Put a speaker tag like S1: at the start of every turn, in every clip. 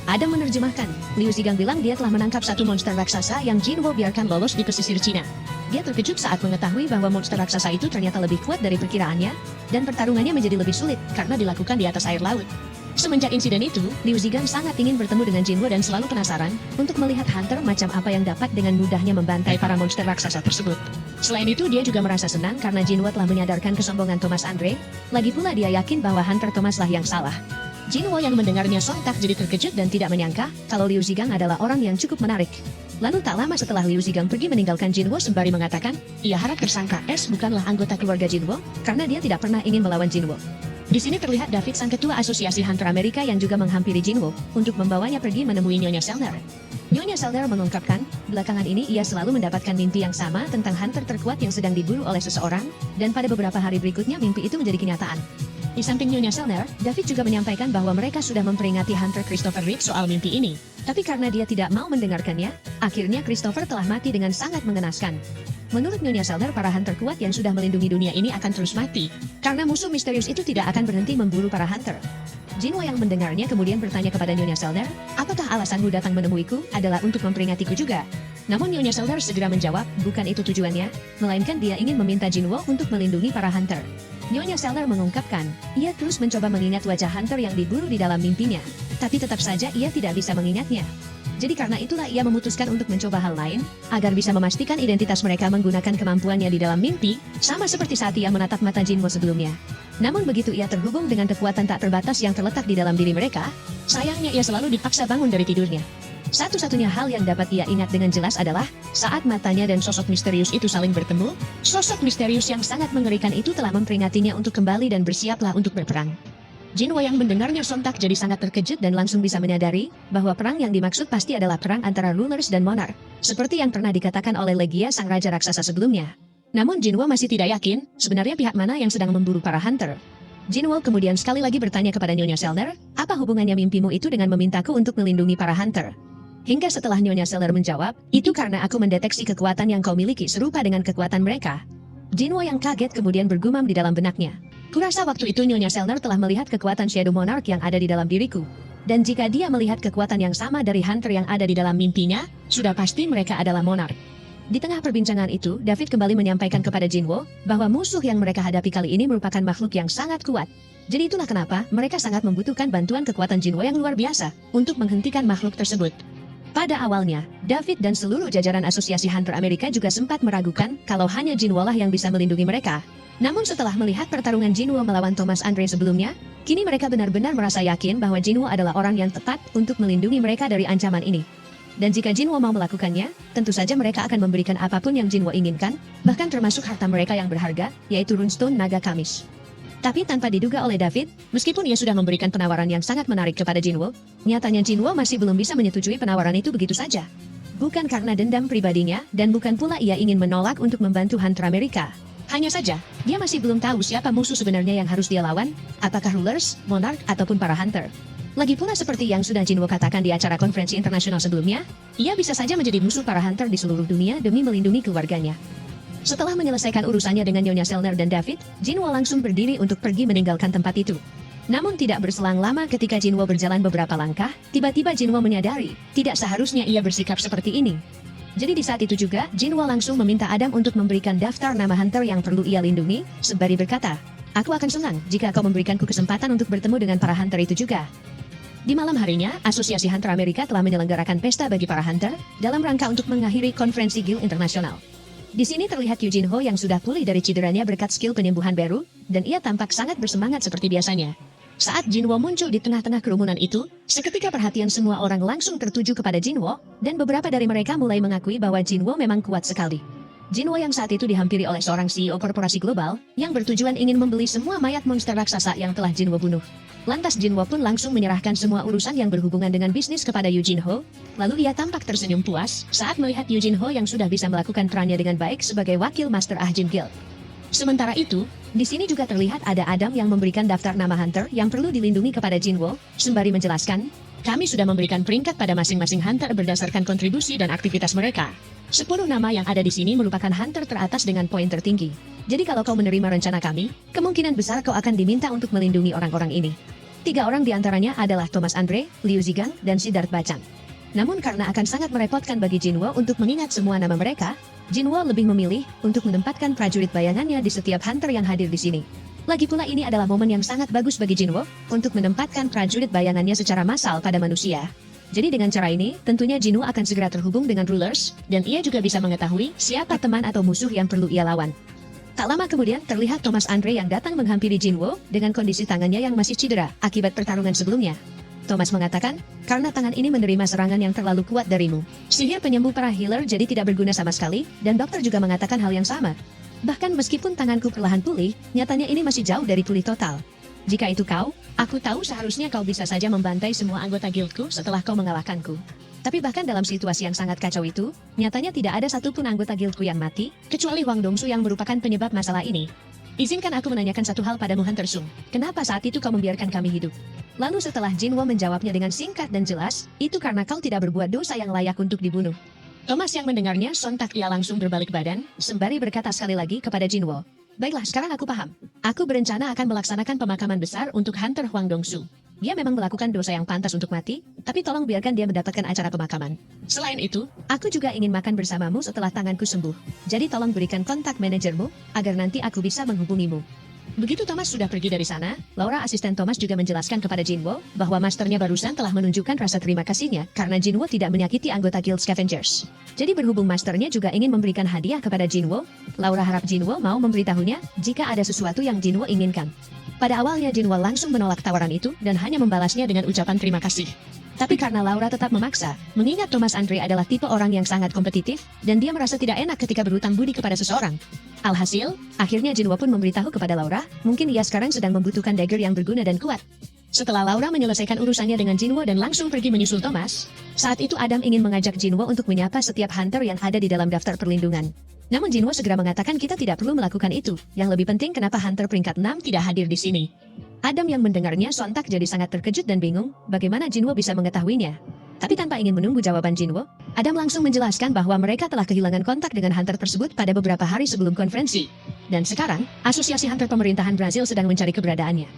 S1: Adam menerjemahkan, Liu Zigang bilang dia telah menangkap satu monster raksasa yang Jinwo biarkan lolos di pesisir Cina. Dia terkejut saat mengetahui bahwa monster raksasa itu ternyata lebih kuat dari perkiraannya, dan pertarungannya menjadi lebih sulit karena dilakukan di atas air laut. Semenjak insiden itu, Liu Zigang sangat ingin bertemu dengan Jinwo dan selalu penasaran untuk melihat Hunter macam apa yang dapat dengan mudahnya membantai para monster raksasa tersebut. Selain itu, dia juga merasa senang karena Jinwo telah menyadarkan kesombongan Thomas Andre, lagi pula dia yakin bahwa Hunter Thomas lah yang salah. Jinwo yang mendengarnya sontak jadi terkejut dan tidak menyangka kalau Liu Zigang adalah orang yang cukup menarik. Lalu tak lama setelah Liu Zigang pergi meninggalkan Jinwo sembari mengatakan, ia harap tersangka S bukanlah anggota keluarga Jinwo karena dia tidak pernah ingin melawan Jinwo. Di sini terlihat David sang ketua asosiasi Hunter Amerika yang juga menghampiri Jinwo untuk membawanya pergi menemui Nyonya Selner. Nyonya Selner mengungkapkan, belakangan ini ia selalu mendapatkan mimpi yang sama tentang Hunter terkuat yang sedang diburu oleh seseorang, dan pada beberapa hari berikutnya mimpi itu menjadi kenyataan. Di samping Nyonya Selner, David juga menyampaikan bahwa mereka sudah memperingati Hunter Christopher Reeve soal mimpi ini. Tapi karena dia tidak mau mendengarkannya, akhirnya Christopher telah mati dengan sangat mengenaskan. Menurut Nyonya Selner, para Hunter kuat yang sudah melindungi dunia ini akan terus mati, karena musuh misterius itu tidak akan berhenti memburu para Hunter. Jinwo yang mendengarnya kemudian bertanya kepada Nyonya Selner, apakah alasanmu datang menemuiku adalah untuk memperingatiku juga? Namun Nyonya Selner segera menjawab, bukan itu tujuannya, melainkan dia ingin meminta Jinwo untuk melindungi para Hunter. Nyonya Selner mengungkapkan, ia terus mencoba mengingat wajah Hunter yang diburu di dalam mimpinya, tapi tetap saja ia tidak bisa mengingatnya. Jadi karena itulah ia memutuskan untuk mencoba hal lain, agar bisa memastikan identitas mereka menggunakan kemampuannya di dalam mimpi, sama seperti saat ia menatap mata Jinwo sebelumnya. Namun begitu ia terhubung dengan kekuatan tak terbatas yang terletak di dalam diri mereka, sayangnya ia selalu dipaksa bangun dari tidurnya. Satu-satunya hal yang dapat ia ingat dengan jelas adalah, saat matanya dan sosok misterius itu saling bertemu, sosok misterius yang sangat mengerikan itu telah memperingatinya untuk kembali dan bersiaplah untuk berperang. Jinwo yang mendengarnya sontak jadi sangat terkejut dan langsung bisa menyadari bahwa perang yang dimaksud pasti adalah perang antara rulers dan monarch, seperti yang pernah dikatakan oleh Legia sang raja raksasa sebelumnya. Namun Jinwo masih tidak yakin sebenarnya pihak mana yang sedang memburu para Hunter. Jinwo kemudian sekali lagi bertanya kepada Nyonya Selner, apa hubungannya mimpimu itu dengan memintaku untuk melindungi para Hunter? Hingga setelah Nyonya Selner menjawab, itu karena aku mendeteksi kekuatan yang kau miliki serupa dengan kekuatan mereka. Jinwo yang kaget kemudian bergumam di dalam benaknya. Kurasa waktu itu Nyonya Selner telah melihat kekuatan Shadow Monarch yang ada di dalam diriku. Dan jika dia melihat kekuatan yang sama dari Hunter yang ada di dalam mimpinya, sudah pasti mereka adalah Monarch. Di tengah perbincangan itu, David kembali menyampaikan kepada Jinwo bahwa musuh yang mereka hadapi kali ini merupakan makhluk yang sangat kuat. Jadi itulah kenapa mereka sangat membutuhkan bantuan kekuatan Jinwo yang luar biasa untuk menghentikan makhluk tersebut. Pada awalnya, David dan seluruh jajaran asosiasi Hunter Amerika juga sempat meragukan kalau hanya Jinwo lah yang bisa melindungi mereka. Namun setelah melihat pertarungan Jinwo melawan Thomas Andre sebelumnya, kini mereka benar-benar merasa yakin bahwa Jinwo adalah orang yang tepat untuk melindungi mereka dari ancaman ini. Dan jika Jinwo mau melakukannya, tentu saja mereka akan memberikan apapun yang Jinwo inginkan, bahkan termasuk harta mereka yang berharga, yaitu Runestone Naga Kamis. Tapi tanpa diduga oleh David, meskipun ia sudah memberikan penawaran yang sangat menarik kepada Jinwo, nyatanya Jinwo masih belum bisa menyetujui penawaran itu begitu saja. Bukan karena dendam pribadinya, dan bukan pula ia ingin menolak untuk membantu Hunter Amerika. Hanya saja, dia masih belum tahu siapa musuh sebenarnya yang harus dia lawan, apakah rulers, monarch, ataupun para Hunter. Lagi pula seperti yang sudah Jinwo katakan di acara konferensi internasional sebelumnya, ia bisa saja menjadi musuh para Hunter di seluruh dunia demi melindungi keluarganya. Setelah menyelesaikan urusannya dengan Nyonya Selner dan David, Jinwo langsung berdiri untuk pergi meninggalkan tempat itu. Namun tidak berselang lama ketika Jinwo berjalan beberapa langkah, tiba-tiba Jinwo menyadari, tidak seharusnya ia bersikap seperti ini. Jadi di saat itu juga, Jinwo langsung meminta Adam untuk memberikan daftar nama Hunter yang perlu ia lindungi, sembari berkata, aku akan senang jika kau memberikanku kesempatan untuk bertemu dengan para Hunter itu juga. Di malam harinya, Asosiasi Hunter Amerika telah menyelenggarakan pesta bagi para Hunter, dalam rangka untuk mengakhiri konferensi Guild Internasional. Di sini terlihat Eugene Ho yang sudah pulih dari cederanya berkat skill penyembuhan baru, dan ia tampak sangat bersemangat seperti biasanya. Saat Jinwo muncul di tengah-tengah kerumunan itu, seketika perhatian semua orang langsung tertuju kepada Jinwo, dan beberapa dari mereka mulai mengakui bahwa Jinwo memang kuat sekali. Jinwo yang saat itu dihampiri oleh seorang CEO korporasi global, yang bertujuan ingin membeli semua mayat monster raksasa yang telah Jinwo bunuh. Lantas Jinwo pun langsung menyerahkan semua urusan yang berhubungan dengan bisnis kepada Eugene Ho, lalu ia tampak tersenyum puas saat melihat Eugene Ho yang sudah bisa melakukan perannya dengan baik sebagai wakil Master Ahjin Guild. Sementara itu, di sini juga terlihat ada Adam yang memberikan daftar nama Hunter yang perlu dilindungi kepada Jinwo, sembari menjelaskan, kami sudah memberikan peringkat pada masing-masing Hunter berdasarkan kontribusi dan aktivitas mereka. 10 nama yang ada di sini merupakan Hunter teratas dengan poin tertinggi. Jadi kalau kau menerima rencana kami, kemungkinan besar kau akan diminta untuk melindungi orang-orang ini. Tiga orang di antaranya adalah Thomas Andre, Liu Zigang, dan Siddharth Bachchan. Namun karena akan sangat merepotkan bagi Jinwo untuk mengingat semua nama mereka, Jinwo lebih memilih untuk menempatkan prajurit bayangannya di setiap hunter yang hadir di sini. Lagi pula ini adalah momen yang sangat bagus bagi Jinwo untuk menempatkan prajurit bayangannya secara massal pada manusia. Jadi dengan cara ini, tentunya Jinwo akan segera terhubung dengan rulers, dan ia juga bisa mengetahui siapa teman atau musuh yang perlu ia lawan. Tak lama kemudian terlihat Thomas Andre yang datang menghampiri Jinwo dengan kondisi tangannya yang masih cedera akibat pertarungan sebelumnya. Thomas mengatakan, karena tangan ini menerima serangan yang terlalu kuat darimu. Sihir penyembuh para healer jadi tidak berguna sama sekali, dan dokter juga mengatakan hal yang sama. Bahkan meskipun tanganku perlahan pulih, nyatanya ini masih jauh dari pulih total. Jika itu kau, aku tahu seharusnya kau bisa saja membantai semua anggota guildku setelah kau mengalahkanku. Tapi bahkan dalam situasi yang sangat kacau itu, nyatanya tidak ada satupun anggota guildku yang mati, kecuali Huang Dongsu yang merupakan penyebab masalah ini. Izinkan aku menanyakan satu hal padamu Hunter Sung, kenapa saat itu kau membiarkan kami hidup? Lalu setelah Jinwo menjawabnya dengan singkat dan jelas, itu karena kau tidak berbuat dosa yang layak untuk dibunuh. Thomas yang mendengarnya sontak ia langsung berbalik badan, sembari berkata sekali lagi kepada Jinwo. Baiklah, sekarang aku paham. Aku berencana akan melaksanakan pemakaman besar untuk Hunter Huang Dongsu. Dia memang melakukan dosa yang pantas untuk mati, tapi tolong biarkan dia mendapatkan acara pemakaman. Selain itu, aku juga ingin makan bersamamu setelah tanganku sembuh. Jadi tolong berikan kontak manajermu, agar nanti aku bisa menghubungimu. Begitu Thomas sudah pergi dari sana, Laura asisten Thomas juga menjelaskan kepada Jinwo bahwa masternya barusan telah menunjukkan rasa terima kasihnya karena Jinwo tidak menyakiti anggota Guild Scavengers. Jadi berhubung masternya juga ingin memberikan hadiah kepada Jinwo, Laura harap Jinwo mau memberitahunya jika ada sesuatu yang Jinwo inginkan. Pada awalnya Jinwo langsung menolak tawaran itu dan hanya membalasnya dengan ucapan terima kasih. Tapi karena Laura tetap memaksa, mengingat Thomas Andre adalah tipe orang yang sangat kompetitif, dan dia merasa tidak enak ketika berhutang budi kepada seseorang. Alhasil, akhirnya Jinwo pun memberitahu kepada Laura, mungkin ia sekarang sedang membutuhkan dagger yang berguna dan kuat. Setelah Laura menyelesaikan urusannya dengan Jinwo dan langsung pergi menyusul Thomas, saat itu Adam ingin mengajak Jinwo untuk menyapa setiap hunter yang ada di dalam daftar perlindungan. Namun Jinwo segera mengatakan kita tidak perlu melakukan itu, yang lebih penting kenapa hunter peringkat 6 tidak hadir di sini. Adam yang mendengarnya sontak jadi sangat terkejut dan bingung, bagaimana Jinwo bisa mengetahuinya. Tapi tanpa ingin menunggu jawaban Jinwo, Adam langsung menjelaskan bahwa mereka telah kehilangan kontak dengan hunter tersebut pada beberapa hari sebelum konferensi. Dan sekarang, Asosiasi Hunter Pemerintahan Brasil sedang mencari keberadaannya.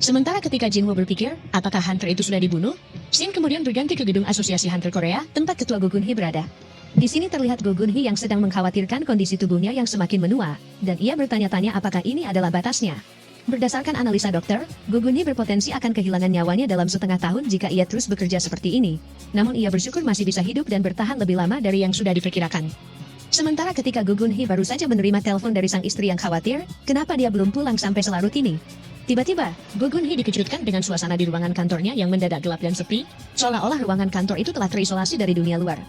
S1: Sementara ketika Jinwo berpikir, apakah hunter itu sudah dibunuh, Shin kemudian berganti ke gedung Asosiasi Hunter Korea, tempat ketua Go Gun-hee berada. Di sini terlihat Go Gun-hee yang sedang mengkhawatirkan kondisi tubuhnya yang semakin menua, dan ia bertanya-tanya apakah ini adalah batasnya. Berdasarkan analisa dokter, Go Gun-hee berpotensi akan kehilangan nyawanya dalam setengah tahun jika ia terus bekerja seperti ini. Namun ia bersyukur masih bisa hidup dan bertahan lebih lama dari yang sudah diperkirakan. Sementara ketika Go Gun-hee baru saja menerima telepon dari sang istri yang khawatir, kenapa dia belum pulang sampai selarut ini? Tiba-tiba, Go Gun-hee dikejutkan dengan suasana di ruangan kantornya yang mendadak gelap dan sepi, seolah-olah ruangan kantor itu telah terisolasi dari dunia luar.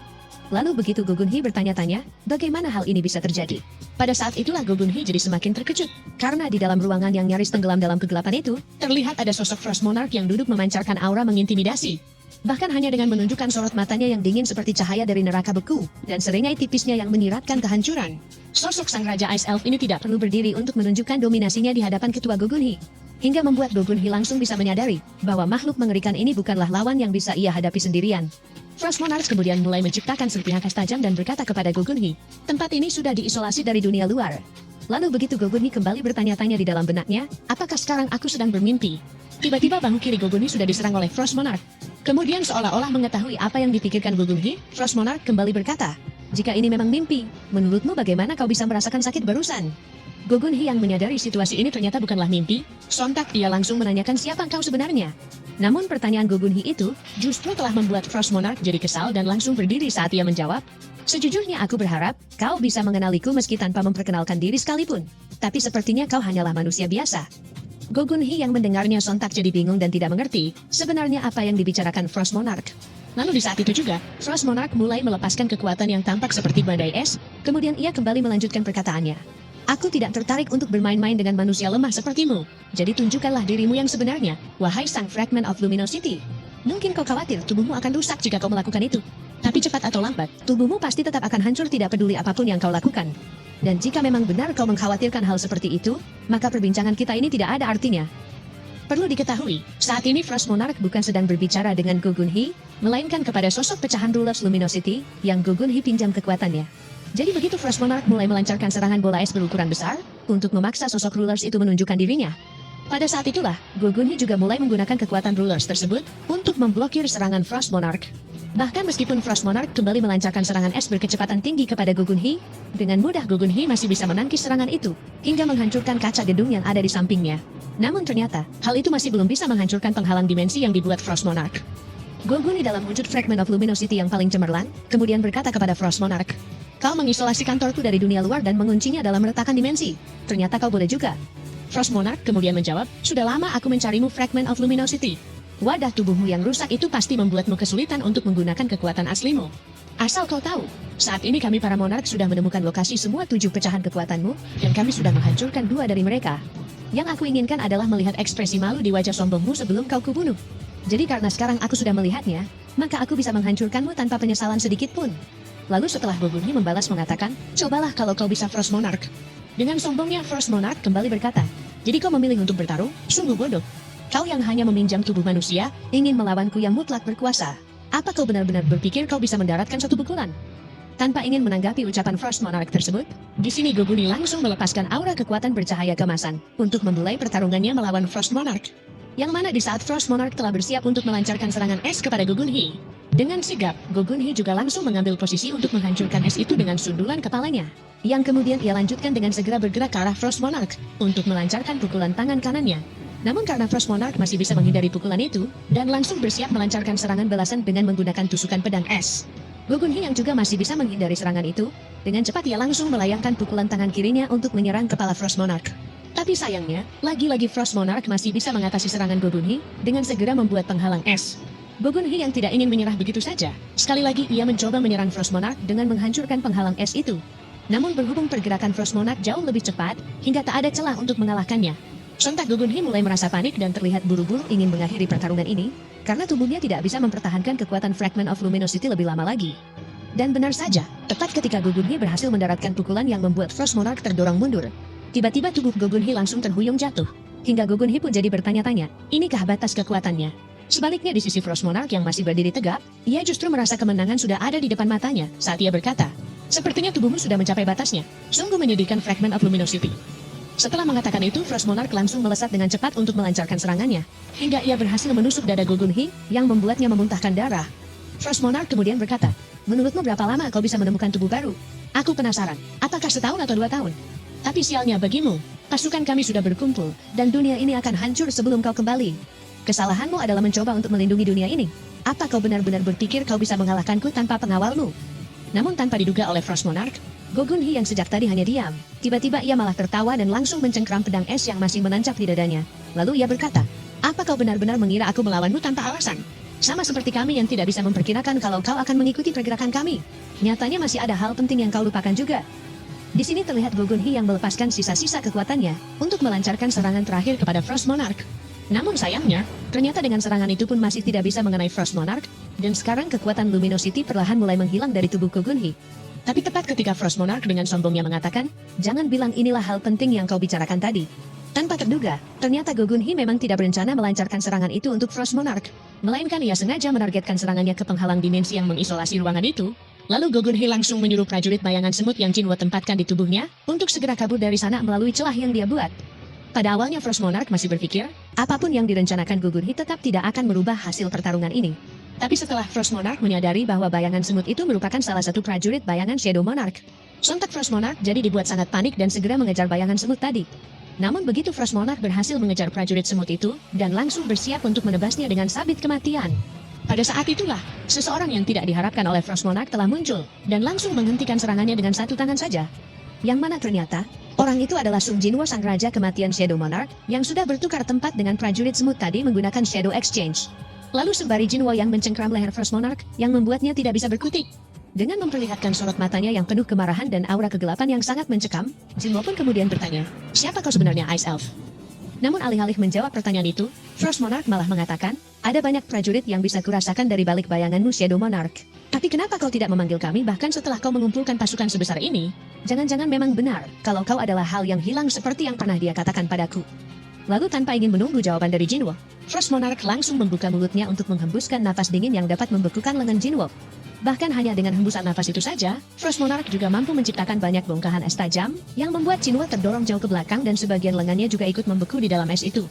S1: Lalu begitu Go Gun-hee bertanya-tanya, bagaimana hal ini bisa terjadi? Pada saat itulah Go Gun-hee jadi semakin terkejut, karena di dalam ruangan yang nyaris tenggelam dalam kegelapan itu, terlihat ada sosok Frost Monarch yang duduk memancarkan aura mengintimidasi. Bahkan hanya dengan menunjukkan sorot matanya yang dingin seperti cahaya dari neraka beku, dan seringai tipisnya yang menyiratkan kehancuran. Sosok sang Raja Ice Elf ini tidak perlu berdiri untuk menunjukkan dominasinya di hadapan ketua Go Gun-hee. Hingga membuat Go Gun-hee langsung bisa menyadari, bahwa makhluk mengerikan ini bukanlah lawan yang bisa ia hadapi sendirian. Frost Monarch kemudian mulai menciptakan serpihan khas tajam dan berkata kepada Go Gun-hee, tempat ini sudah diisolasi dari dunia luar. Lalu begitu Go Gun-hee kembali bertanya-tanya di dalam benaknya, apakah sekarang aku sedang bermimpi? Tiba-tiba bahu kiri Go Gun-hee sudah diserang oleh Frost Monarch. Kemudian seolah-olah mengetahui apa yang dipikirkan Go Gun-hee, Frost Monarch kembali berkata, jika ini memang mimpi, menurutmu bagaimana kau bisa merasakan sakit barusan? Go Gun-hee yang menyadari situasi ini ternyata bukanlah mimpi, sontak ia langsung menanyakan siapa kau sebenarnya. Namun pertanyaan Go Gun-hee itu justru telah membuat Frost Monarch jadi kesal dan langsung berdiri saat ia menjawab, sejujurnya aku berharap kau bisa mengenaliku meski tanpa memperkenalkan diri sekalipun. Tapi sepertinya kau hanyalah manusia biasa. Go Gun-hee yang mendengarnya sontak jadi bingung dan tidak mengerti sebenarnya apa yang dibicarakan Frost Monarch. Lalu di saat itu juga, Frost Monarch mulai melepaskan kekuatan yang tampak seperti badai es, kemudian ia kembali melanjutkan perkataannya. Aku tidak tertarik untuk bermain-main dengan manusia lemah sepertimu. Jadi tunjukkanlah dirimu yang sebenarnya, wahai sang Fragment of Luminosity. Mungkin kau khawatir tubuhmu akan rusak jika kau melakukan itu. Tapi cepat atau lambat, tubuhmu pasti tetap akan hancur tidak peduli apapun yang kau lakukan. Dan jika memang benar kau mengkhawatirkan hal seperti itu, maka perbincangan kita ini tidak ada artinya. Perlu diketahui, saat ini Frost Monarch bukan sedang berbicara dengan Go Gun-hee, melainkan kepada sosok pecahan Rulers Luminosity yang Go Gun-hee pinjam kekuatannya. Jadi begitu Frost Monarch mulai melancarkan serangan bola es berukuran besar, untuk memaksa sosok Rulers itu menunjukkan dirinya. Pada saat itulah, Gogunhi juga mulai menggunakan kekuatan rulers tersebut untuk memblokir serangan Frost Monarch. Bahkan meskipun Frost Monarch kembali melancarkan serangan es berkecepatan tinggi kepada Gogunhi, dengan mudah Gogunhi masih bisa menangkis serangan itu, hingga menghancurkan kaca gedung yang ada di sampingnya. Namun ternyata, hal itu masih belum bisa menghancurkan penghalang dimensi yang dibuat Frost Monarch. Gogunhi dalam wujud Fragment of Luminosity yang paling cemerlang, kemudian berkata kepada Frost Monarch, "Kau mengisolasi kantorku dari dunia luar dan menguncinya dalam retakan dimensi. Ternyata kau boleh juga." Frost Monarch kemudian menjawab, "Sudah lama aku mencarimu Fragment of Luminosity. Wadah tubuhmu yang rusak itu pasti membuatmu kesulitan untuk menggunakan kekuatan aslimu. Asal kau tahu, saat ini kami para monark sudah menemukan lokasi semua 7 pecahan kekuatanmu, dan kami sudah menghancurkan 2 dari mereka. Yang aku inginkan adalah melihat ekspresi malu di wajah sombongmu sebelum kau kubunuh. Jadi karena sekarang aku sudah melihatnya, maka aku bisa menghancurkanmu tanpa penyesalan sedikit pun." Lalu setelah Gogunhi membalas mengatakan, "Cobalah kalau kau bisa Frost Monarch." Dengan sombongnya Frost Monarch kembali berkata, "Jadi kau memilih untuk bertarung? Sungguh bodoh. Kau yang hanya meminjam tubuh manusia, ingin melawanku yang mutlak berkuasa. Apa kau benar-benar berpikir kau bisa mendaratkan suatu pukulan?" Tanpa ingin menanggapi ucapan Frost Monarch tersebut, di sini Gogunhi langsung melepaskan aura kekuatan bercahaya kemasan untuk memulai pertarungannya melawan Frost Monarch. Yang mana di saat Frost Monarch telah bersiap untuk melancarkan serangan es kepada Gogunhi, dengan sigap, Gogunhi juga langsung mengambil posisi untuk menghancurkan es itu dengan sundulan kepalanya. Yang kemudian ia lanjutkan dengan segera bergerak ke arah Frost Monarch untuk melancarkan pukulan tangan kanannya. Namun karena Frost Monarch masih bisa menghindari pukulan itu, dan langsung bersiap melancarkan serangan balasan dengan menggunakan tusukan pedang es. Gogunhi yang juga masih bisa menghindari serangan itu, dengan cepat ia langsung melayangkan pukulan tangan kirinya untuk menyerang kepala Frost Monarch. Tapi sayangnya, lagi-lagi Frost Monarch masih bisa mengatasi serangan Gogunhi dengan segera membuat penghalang es. Gogunhi yang tidak ingin menyerah begitu saja, sekali lagi ia mencoba menyerang Frost Monarch dengan menghancurkan penghalang es itu. Namun berhubung pergerakan Frost Monarch jauh lebih cepat, hingga tak ada celah untuk mengalahkannya. Sontak Gogunhi mulai merasa panik dan terlihat buru-buru ingin mengakhiri pertarungan ini, karena tubuhnya tidak bisa mempertahankan kekuatan Fragment of Luminosity lebih lama lagi. Dan benar saja, tepat ketika Gogunhi berhasil mendaratkan pukulan yang membuat Frost Monarch terdorong mundur, tiba-tiba tubuh Gogunhi langsung terhuyung jatuh, hingga Gogunhi pun jadi bertanya-tanya, inikah batas kekuatannya? Sebaliknya di sisi Frost Monarch yang masih berdiri tegap, ia justru merasa kemenangan sudah ada di depan matanya saat ia berkata, "Sepertinya tubuhmu sudah mencapai batasnya. Sungguh menyedihkan Fragment of Luminosity." Setelah mengatakan itu, Frost Monarch langsung melesat dengan cepat untuk melancarkan serangannya, hingga ia berhasil menusuk dada Gogunhi yang membuatnya memuntahkan darah. Frost Monarch kemudian berkata, "Menurutmu berapa lama kau bisa menemukan tubuh baru? Aku penasaran, apakah setahun atau 2 tahun? Tapi sialnya bagimu, pasukan kami sudah berkumpul, dan dunia ini akan hancur sebelum kau kembali. Kesalahanmu adalah mencoba untuk melindungi dunia ini. Apa kau benar-benar berpikir kau bisa mengalahkanku tanpa pengawalmu?" Namun tanpa diduga oleh Frost Monarch, Gogunhi yang sejak tadi hanya diam, tiba-tiba ia malah tertawa dan langsung mencengkram pedang es yang masih menancap di dadanya. Lalu ia berkata, "Apa kau benar-benar mengira aku melawanmu tanpa alasan? Sama seperti kami yang tidak bisa memperkirakan kalau kau akan mengikuti pergerakan kami. Nyatanya masih ada hal penting yang kau lupakan juga." Di sini terlihat Gogunhi yang melepaskan sisa-sisa kekuatannya untuk melancarkan serangan terakhir kepada Frost Monarch. Namun sayangnya, ternyata dengan serangan itu pun masih tidak bisa mengenai Frost Monarch, dan sekarang kekuatan Luminosity perlahan mulai menghilang dari tubuh Gogunhi. Tapi tepat ketika Frost Monarch dengan sombongnya mengatakan, "Jangan bilang inilah hal penting yang kau bicarakan tadi." Tanpa terduga, ternyata Gogunhi memang tidak berencana melancarkan serangan itu untuk Frost Monarch, melainkan ia sengaja menargetkan serangannya ke penghalang dimensi yang mengisolasi ruangan itu. Lalu Gogunhi langsung menyuruh prajurit bayangan semut yang Jinwo tempatkan di tubuhnya untuk segera kabur dari sana melalui celah yang dia buat. Pada awalnya Frost Monarch masih berpikir, apapun yang direncanakan Gogunhi tetap tidak akan merubah hasil pertarungan ini. Tapi setelah Frost Monarch menyadari bahwa bayangan semut itu merupakan salah satu prajurit bayangan Shadow Monarch, sontak Frost Monarch jadi dibuat sangat panik dan segera mengejar bayangan semut tadi. Namun begitu Frost Monarch berhasil mengejar prajurit semut itu, dan langsung bersiap untuk menebasnya dengan sabit kematian. Pada saat itulah, seseorang yang tidak diharapkan oleh Frost Monarch telah muncul, dan langsung menghentikan serangannya dengan satu tangan saja. Yang mana ternyata, orang itu adalah Sung Jinwo sang raja kematian Shadow Monarch, yang sudah bertukar tempat dengan prajurit semut tadi menggunakan Shadow Exchange. Lalu sembari Jinwo yang mencengkram leher Frost Monarch, yang membuatnya tidak bisa berkutik. Dengan memperlihatkan sorot matanya yang penuh kemarahan dan aura kegelapan yang sangat mencekam, Jinwo pun kemudian bertanya, "Siapa kau sebenarnya, Ice Elf?" Namun alih-alih menjawab pertanyaan itu, Frost Monarch malah mengatakan, "Ada banyak prajurit yang bisa kurasakan dari balik bayanganmu, Shadow Monarch. Tapi kenapa kau tidak memanggil kami bahkan setelah kau mengumpulkan pasukan sebesar ini? Jangan-jangan memang benar kalau kau adalah hal yang hilang seperti yang pernah dia katakan padaku." Lalu tanpa ingin menunggu jawaban dari Jinwo, Frost Monarch langsung membuka mulutnya untuk menghembuskan napas dingin yang dapat membekukan lengan Jinwo. Bahkan hanya dengan hembusan nafas itu saja, Frost Monarch juga mampu menciptakan banyak bongkahan es tajam, yang membuat Jinwo terdorong jauh ke belakang dan sebagian lengannya juga ikut membeku di dalam es itu.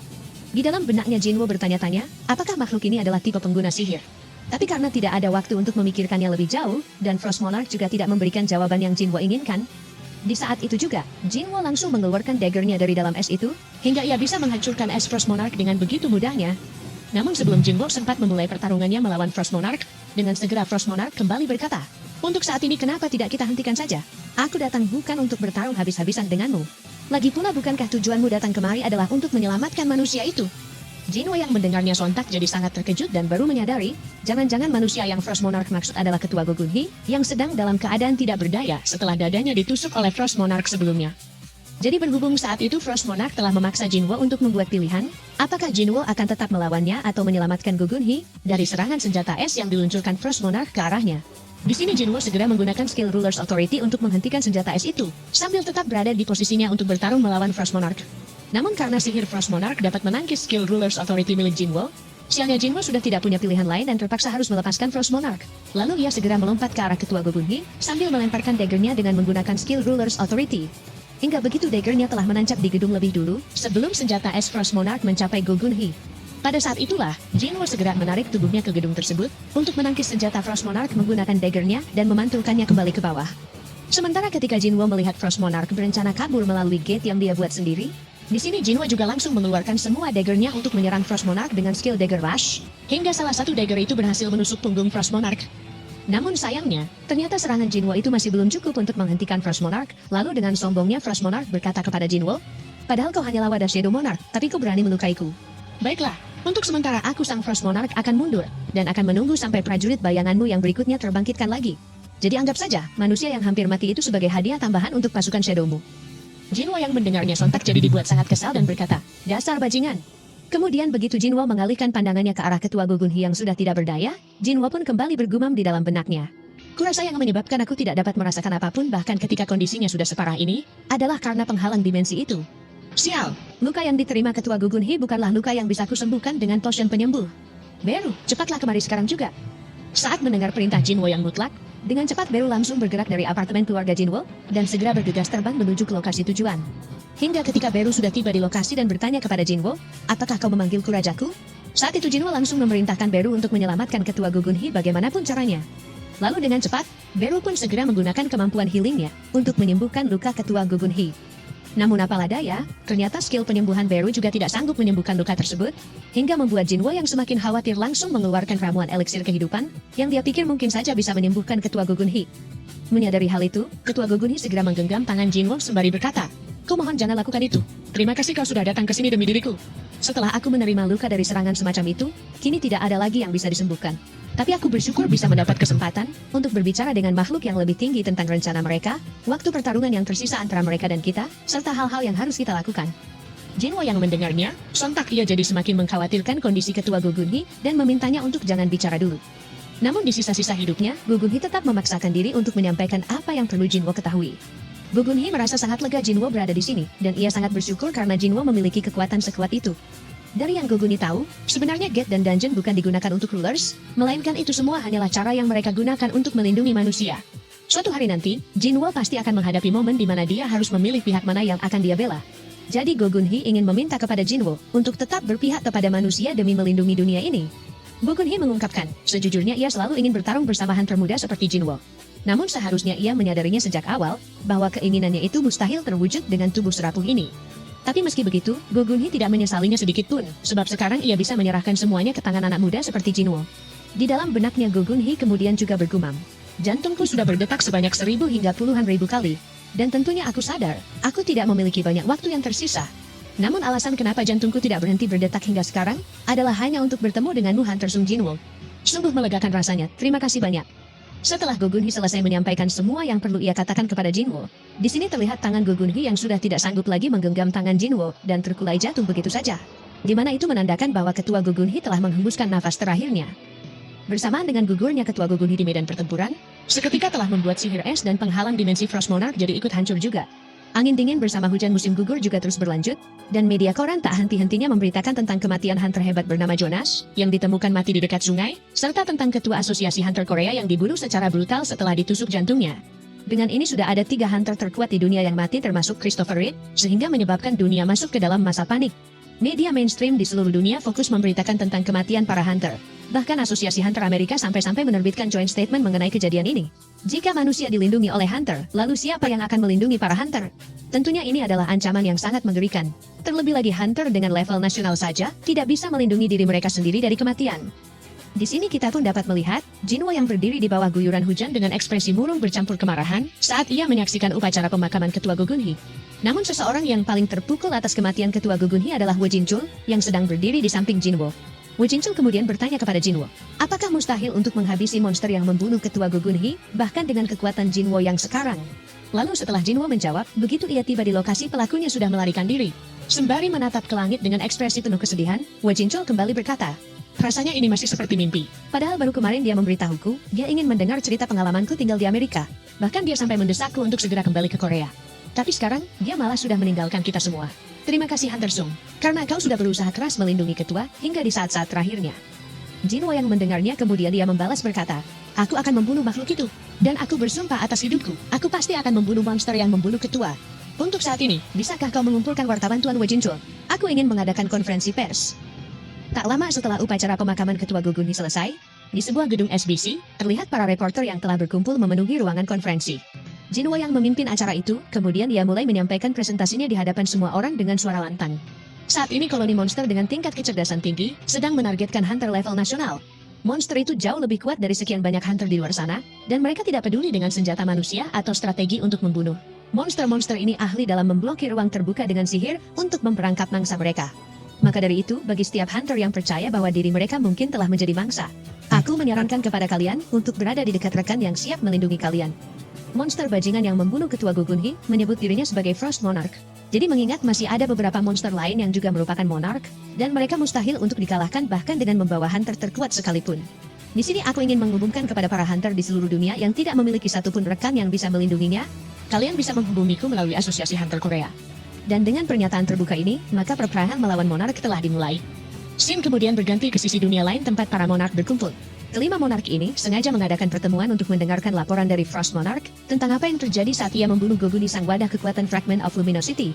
S1: Di dalam benaknya Jinwo bertanya-tanya, apakah makhluk ini adalah tipe pengguna sihir? Tapi karena tidak ada waktu untuk memikirkannya lebih jauh, dan Frost Monarch juga tidak memberikan jawaban yang Jinwo inginkan, di saat itu juga, Jinwo langsung mengeluarkan daggernya dari dalam es itu, hingga ia bisa menghancurkan es Frost Monarch dengan begitu mudahnya. Namun sebelum Jinwo sempat memulai pertarungannya melawan Frost Monarch, dengan segera Frost Monarch kembali berkata, "Untuk saat ini kenapa tidak kita hentikan saja? Aku datang bukan untuk bertarung habis-habisan denganmu. Lagi pula bukankah tujuanmu datang kemari adalah untuk menyelamatkan manusia itu?" Jinwo yang mendengarnya sontak jadi sangat terkejut dan baru menyadari, jangan-jangan manusia yang Frost Monarch maksud adalah ketua Gogunhi, yang sedang dalam keadaan tidak berdaya setelah dadanya ditusuk oleh Frost Monarch sebelumnya. Jadi berhubung saat itu Frost Monarch telah memaksa Jinwo untuk membuat pilihan, apakah Jinwo akan tetap melawannya atau menyelamatkan Gogunhi dari serangan senjata es yang diluncurkan Frost Monarch ke arahnya. Di sini Jinwo segera menggunakan skill Ruler's Authority untuk menghentikan senjata es itu, sambil tetap berada di posisinya untuk bertarung melawan Frost Monarch. Namun karena sihir Frost Monarch dapat menangkis skill Ruler's Authority milik Jinwo, sialnya Jinwo sudah tidak punya pilihan lain dan terpaksa harus melepaskan Frost Monarch. Lalu ia segera melompat ke arah ketua Gogunhi, sambil melemparkan daggernya dengan menggunakan skill Ruler's Authority. Hingga begitu daggernya telah menancap di gedung lebih dulu, sebelum senjata es Frost Monarch mencapai Gogunhi. Pada saat itulah, Jinwo segera menarik tubuhnya ke gedung tersebut, untuk menangkis senjata Frost Monarch menggunakan daggernya dan memantulkannya kembali ke bawah. Sementara ketika Jinwo melihat Frost Monarch berencana kabur melalui gate yang dia buat sendiri, di sini Jinwo juga langsung mengeluarkan semua daggernya untuk menyerang Frost Monarch dengan skill Dagger Rush, hingga salah satu dagger itu berhasil menusuk punggung Frost Monarch. Namun sayangnya, ternyata serangan Jinwo itu masih belum cukup untuk menghentikan Frost Monarch. Lalu dengan sombongnya Frost Monarch berkata kepada Jinwo, "Padahal kau hanyalah wadah Shadow Monarch, tapi kau berani melukaiku. Baiklah, untuk sementara aku sang Frost Monarch akan mundur, dan akan menunggu sampai prajurit bayanganmu yang berikutnya terbangkitkan lagi. Jadi anggap saja, manusia yang hampir mati itu sebagai hadiah tambahan untuk pasukan Shadowmu." Jinwo yang mendengarnya sontak jadi dibuat sangat kesal dan berkata, "Dasar bajingan." Kemudian begitu Jinwo mengalihkan pandangannya ke arah ketua Gogunhi yang sudah tidak berdaya, Jinwo pun kembali bergumam di dalam benaknya. "Kurasa yang menyebabkan aku tidak dapat merasakan apapun bahkan ketika kondisinya sudah separah ini, adalah karena penghalang dimensi itu. Sial, luka yang diterima ketua Gogunhi bukanlah luka yang bisa kusembuhkan dengan potion penyembuh. Beru, cepatlah kemari sekarang juga." Saat mendengar perintah Jinwo yang mutlak, dengan cepat Beru langsung bergerak dari apartemen keluarga Jinwo, dan segera bergegas terbang menuju ke lokasi tujuan. Hingga ketika Beru sudah tiba di lokasi dan bertanya kepada Jinwo, "Apakah kau memanggilku rajaku?" Saat itu Jinwo langsung memerintahkan Beru untuk menyelamatkan ketua Gogunhi bagaimanapun caranya. Lalu dengan cepat, Beru pun segera menggunakan kemampuan healingnya untuk menyembuhkan luka ketua Gogunhi. Namun apalah daya, ternyata skill penyembuhan Beru juga tidak sanggup menyembuhkan luka tersebut, hingga membuat Jinwo yang semakin khawatir langsung mengeluarkan ramuan eliksir kehidupan, yang dia pikir mungkin saja bisa menyembuhkan ketua Gogunhi. Menyadari hal itu, ketua Gogunhi segera menggenggam tangan Jinwo sembari berkata, "Kumohon jangan lakukan itu. Terima kasih kau sudah datang ke sini demi diriku. Setelah aku menerima luka dari serangan semacam itu, kini tidak ada lagi yang bisa disembuhkan. Tapi aku bersyukur bisa mendapat kesempatan untuk berbicara dengan makhluk yang lebih tinggi tentang rencana mereka, waktu pertarungan yang tersisa antara mereka dan kita, serta hal-hal yang harus kita lakukan." Jinwo yang mendengarnya, sontak ia jadi semakin mengkhawatirkan kondisi ketua Gogunhi dan memintanya untuk jangan bicara dulu. Namun di sisa-sisa hidupnya, Gogunhi tetap memaksakan diri untuk menyampaikan apa yang perlu Jinwo ketahui. Gogunhi merasa sangat lega Jinwo berada di sini, dan ia sangat bersyukur karena Jinwo memiliki kekuatan sekuat itu. Dari yang Gogunhi tahu, sebenarnya gate dan dungeon bukan digunakan untuk rulers, melainkan itu semua hanyalah cara yang mereka gunakan untuk melindungi manusia. Suatu hari nanti, Jinwo pasti akan menghadapi momen di mana dia harus memilih pihak mana yang akan dia bela. Jadi Gogunhi ingin meminta kepada Jinwo untuk tetap berpihak kepada manusia demi melindungi dunia ini. Gogunhi mengungkapkan, sejujurnya ia selalu ingin bertarung bersama hunter muda seperti Jinwo. Namun seharusnya ia menyadarinya sejak awal, bahwa keinginannya itu mustahil terwujud dengan tubuh serapuh ini. Tapi meski begitu, Gogunhi tidak menyesalinya sedikit pun, sebab sekarang ia bisa menyerahkan semuanya ke tangan anak muda seperti Jinwo. Di dalam benaknya Gogunhi kemudian juga bergumam, "Jantungku sudah berdetak sebanyak 1000 hingga puluhan ribu kali. Dan tentunya aku sadar, aku tidak memiliki banyak waktu yang tersisa. Namun alasan kenapa jantungku tidak berhenti berdetak hingga sekarang, adalah hanya untuk bertemu denganmu Hunter Sung Jinwo. Sungguh melegakan rasanya, terima kasih banyak." Setelah Gogunhi selesai menyampaikan semua yang perlu ia katakan kepada Jinwo, di sini terlihat tangan Gogunhi yang sudah tidak sanggup lagi menggenggam tangan Jinwo dan terkulai jatuh begitu saja. Di mana itu menandakan bahwa ketua Gogunhi telah menghembuskan nafas terakhirnya. Bersamaan dengan gugurnya ketua Gogunhi di medan pertempuran, seketika telah membuat sihir es dan penghalang dimensi Frost Monarch jadi ikut hancur juga. Angin dingin bersama hujan musim gugur juga terus berlanjut, dan media koran tak henti-hentinya memberitakan tentang kematian hunter hebat bernama Jonas, yang ditemukan mati di dekat sungai, serta tentang ketua asosiasi hunter Korea yang dibunuh secara brutal setelah ditusuk jantungnya. Dengan ini sudah ada 3 hunter terkuat di dunia yang mati termasuk Christopher Reed, sehingga menyebabkan dunia masuk ke dalam masa panik. Media mainstream di seluruh dunia fokus memberitakan tentang kematian para hunter. Bahkan Asosiasi Hunter Amerika sampai-sampai menerbitkan joint statement mengenai kejadian ini. Jika manusia dilindungi oleh hunter, lalu siapa yang akan melindungi para hunter? Tentunya ini adalah ancaman yang sangat mengerikan. Terlebih lagi hunter dengan level nasional saja tidak bisa melindungi diri mereka sendiri dari kematian. Di sini kita pun dapat melihat Jinwo yang berdiri di bawah guyuran hujan dengan ekspresi murung bercampur kemarahan saat ia menyaksikan upacara pemakaman ketua Gogunhee. Namun seseorang yang paling terpukul atas kematian ketua Gogunhee adalah Woo Jinchul yang sedang berdiri di samping Jinwo. Woo Jinchul kemudian bertanya kepada Jinwo, apakah mustahil untuk menghabisi monster yang membunuh ketua Gogunhee, bahkan dengan kekuatan Jinwo yang sekarang? Lalu setelah Jinwo menjawab, begitu ia tiba di lokasi pelakunya sudah melarikan diri. Sembari menatap ke langit dengan ekspresi penuh kesedihan, Woo Jinchul kembali berkata, rasanya ini masih seperti mimpi. Padahal baru kemarin dia memberitahuku, dia ingin mendengar cerita pengalamanku tinggal di Amerika. Bahkan dia sampai mendesakku untuk segera kembali ke Korea. Tapi sekarang, dia malah sudah meninggalkan kita semua. Terima kasih Hunter Sung, karena kau sudah berusaha keras melindungi ketua hingga di saat-saat terakhirnya. Jinwo yang mendengarnya kemudian dia membalas berkata, aku akan membunuh makhluk itu, dan aku bersumpah atas hidupku, aku pasti akan membunuh monster yang membunuh ketua. Untuk saat ini, bisakah kau mengumpulkan wartawan Tuan Woo Jinchul? Aku ingin mengadakan konferensi pers. Tak lama setelah upacara pemakaman ketua Gogunhee selesai, di sebuah gedung SBC, terlihat para reporter yang telah berkumpul memenuhi ruangan konferensi. Jinwo yang memimpin acara itu, kemudian ia mulai menyampaikan presentasinya di hadapan semua orang dengan suara lantang. Saat ini koloni monster dengan tingkat kecerdasan tinggi, sedang menargetkan hunter level nasional. Monster itu jauh lebih kuat dari sekian banyak hunter di luar sana, dan mereka tidak peduli dengan senjata manusia atau strategi untuk membunuh. Monster-monster ini ahli dalam memblokir ruang terbuka dengan sihir untuk memperangkap mangsa mereka. Maka dari itu, bagi setiap hunter yang percaya bahwa diri mereka mungkin telah menjadi mangsa, aku menyarankan kepada kalian untuk berada di dekat rekan yang siap melindungi kalian. Monster bajingan yang membunuh ketua Gogunhee menyebut dirinya sebagai Frost Monarch. Jadi mengingat masih ada beberapa monster lain yang juga merupakan monarch, dan mereka mustahil untuk dikalahkan bahkan dengan membawa hunter terkuat sekalipun. Di sini aku ingin mengumumkan kepada para hunter di seluruh dunia yang tidak memiliki satupun rekan yang bisa melindunginya, kalian bisa menghubungiku melalui Asosiasi Hunter Korea. Dan dengan pernyataan terbuka ini, maka peperangan melawan monarch telah dimulai. Scene kemudian berganti ke sisi dunia lain tempat para monarch berkumpul. Kelima monark ini sengaja mengadakan pertemuan untuk mendengarkan laporan dari Frost Monarch tentang apa yang terjadi saat ia membunuh Gogunhee sang wadah kekuatan Fragment of Luminosity.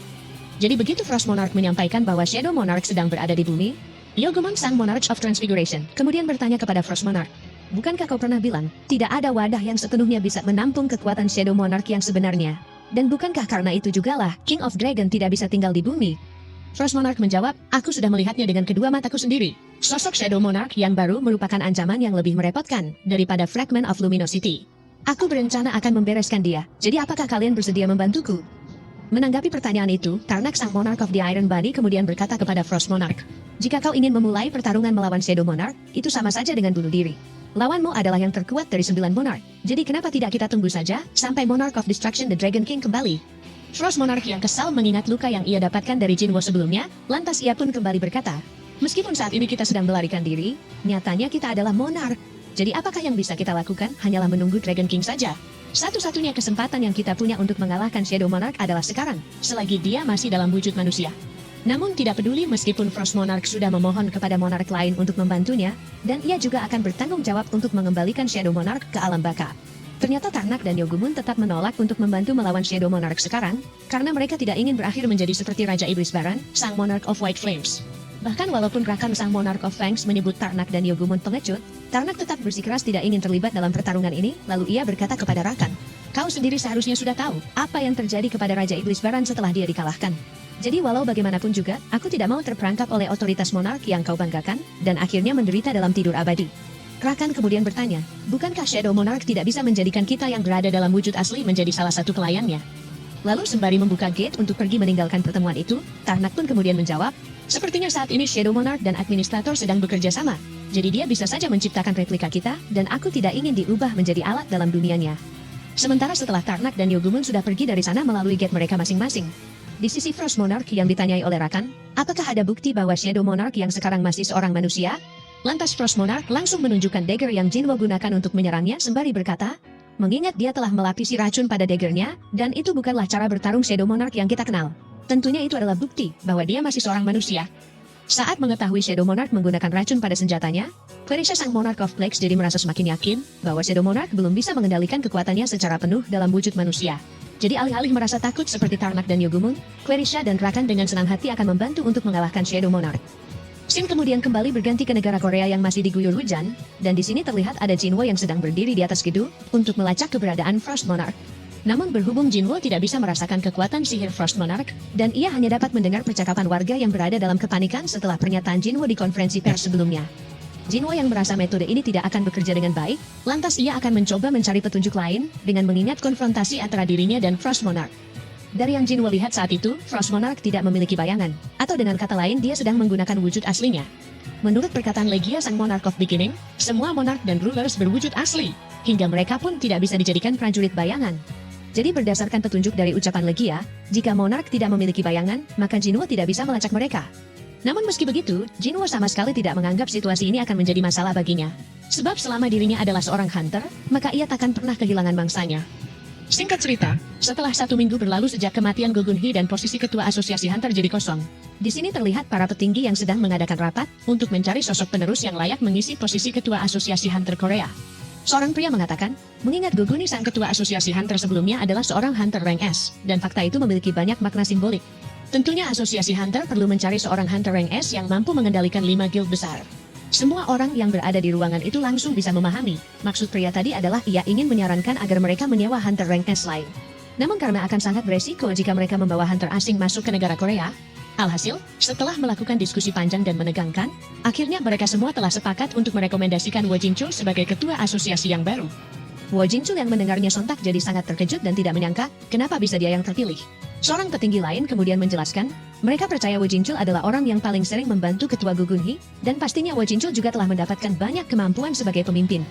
S1: Jadi begitu Frost Monarch menyampaikan bahwa Shadow Monarch sedang berada di bumi, Yogumon sang Monarch of Transfiguration kemudian bertanya kepada Frost Monarch, bukankah kau pernah bilang, tidak ada wadah yang sepenuhnya bisa menampung kekuatan Shadow Monarch yang sebenarnya? Dan bukankah karena itu jugalah King of Dragon tidak bisa tinggal di bumi? Frost Monarch menjawab, aku sudah melihatnya dengan kedua mataku sendiri. Sosok Shadow Monarch yang baru merupakan ancaman yang lebih merepotkan daripada Fragment of Luminosity. Aku berencana akan membereskan dia, jadi apakah kalian bersedia membantuku? Menanggapi pertanyaan itu, Karnak sang Monarch of the Iron Body kemudian berkata kepada Frost Monarch, jika kau ingin memulai pertarungan melawan Shadow Monarch, itu sama saja dengan bunuh diri. Lawanmu adalah yang terkuat dari 9 Monarch, jadi kenapa tidak kita tunggu saja sampai Monarch of Destruction the Dragon King kembali? Frost Monarch yang kesal mengingat luka yang ia dapatkan dari Jinwo sebelumnya, lantas ia pun kembali berkata, meskipun saat ini kita sedang melarikan diri, nyatanya kita adalah monarch. Jadi apakah yang bisa kita lakukan hanyalah menunggu Dragon King saja? Satu-satunya kesempatan yang kita punya untuk mengalahkan Shadow Monarch adalah sekarang, selagi dia masih dalam wujud manusia. Namun tidak peduli meskipun Frost Monarch sudah memohon kepada monarch lain untuk membantunya, dan ia juga akan bertanggung jawab untuk mengembalikan Shadow Monarch ke alam baka. Ternyata Karnak dan Yogumon tetap menolak untuk membantu melawan Shadow Monarch sekarang, karena mereka tidak ingin berakhir menjadi seperti Raja Iblis Baran, sang Monarch of White Flames. Bahkan walaupun Rakan sang Monarch of Fangs menyebut Karnak dan Yogumon pengecut, Karnak tetap bersikeras tidak ingin terlibat dalam pertarungan ini, lalu ia berkata kepada Rakan, kau sendiri seharusnya sudah tahu apa yang terjadi kepada Raja Iblis Baran setelah dia dikalahkan. Jadi walau bagaimanapun juga, aku tidak mau terperangkap oleh otoritas monark yang kau banggakan, dan akhirnya menderita dalam tidur abadi. Rakan kemudian bertanya, bukankah Shadow Monarch tidak bisa menjadikan kita yang berada dalam wujud asli menjadi salah satu pelayannya? Lalu sembari membuka gate untuk pergi meninggalkan pertemuan itu, Karnak pun kemudian menjawab, sepertinya saat ini Shadow Monarch dan administrator sedang bekerja sama. Jadi dia bisa saja menciptakan replika kita, dan aku tidak ingin diubah menjadi alat dalam dunianya. Sementara setelah Karnak dan Yogumon sudah pergi dari sana melalui gate mereka masing-masing. Di sisi Frost Monarch yang ditanyai oleh Rakan, apakah ada bukti bahwa Shadow Monarch yang sekarang masih seorang manusia? Lantas Frost Monarch langsung menunjukkan dagger yang Jinwo gunakan untuk menyerangnya sembari berkata, mengingat dia telah melapisi racun pada daggernya, dan itu bukanlah cara bertarung Shadow Monarch yang kita kenal. Tentunya itu adalah bukti bahwa dia masih seorang manusia. Saat mengetahui Shadow Monarch menggunakan racun pada senjatanya, Clarissa sang Monarch of Plagues jadi merasa semakin yakin bahwa Shadow Monarch belum bisa mengendalikan kekuatannya secara penuh dalam wujud manusia. Jadi alih-alih merasa takut seperti Tarnak dan Yogumon, Clarissa dan Rakan dengan senang hati akan membantu untuk mengalahkan Shadow Monarch. Scene kemudian kembali berganti ke negara Korea yang masih diguyur hujan, dan di sini terlihat ada Jinwo yang sedang berdiri di atas gedung untuk melacak keberadaan Frost Monarch. Namun berhubung Jinwo tidak bisa merasakan kekuatan sihir Frost Monarch, dan ia hanya dapat mendengar percakapan warga yang berada dalam kepanikan setelah pernyataan Jinwo di konferensi pers sebelumnya. Jinwo yang merasa metode ini tidak akan bekerja dengan baik, lantas ia akan mencoba mencari petunjuk lain dengan mengingat konfrontasi antara dirinya dan Frost Monarch. Dari yang Jinwo lihat saat itu, Frost Monarch tidak memiliki bayangan, atau dengan kata lain dia sedang menggunakan wujud aslinya. Menurut perkataan Legia sang Monarch of Beginning, semua Monarch dan Rulers berwujud asli, hingga mereka pun tidak bisa dijadikan prajurit bayangan. Jadi berdasarkan petunjuk dari ucapan Legia, jika Monarch tidak memiliki bayangan, maka Jinwo tidak bisa melacak mereka. Namun meski begitu, Jinwo sama sekali tidak menganggap situasi ini akan menjadi masalah baginya. Sebab selama dirinya adalah seorang hunter, maka ia takkan pernah kehilangan mangsanya. Singkat cerita, setelah 1 minggu berlalu sejak kematian Go Gun Hee dan posisi ketua asosiasi hunter jadi kosong, di sini terlihat para petinggi yang sedang mengadakan rapat untuk mencari sosok penerus yang layak mengisi posisi ketua asosiasi hunter Korea. Seorang pria mengatakan, mengingat Go Gun Hee sang ketua asosiasi hunter sebelumnya adalah seorang hunter rank S, dan fakta itu memiliki banyak makna simbolik. Tentunya asosiasi hunter perlu mencari seorang hunter rank S yang mampu mengendalikan 5 guild besar. Semua orang yang berada di ruangan itu langsung bisa memahami, maksud pria tadi adalah ia ingin menyarankan agar mereka menyewa hunter rank S lain. Namun karena akan sangat beresiko jika mereka membawa hunter asing masuk ke negara Korea, alhasil, setelah melakukan diskusi panjang dan menegangkan, akhirnya mereka semua telah sepakat untuk merekomendasikan Wo Jinchul sebagai ketua asosiasi yang baru. Wo Jinchul yang mendengarnya sontak jadi sangat terkejut dan tidak menyangka kenapa bisa dia yang terpilih. Seorang petinggi lain kemudian menjelaskan, mereka percaya Wo Jinchul adalah orang yang paling sering membantu ketua Go Gun Hee, dan pastinya Wo Jinchul juga telah mendapatkan banyak kemampuan sebagai pemimpin.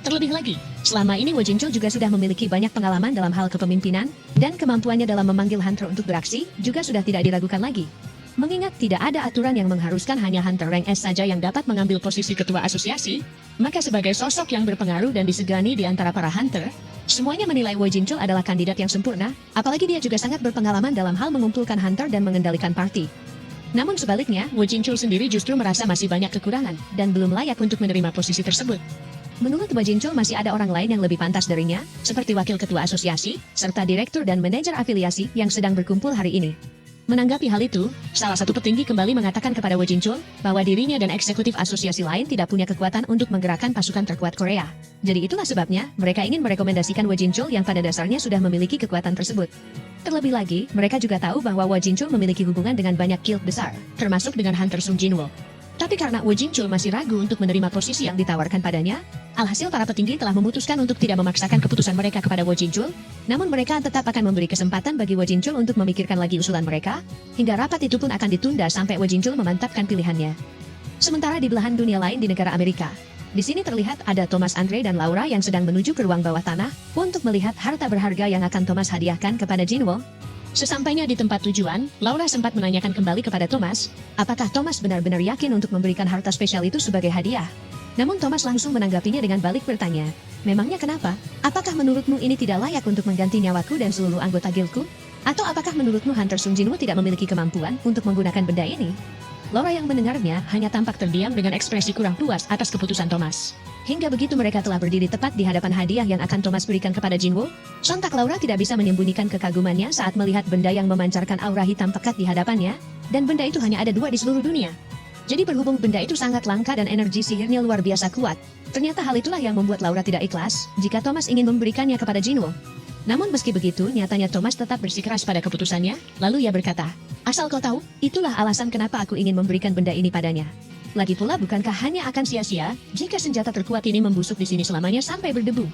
S1: Terlebih lagi, selama ini Wo Jinchul juga sudah memiliki banyak pengalaman dalam hal kepemimpinan, dan kemampuannya dalam memanggil hunter untuk beraksi juga sudah tidak diragukan lagi. Mengingat tidak ada aturan yang mengharuskan hanya hunter rank S saja yang dapat mengambil posisi ketua asosiasi, maka sebagai sosok yang berpengaruh dan disegani di antara para hunter, semuanya menilai Wo Jinchul adalah kandidat yang sempurna, apalagi dia juga sangat berpengalaman dalam hal mengumpulkan hunter dan mengendalikan party. Namun sebaliknya, Wo Jinchul sendiri justru merasa masih banyak kekurangan, dan belum layak untuk menerima posisi tersebut. Menurut Wo Jinchul masih ada orang lain yang lebih pantas darinya, seperti wakil ketua asosiasi, serta direktur dan manajer afiliasi yang sedang berkumpul hari ini. Menanggapi hal itu, salah satu petinggi kembali mengatakan kepada Wo Jinchul bahwa dirinya dan eksekutif asosiasi lain tidak punya kekuatan untuk menggerakkan pasukan terkuat Korea. Jadi itulah sebabnya mereka ingin merekomendasikan Wo Jinchul yang pada dasarnya sudah memiliki kekuatan tersebut. Terlebih lagi, mereka juga tahu bahwa Wo Jinchul memiliki hubungan dengan banyak guild besar, termasuk dengan hunter Sung Jinwo. Tapi karena Wo Jinchul masih ragu untuk menerima posisi yang ditawarkan padanya, alhasil para petinggi telah memutuskan untuk tidak memaksakan keputusan mereka kepada Wo Jinchul, namun mereka tetap akan memberi kesempatan bagi Wo Jinchul untuk memikirkan lagi usulan mereka, hingga rapat itu pun akan ditunda sampai Wo Jinchul memantapkan pilihannya. Sementara di belahan dunia lain di negara Amerika, di sini terlihat ada Thomas Andre dan Laura yang sedang menuju ke ruang bawah tanah untuk melihat harta berharga yang akan Thomas hadiahkan kepada Jinwo. Sesampainya di tempat tujuan, Laura sempat menanyakan kembali kepada Thomas, apakah Thomas benar-benar yakin untuk memberikan harta spesial itu sebagai hadiah. Namun Thomas langsung menanggapinya dengan balik bertanya, memangnya kenapa? Apakah menurutmu ini tidak layak untuk mengganti nyawaku dan seluruh anggota guildku? Atau apakah menurutmu Hunter Sung Jinwoo tidak memiliki kemampuan untuk menggunakan benda ini? Laura yang mendengarnya hanya tampak terdiam dengan ekspresi kurang puas atas keputusan Thomas. Hingga begitu mereka telah berdiri tepat di hadapan hadiah yang akan Thomas berikan kepada Jinwoo, sontak Laura tidak bisa menyembunyikan kekagumannya saat melihat benda yang memancarkan aura hitam pekat di hadapannya, dan benda itu hanya ada 2 di seluruh dunia. Jadi berhubung benda itu sangat langka dan energi sihirnya luar biasa kuat, ternyata hal itulah yang membuat Laura tidak ikhlas jika Thomas ingin memberikannya kepada Jinwoo. Namun meski begitu, nyatanya Thomas tetap bersikeras pada keputusannya, lalu ia berkata, asal kau tahu, itulah alasan kenapa aku ingin memberikan benda ini padanya. Lagi pula bukankah hanya akan sia-sia jika senjata terkuat ini membusuk di sini selamanya sampai berdebu.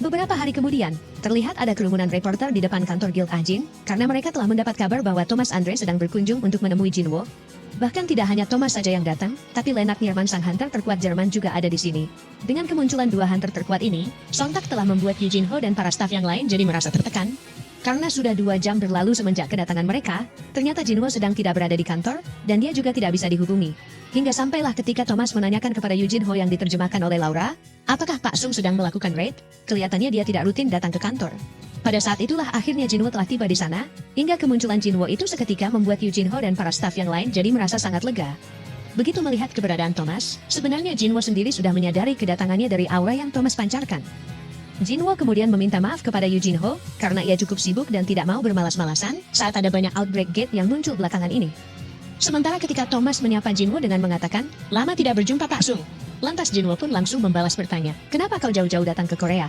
S1: Beberapa hari kemudian, terlihat ada kerumunan reporter di depan kantor Guild Ajin, karena mereka telah mendapat kabar bahwa Thomas Andre sedang berkunjung untuk menemui Jinwoo. Bahkan tidak hanya Thomas saja yang datang, tapi Lennart Nierman sang hunter terkuat Jerman juga ada di sini. Dengan kemunculan 2 hunter terkuat ini, sontak telah membuat Yu Jinho dan para staf yang lain jadi merasa tertekan. Karena sudah 2 jam berlalu semenjak kedatangan mereka, ternyata Jinwo sedang tidak berada di kantor, dan dia juga tidak bisa dihubungi. Hingga sampailah ketika Thomas menanyakan kepada Yoo Jin Ho yang diterjemahkan oleh Laura, apakah Pak Sung sedang melakukan raid? Kelihatannya dia tidak rutin datang ke kantor. Pada saat itulah akhirnya Jinwo telah tiba di sana, hingga kemunculan Jinwo itu seketika membuat Yoo Jin Ho dan para staf yang lain jadi merasa sangat lega. Begitu melihat keberadaan Thomas, sebenarnya Jinwo sendiri sudah menyadari kedatangannya dari aura yang Thomas pancarkan. Jinwo kemudian meminta maaf kepada Yoo Jin Ho karena ia cukup sibuk dan tidak mau bermalas-malasan saat ada banyak outbreak gate yang muncul belakangan ini. Sementara ketika Thomas menyapa Jinwo dengan mengatakan, "Lama tidak berjumpa Pak Sung." Lantas Jinwo pun langsung membalas bertanya, "Kenapa kau jauh-jauh datang ke Korea?"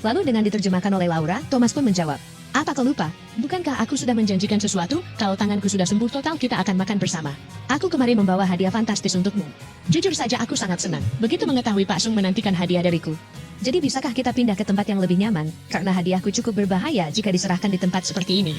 S1: Lalu dengan diterjemahkan oleh Laura, Thomas pun menjawab, "Apa kau lupa? Bukankah aku sudah menjanjikan sesuatu? Kalau tanganku sudah sembuh total kita akan makan bersama. Aku kemari membawa hadiah fantastis untukmu." Jujur saja aku sangat senang, begitu mengetahui Pak Sung menantikan hadiah dariku. Jadi bisakah kita pindah ke tempat yang lebih nyaman, karena hadiahku cukup berbahaya jika diserahkan di tempat seperti ini.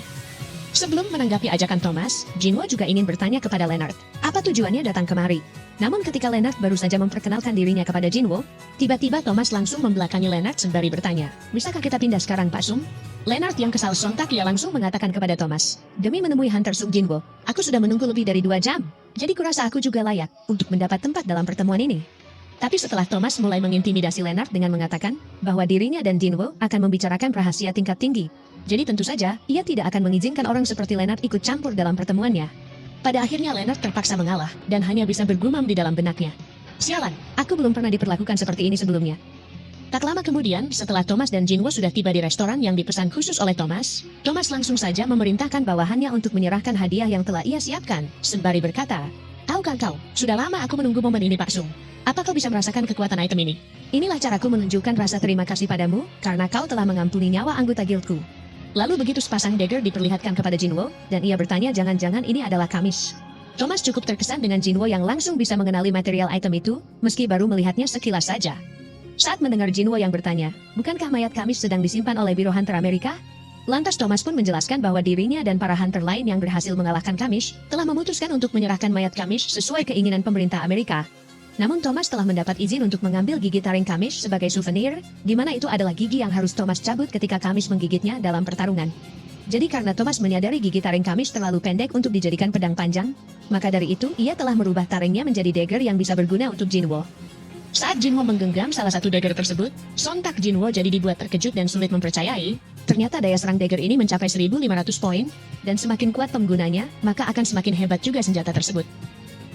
S1: Sebelum menanggapi ajakan Thomas, Jinwo juga ingin bertanya kepada Leonard, apa tujuannya datang kemari. Namun ketika Leonard baru saja memperkenalkan dirinya kepada Jinwo, tiba-tiba Thomas langsung membelakangi Leonard sembari bertanya, bisakah kita pindah sekarang Pak Sung? Leonard yang kesal sontak ia langsung mengatakan kepada Thomas, demi menemui Hunter Sung Jinwo, aku sudah menunggu lebih dari 2 jam, jadi kurasa aku juga layak untuk mendapat tempat dalam pertemuan ini. Tapi setelah Thomas mulai mengintimidasi Leonard dengan mengatakan bahwa dirinya dan Jinwo akan membicarakan rahasia tingkat tinggi. Jadi tentu saja, ia tidak akan mengizinkan orang seperti Leonard ikut campur dalam pertemuannya. Pada akhirnya Leonard terpaksa mengalah dan hanya bisa bergumam di dalam benaknya. Sialan, aku belum pernah diperlakukan seperti ini sebelumnya. Tak lama kemudian, setelah Thomas dan Jinwo sudah tiba di restoran yang dipesan khusus oleh Thomas, Thomas langsung saja memerintahkan bawahannya untuk menyerahkan hadiah yang telah ia siapkan, sembari berkata, "Tahukah kau, sudah lama aku menunggu momen ini Pak Sung. Apa kau bisa merasakan kekuatan item ini? Inilah caraku menunjukkan rasa terima kasih padamu, karena kau telah mengampuni nyawa anggota guildku." Lalu begitu sepasang dagger diperlihatkan kepada Jinwo, dan ia bertanya jangan-jangan ini adalah Kamis. Thomas cukup terkesan dengan Jinwo yang langsung bisa mengenali material item itu, meski baru melihatnya sekilas saja. Saat mendengar Jinwo yang bertanya, bukankah mayat Kamis sedang disimpan oleh Biro Hunter Amerika? Lantas Thomas pun menjelaskan bahwa dirinya dan para hunter lain yang berhasil mengalahkan Kamis, telah memutuskan untuk menyerahkan mayat Kamis sesuai keinginan pemerintah Amerika. Namun Thomas telah mendapat izin untuk mengambil gigi taring Kamis sebagai souvenir, di mana itu adalah gigi yang harus Thomas cabut ketika Kamis menggigitnya dalam pertarungan. Jadi karena Thomas menyadari gigi taring Kamis terlalu pendek untuk dijadikan pedang panjang, maka dari itu ia telah merubah taringnya menjadi dagger yang bisa berguna untuk Jinwo. Saat Jinwo menggenggam salah satu dagger tersebut, sontak Jinwo jadi dibuat terkejut dan sulit mempercayai. Ternyata daya serang dagger ini mencapai 1.500 poin, dan semakin kuat penggunanya, maka akan semakin hebat juga senjata tersebut.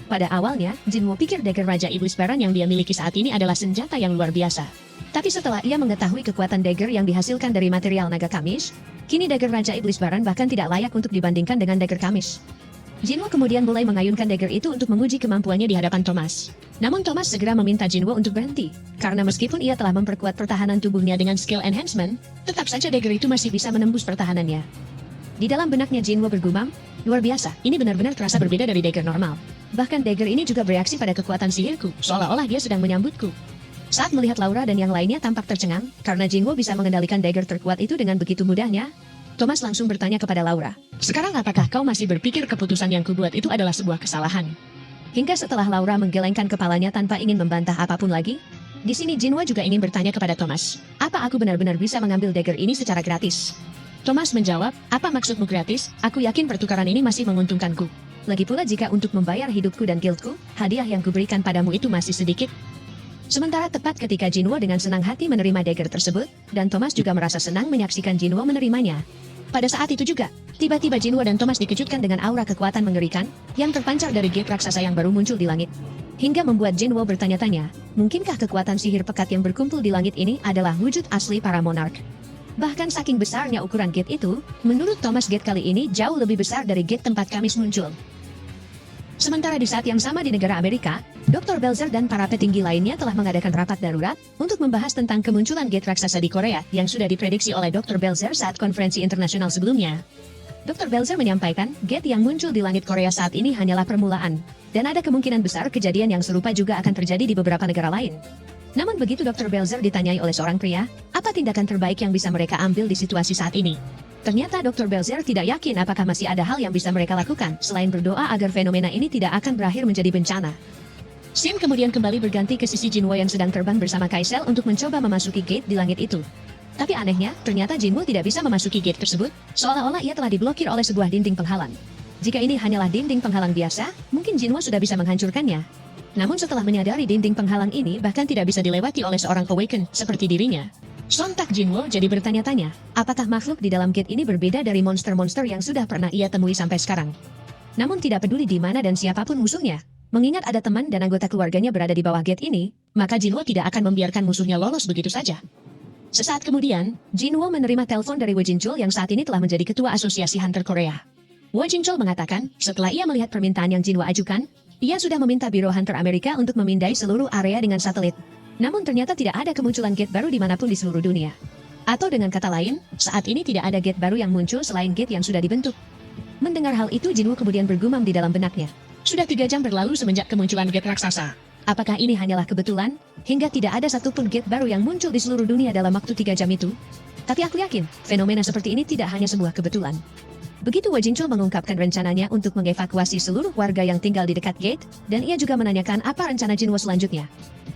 S1: Pada awalnya, Jinwo pikir dagger Raja Iblis Baran yang dia miliki saat ini adalah senjata yang luar biasa. Tapi setelah ia mengetahui kekuatan dagger yang dihasilkan dari material naga Kamis, kini dagger Raja Iblis Baran bahkan tidak layak untuk dibandingkan dengan dagger Kamis. Jinwo kemudian mulai mengayunkan dagger itu untuk menguji kemampuannya di hadapan Thomas. Namun Thomas segera meminta Jinwo untuk berhenti, karena meskipun ia telah memperkuat pertahanan tubuhnya dengan skill enhancement, tetap saja dagger itu masih bisa menembus pertahanannya. Di dalam benaknya Jinwo bergumam, luar biasa, ini benar-benar terasa berbeda dari dagger normal. Bahkan dagger ini juga bereaksi pada kekuatan sihirku, seolah-olah dia sedang menyambutku. Saat melihat Laura dan yang lainnya tampak tercengang, karena Jinwo bisa mengendalikan dagger terkuat itu dengan begitu mudahnya, Thomas langsung bertanya kepada Laura, "Sekarang apakah kau masih berpikir keputusan yang kubuat itu adalah sebuah kesalahan?" Hingga setelah Laura menggelengkan kepalanya tanpa ingin membantah apapun lagi, di sini Jinwo juga ingin bertanya kepada Thomas, "Apa aku benar-benar bisa mengambil dagger ini secara gratis?" Thomas menjawab, "Apa maksudmu gratis? Aku yakin pertukaran ini masih menguntungkanku. Lagi pula jika untuk membayar hidupku dan guildku, hadiah yang kuberikan padamu itu masih sedikit." Sementara tepat ketika Jinwo dengan senang hati menerima dagger tersebut, dan Thomas juga merasa senang menyaksikan Jinwo menerimanya. Pada saat itu juga, tiba-tiba Jinwo dan Thomas dikejutkan dengan aura kekuatan mengerikan, yang terpancar dari gate raksasa yang baru muncul di langit. Hingga membuat Jinwo bertanya-tanya, mungkinkah kekuatan sihir pekat yang berkumpul di langit ini adalah wujud asli para monark? Bahkan saking besarnya ukuran gate itu, menurut Thomas gate kali ini jauh lebih besar dari gate tempat Kamis muncul. Sementara di saat yang sama di negara Amerika, Dr. Belzer dan para petinggi lainnya telah mengadakan rapat darurat untuk membahas tentang kemunculan gate raksasa di Korea yang sudah diprediksi oleh Dr. Belzer saat konferensi internasional sebelumnya. Dr. Belzer menyampaikan, gate yang muncul di langit Korea saat ini hanyalah permulaan, dan ada kemungkinan besar kejadian yang serupa juga akan terjadi di beberapa negara lain. Namun begitu Dr. Belzer ditanyai oleh seorang pria, apa tindakan terbaik yang bisa mereka ambil di situasi saat ini? Ternyata Dr. Belzer tidak yakin apakah masih ada hal yang bisa mereka lakukan selain berdoa agar fenomena ini tidak akan berakhir menjadi bencana. Scene kemudian kembali berganti ke sisi Jinwo yang sedang terbang bersama Kaisel untuk mencoba memasuki gate di langit itu. Tapi anehnya, ternyata Jinwoo tidak bisa memasuki gate tersebut, seolah-olah ia telah diblokir oleh sebuah dinding penghalang. Jika ini hanyalah dinding penghalang biasa, mungkin Jinwoo sudah bisa menghancurkannya. Namun setelah menyadari dinding penghalang ini bahkan tidak bisa dilewati oleh seorang Awaken seperti dirinya, sontak Jinwoo jadi bertanya-tanya, apakah makhluk di dalam gate ini berbeda dari monster-monster yang sudah pernah ia temui sampai sekarang. Namun tidak peduli di mana dan siapapun musuhnya, mengingat ada teman dan anggota keluarganya berada di bawah gate ini, maka Jinwoo tidak akan membiarkan musuhnya lolos begitu saja. Sesaat kemudian, Jinwoo menerima telepon dari Woo Jinchul yang saat ini telah menjadi ketua asosiasi Hunter Korea. Woo Jinchul mengatakan, setelah ia melihat permintaan yang Jinwoo ajukan, ia sudah meminta Biro Hunter Amerika untuk memindai seluruh area dengan satelit. Namun ternyata tidak ada kemunculan gate baru dimanapun di seluruh dunia. Atau dengan kata lain, saat ini tidak ada gate baru yang muncul selain gate yang sudah dibentuk. Mendengar hal itu, Jinwoo kemudian bergumam di dalam benaknya. Sudah 3 jam berlalu semenjak kemunculan gate raksasa. Apakah ini hanyalah kebetulan, hingga tidak ada satupun gate baru yang muncul di seluruh dunia dalam waktu 3 jam itu? Tapi aku yakin, fenomena seperti ini tidak hanya sebuah kebetulan. Begitu Woo Jinchul mengungkapkan rencananya untuk mengevakuasi seluruh warga yang tinggal di dekat gate, dan ia juga menanyakan apa rencana Jinwoo selanjutnya.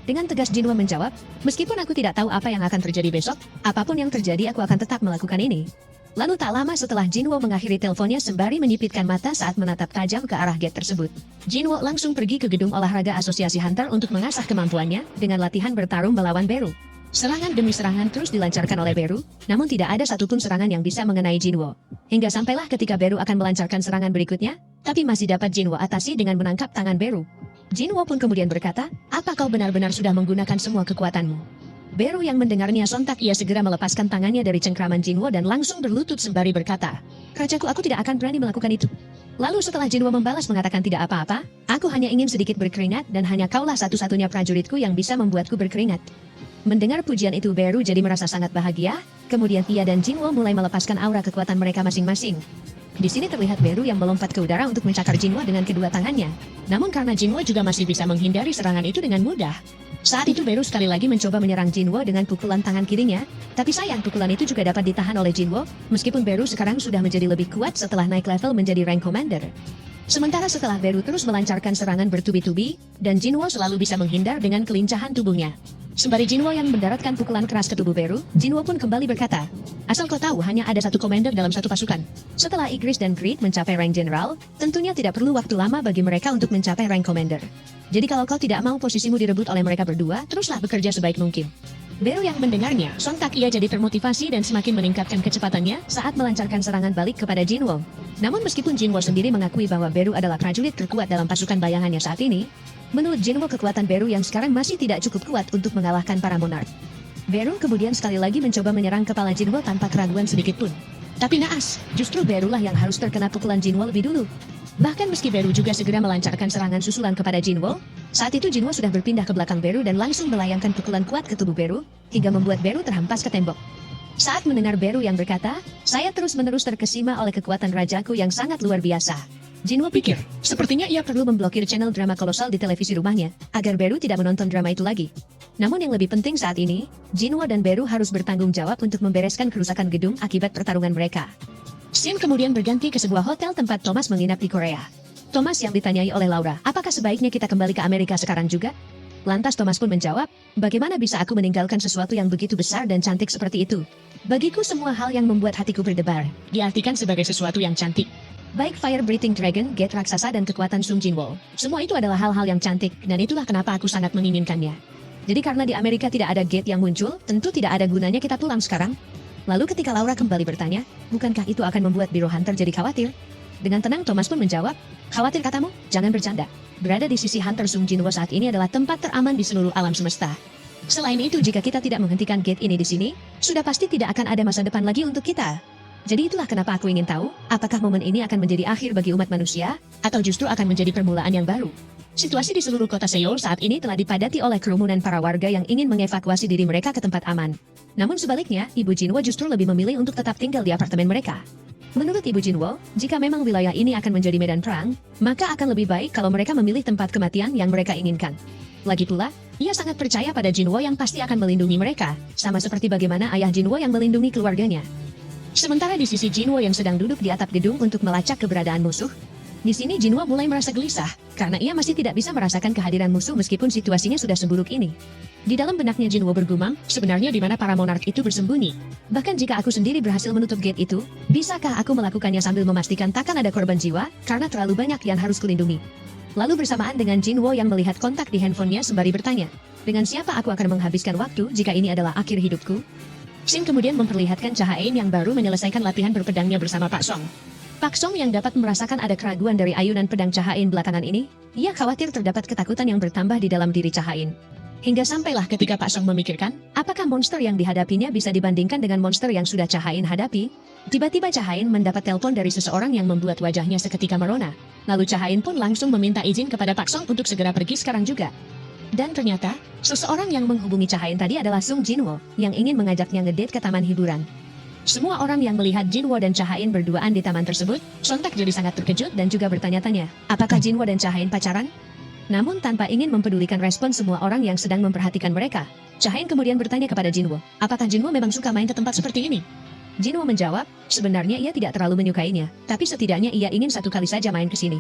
S1: Dengan tegas Jinwoo menjawab, meskipun aku tidak tahu apa yang akan terjadi besok, apapun yang terjadi aku akan tetap melakukan ini. Lalu tak lama setelah Jinwoo mengakhiri teleponnya sembari menyipitkan mata saat menatap tajam ke arah gate tersebut, Jinwoo langsung pergi ke gedung olahraga Asosiasi Hunter untuk mengasah kemampuannya dengan latihan bertarung melawan Beru. Serangan demi serangan terus dilancarkan oleh Beru, namun tidak ada satupun serangan yang bisa mengenai Jinwoo. Hingga sampailah ketika Beru akan melancarkan serangan berikutnya, tapi masih dapat Jinwoo atasi dengan menangkap tangan Beru. Jinwoo pun kemudian berkata, apa kau benar-benar sudah menggunakan semua kekuatanmu? Beru yang mendengarnya sontak ia segera melepaskan tangannya dari cengkraman Jinwoo dan langsung berlutut sembari berkata, Rajaku, aku tidak akan berani melakukan itu. Lalu setelah Jinwoo membalas mengatakan tidak apa-apa, aku hanya ingin sedikit berkeringat dan hanya kaulah satu-satunya prajuritku yang bisa membuatku berkeringat. Mendengar pujian itu Beru jadi merasa sangat bahagia, kemudian ia dan Jinwoo mulai melepaskan aura kekuatan mereka masing-masing. Di sini terlihat Beru yang melompat ke udara untuk mencakar Jinwoo dengan kedua tangannya. Namun karena Jinwoo juga masih bisa menghindari serangan itu dengan mudah. Saat itu Beru sekali lagi mencoba menyerang Jinwoo dengan pukulan tangan kirinya, tapi sayang pukulan itu juga dapat ditahan oleh Jinwoo, meskipun Beru sekarang sudah menjadi lebih kuat setelah naik level menjadi rank commander. Sementara setelah Beru terus melancarkan serangan bertubi-tubi, dan Jinwoo selalu bisa menghindar dengan kelincahan tubuhnya. Sembari Jinwoo yang mendaratkan pukulan keras ke tubuh Beru, Jinwoo pun kembali berkata, asal kau tahu hanya ada satu komander dalam satu pasukan. Setelah Igris dan Greed mencapai rank general, tentunya tidak perlu waktu lama bagi mereka untuk mencapai rank commander. Jadi kalau kau tidak mau posisimu direbut oleh mereka berdua, teruslah bekerja sebaik mungkin. Beru yang mendengarnya, sontak ia jadi termotivasi dan semakin meningkatkan kecepatannya saat melancarkan serangan balik kepada Jinwoo. Namun meskipun Jinwoo sendiri mengakui bahwa Beru adalah prajurit terkuat dalam pasukan bayangannya saat ini, menurut Jinwoo kekuatan Beru yang sekarang masih tidak cukup kuat untuk mengalahkan para monark. Beru kemudian sekali lagi mencoba menyerang kepala Jinwoo tanpa keraguan sedikitpun. Tapi naas, justru Beru lah yang harus terkena pukulan Jinwoo lebih dulu. Bahkan meski Beru juga segera melancarkan serangan susulan kepada Jinwoo, saat itu Jinwoo sudah berpindah ke belakang Beru dan langsung melayangkan pukulan kuat ke tubuh Beru, hingga membuat Beru terhempas ke tembok. Saat mendengar Beru yang berkata, saya terus-menerus terkesima oleh kekuatan rajaku yang sangat luar biasa. Jinwoo pikir, sepertinya ia perlu memblokir channel drama kolosal di televisi rumahnya, agar Beru tidak menonton drama itu lagi. Namun yang lebih penting saat ini, Jinwoo dan Beru harus bertanggung jawab untuk membereskan kerusakan gedung akibat pertarungan mereka. Scene kemudian berganti ke sebuah hotel tempat Thomas menginap di Korea. Thomas yang ditanyai oleh Laura, apakah sebaiknya kita kembali ke Amerika sekarang juga? Lantas Thomas pun menjawab, bagaimana bisa aku meninggalkan sesuatu yang begitu besar dan cantik seperti itu? Bagiku semua hal yang membuat hatiku berdebar diartikan sebagai sesuatu yang cantik. Baik Fire Breathing Dragon, Gate Raksasa dan kekuatan Sung Jinwoo, semua itu adalah hal-hal yang cantik, dan itulah kenapa aku sangat menginginkannya. Jadi karena di Amerika tidak ada gate yang muncul, tentu tidak ada gunanya kita pulang sekarang. Lalu ketika Laura kembali bertanya, bukankah itu akan membuat Biro Hunter jadi khawatir? Dengan tenang Thomas pun menjawab, khawatir katamu? Jangan bercanda. Berada di sisi Hunter Sung Jinwoo saat ini adalah tempat teraman di seluruh alam semesta. Selain itu jika kita tidak menghentikan gate ini di sini, sudah pasti tidak akan ada masa depan lagi untuk kita. Jadi itulah kenapa aku ingin tahu, apakah momen ini akan menjadi akhir bagi umat manusia, atau justru akan menjadi permulaan yang baru. Situasi di seluruh kota Seoul saat ini telah dipadati oleh kerumunan para warga yang ingin mengevakuasi diri mereka ke tempat aman. Namun sebaliknya, Ibu Jinwoo justru lebih memilih untuk tetap tinggal di apartemen mereka. Menurut Ibu Jinwoo, jika memang wilayah ini akan menjadi medan perang, maka akan lebih baik kalau mereka memilih tempat kematian yang mereka inginkan. Lagi pula, ia sangat percaya pada Jinwoo yang pasti akan melindungi mereka, sama seperti bagaimana ayah Jinwoo yang melindungi keluarganya. Sementara di sisi Jinwoo yang sedang duduk di atap gedung untuk melacak keberadaan musuh, Di sini Jinwo mulai merasa gelisah, karena ia masih tidak bisa merasakan kehadiran musuh meskipun situasinya sudah seburuk ini. Di dalam benaknya Jinwo bergumam, sebenarnya di mana para monark itu bersembunyi. Bahkan jika aku sendiri berhasil menutup gate itu, bisakah aku melakukannya sambil memastikan takkan ada korban jiwa, karena terlalu banyak yang harus kulindungi. Lalu bersamaan dengan Jinwo yang melihat kontak di handphonenya sembari bertanya, dengan siapa aku akan menghabiskan waktu jika ini adalah akhir hidupku? Shin kemudian memperlihatkan Cha-Hain yang baru menyelesaikan latihan berpedangnya bersama Pak Song. Pak Song yang dapat merasakan ada keraguan dari ayunan pedang Cha-Hain belakangan ini, ia khawatir terdapat ketakutan yang bertambah di dalam diri Cha-Hain. Hingga sampailah ketika Pak Song memikirkan, apakah monster yang dihadapinya bisa dibandingkan dengan monster yang sudah Cha-Hain hadapi? Tiba-tiba Cha-Hain mendapat telepon dari seseorang yang membuat wajahnya seketika merona. Lalu Cha-Hain pun langsung meminta izin kepada Pak Song untuk segera pergi sekarang juga. Dan ternyata, seseorang yang menghubungi Cha-Hain tadi adalah Sung Jinwo, yang ingin mengajaknya ngedate ke taman hiburan. Semua orang yang melihat Jinwo dan Cha-Hain berduaan di taman tersebut, sontak jadi sangat terkejut dan juga bertanya-tanya, apakah Jinwo dan Cha-Hain pacaran? Namun tanpa ingin mempedulikan respon semua orang yang sedang memperhatikan mereka, Cha-Hain kemudian bertanya kepada Jinwo, apakah Jinwo memang suka main ke tempat seperti ini? Jinwo menjawab, sebenarnya ia tidak terlalu menyukainya, tapi setidaknya ia ingin satu kali saja main ke sini.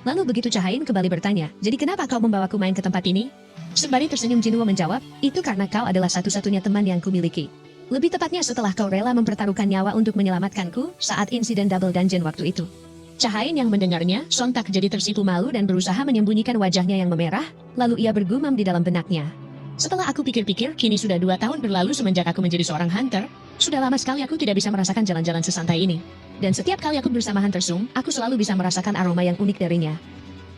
S1: Lalu begitu Cha-Hain kembali bertanya, jadi kenapa kau membawaku main ke tempat ini? Sembari tersenyum Jinwo menjawab, itu karena kau adalah satu-satunya teman yang kumiliki. Lebih tepatnya setelah kau rela mempertaruhkan nyawa untuk menyelamatkanku saat insiden double dungeon waktu itu. Cha-Hain yang mendengarnya, sontak jadi tersipu malu dan berusaha menyembunyikan wajahnya yang memerah, lalu ia bergumam di dalam benaknya. Setelah aku pikir-pikir, kini sudah 2 tahun berlalu semenjak aku menjadi seorang hunter, sudah lama sekali aku tidak bisa merasakan jalan-jalan sesantai ini. Dan setiap kali aku bersama Hunter Sung, aku selalu bisa merasakan aroma yang unik darinya.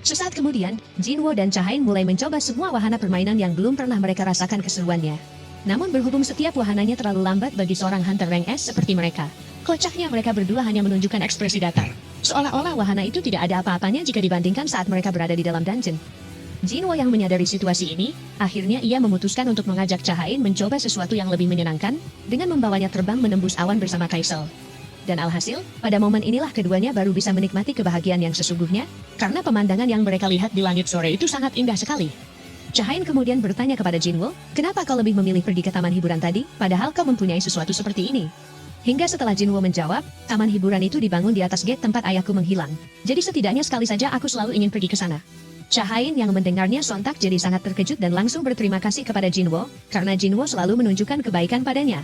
S1: Sesaat kemudian, Jinwo dan Cha-Hain mulai mencoba semua wahana permainan yang belum pernah mereka rasakan keseruannya. Namun berhubung setiap wahananya terlalu lambat bagi seorang hunter rank S seperti mereka, kocaknya mereka berdua hanya menunjukkan ekspresi datar. Seolah-olah wahana itu tidak ada apa-apanya jika dibandingkan saat mereka berada di dalam dungeon. Jinwo yang menyadari situasi ini, akhirnya ia memutuskan untuk mengajak Cha-Hain mencoba sesuatu yang lebih menyenangkan, dengan membawanya terbang menembus awan bersama Kaisel. Dan alhasil, pada momen inilah keduanya baru bisa menikmati kebahagiaan yang sesungguhnya, karena pemandangan yang mereka lihat di langit sore itu sangat indah sekali. Cha-Hain kemudian bertanya kepada Jinwo, kenapa kau lebih memilih pergi ke taman hiburan tadi, padahal kau mempunyai sesuatu seperti ini? Hingga setelah Jinwo menjawab, taman hiburan itu dibangun di atas gate tempat ayahku menghilang. Jadi setidaknya sekali saja aku selalu ingin pergi ke sana. Cha-Hain yang mendengarnya sontak jadi sangat terkejut dan langsung berterima kasih kepada Jinwo, karena Jinwo selalu menunjukkan kebaikan padanya.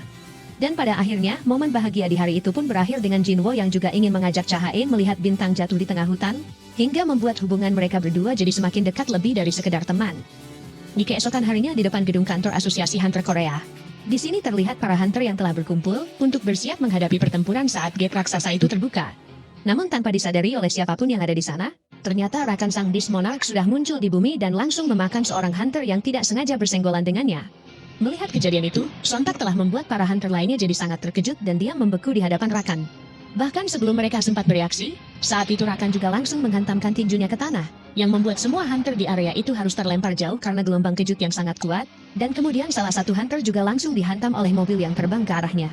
S1: Dan pada akhirnya, momen bahagia di hari itu pun berakhir dengan Jinwo yang juga ingin mengajak Cha-Hain melihat bintang jatuh di tengah hutan, hingga membuat hubungan mereka berdua jadi semakin dekat lebih dari sekedar teman. Di keesokan harinya di depan gedung kantor Asosiasi Hunter Korea. Di sini terlihat para hunter yang telah berkumpul untuk bersiap menghadapi pertempuran saat gate raksasa itu terbuka. Namun tanpa disadari oleh siapapun yang ada di sana, ternyata rakan sang Beast Monarch sudah muncul di bumi dan langsung memakan seorang hunter yang tidak sengaja bersenggolan dengannya. Melihat kejadian itu, sontak telah membuat para hunter lainnya jadi sangat terkejut dan diam membeku di hadapan Rakan. Bahkan sebelum mereka sempat bereaksi, saat itu Rakan juga langsung menghantamkan tinjunya ke tanah, yang membuat semua hunter di area itu harus terlempar jauh karena gelombang kejut yang sangat kuat, dan kemudian salah satu hunter juga langsung dihantam oleh mobil yang terbang ke arahnya.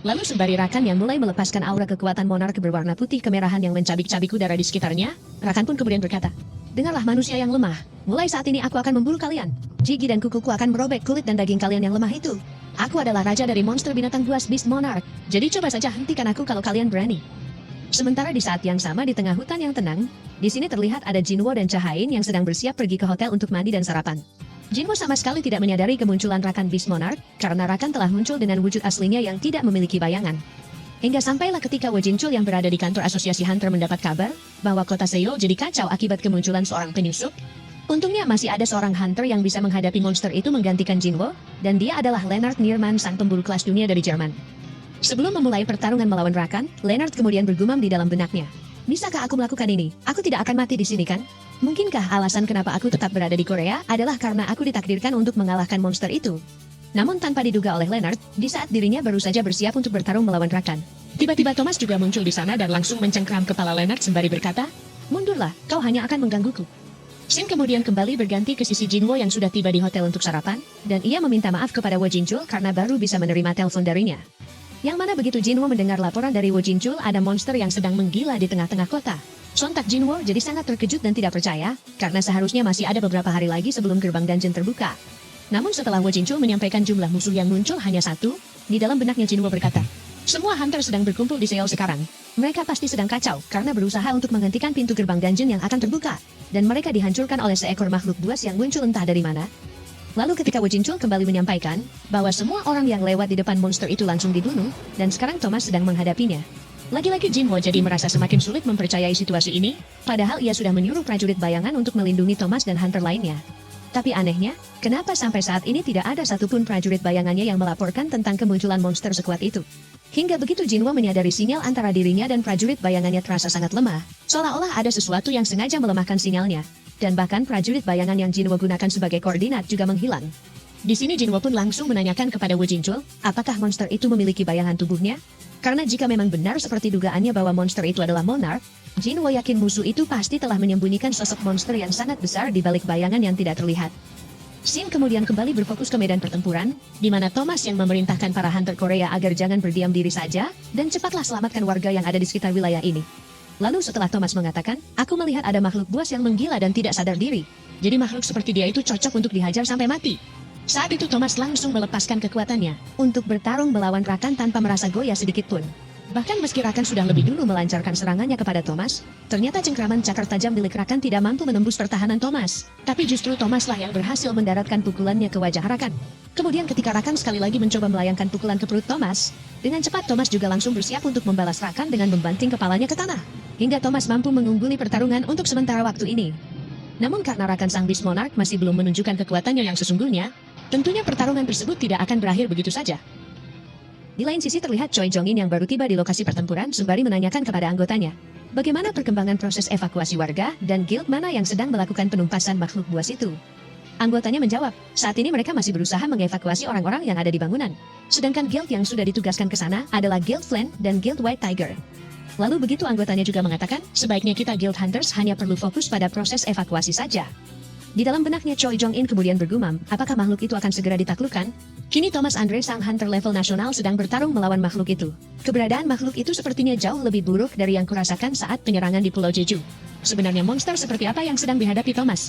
S1: Lalu sembari Rakan yang mulai melepaskan aura kekuatan monark berwarna putih kemerahan yang mencabik-cabik udara di sekitarnya, Rakan pun kemudian berkata, dengarlah manusia yang lemah, mulai saat ini aku akan memburu kalian. Gigi dan kukuku akan merobek kulit dan daging kalian yang lemah itu. Aku adalah raja dari monster binatang buas Beast Monarch, jadi coba saja hentikan aku kalau kalian berani. Sementara di saat yang sama di tengah hutan yang tenang, di sini terlihat ada Jinwo dan Cha-Hain yang sedang bersiap pergi ke hotel untuk mandi dan sarapan. Jinwo sama sekali tidak menyadari kemunculan Rakan Beast Monarch, karena Rakan telah muncul dengan wujud aslinya yang tidak memiliki bayangan. Hingga sampailah ketika Wo Jinchul yang berada di kantor Asosiasi Hunter mendapat kabar, bahwa kota Seoul jadi kacau akibat kemunculan seorang penyusup. Untungnya masih ada seorang hunter yang bisa menghadapi monster itu menggantikan Jinwo, dan dia adalah Leonard Nierman sang pemburu kelas dunia dari Jerman. Sebelum memulai pertarungan melawan Rakan, Leonard kemudian bergumam di dalam benaknya. Bisakah aku melakukan ini? Aku tidak akan mati di sini kan? Mungkinkah alasan kenapa aku tetap berada di Korea adalah karena aku ditakdirkan untuk mengalahkan monster itu? Namun tanpa diduga oleh Leonard, di saat dirinya baru saja bersiap untuk bertarung melawan Rakan, tiba-tiba Thomas juga muncul di sana dan langsung mencengkram kepala Leonard sembari berkata, mundurlah, kau hanya akan menggangguku. Shin kemudian kembali berganti ke sisi Jinwo yang sudah tiba di hotel untuk sarapan, dan ia meminta maaf kepada Wo Jinchul karena baru bisa menerima telepon darinya. Yang mana begitu Jinwo mendengar laporan dari Wo Jinchul ada monster yang sedang menggila di tengah-tengah kota. Sontak Jinwo jadi sangat terkejut dan tidak percaya, karena seharusnya masih ada beberapa hari lagi sebelum gerbang dungeon terbuka. Namun setelah Wo Jinchul menyampaikan jumlah musuh yang muncul hanya 1, di dalam benaknya Jinwo berkata, Semua hunter sedang berkumpul di Seoul sekarang. Mereka pasti sedang kacau karena berusaha untuk menghentikan pintu gerbang dungeon yang akan terbuka. Dan mereka dihancurkan oleh seekor makhluk buas yang muncul entah dari mana. Lalu ketika Wu Jinchul kembali menyampaikan bahwa semua orang yang lewat di depan monster itu langsung dibunuh, dan sekarang Thomas sedang menghadapinya. Lagi-lagi Jinwo jadi merasa semakin sulit mempercayai situasi ini, padahal ia sudah menyuruh prajurit bayangan untuk melindungi Thomas dan hunter lainnya. Tapi anehnya, kenapa sampai saat ini tidak ada satupun prajurit bayangannya yang melaporkan tentang kemunculan monster sekuat itu? Hingga begitu Jinwo menyadari sinyal antara dirinya dan prajurit bayangannya terasa sangat lemah, seolah-olah ada sesuatu yang sengaja melemahkan sinyalnya. Dan bahkan prajurit bayangan yang Jinwo gunakan sebagai koordinat juga menghilang. Di sini Jinwo pun langsung menanyakan kepada Wu Jinchul, apakah monster itu memiliki bayangan tubuhnya? Karena jika memang benar seperti dugaannya bahwa monster itu adalah monark, Jinwo yakin musuh itu pasti telah menyembunyikan sosok monster yang sangat besar di balik bayangan yang tidak terlihat. Scene kemudian kembali berfokus ke medan pertempuran, di mana Thomas yang memerintahkan para hunter Korea agar jangan berdiam diri saja, dan cepatlah selamatkan warga yang ada di sekitar wilayah ini. Lalu setelah Thomas mengatakan, aku melihat ada makhluk buas yang menggila dan tidak sadar diri. Jadi makhluk seperti dia itu cocok untuk dihajar sampai mati. Saat itu Thomas langsung melepaskan kekuatannya untuk bertarung melawan Rakan tanpa merasa goyah sedikit pun. Bahkan meski Rakan sudah lebih dulu melancarkan serangannya kepada Thomas, ternyata cengkraman cakar tajam milik Rakan tidak mampu menembus pertahanan Thomas. Tapi justru Thomas lah yang berhasil mendaratkan pukulannya ke wajah Rakan. Kemudian ketika Rakan sekali lagi mencoba melayangkan pukulan ke perut Thomas, dengan cepat Thomas juga langsung bersiap untuk membalas Rakan dengan membanting kepalanya ke tanah. Hingga Thomas mampu mengungguli pertarungan untuk sementara waktu ini. Namun karena Rakan sang Beast Monarch masih belum menunjukkan kekuatannya yang sesungguhnya, tentunya pertarungan tersebut tidak akan berakhir begitu saja. Di lain sisi terlihat Choi Jong-in yang baru tiba di lokasi pertempuran sembari menanyakan kepada anggotanya, bagaimana perkembangan proses evakuasi warga dan guild mana yang sedang melakukan penumpasan makhluk buas itu. Anggotanya menjawab, saat ini mereka masih berusaha mengevakuasi orang-orang yang ada di bangunan. Sedangkan guild yang sudah ditugaskan ke sana adalah Guild Flame dan Guild White Tiger. Lalu begitu anggotanya juga mengatakan, sebaiknya kita Guild Hunters hanya perlu fokus pada proses evakuasi saja. Di dalam benaknya Choi Jong-in kemudian bergumam, apakah makhluk itu akan segera ditaklukkan? Kini Thomas Andre sang hunter level nasional sedang bertarung melawan makhluk itu. Keberadaan makhluk itu sepertinya jauh lebih buruk dari yang kurasakan saat penyerangan di Pulau Jeju. Sebenarnya monster seperti apa yang sedang dihadapi Thomas?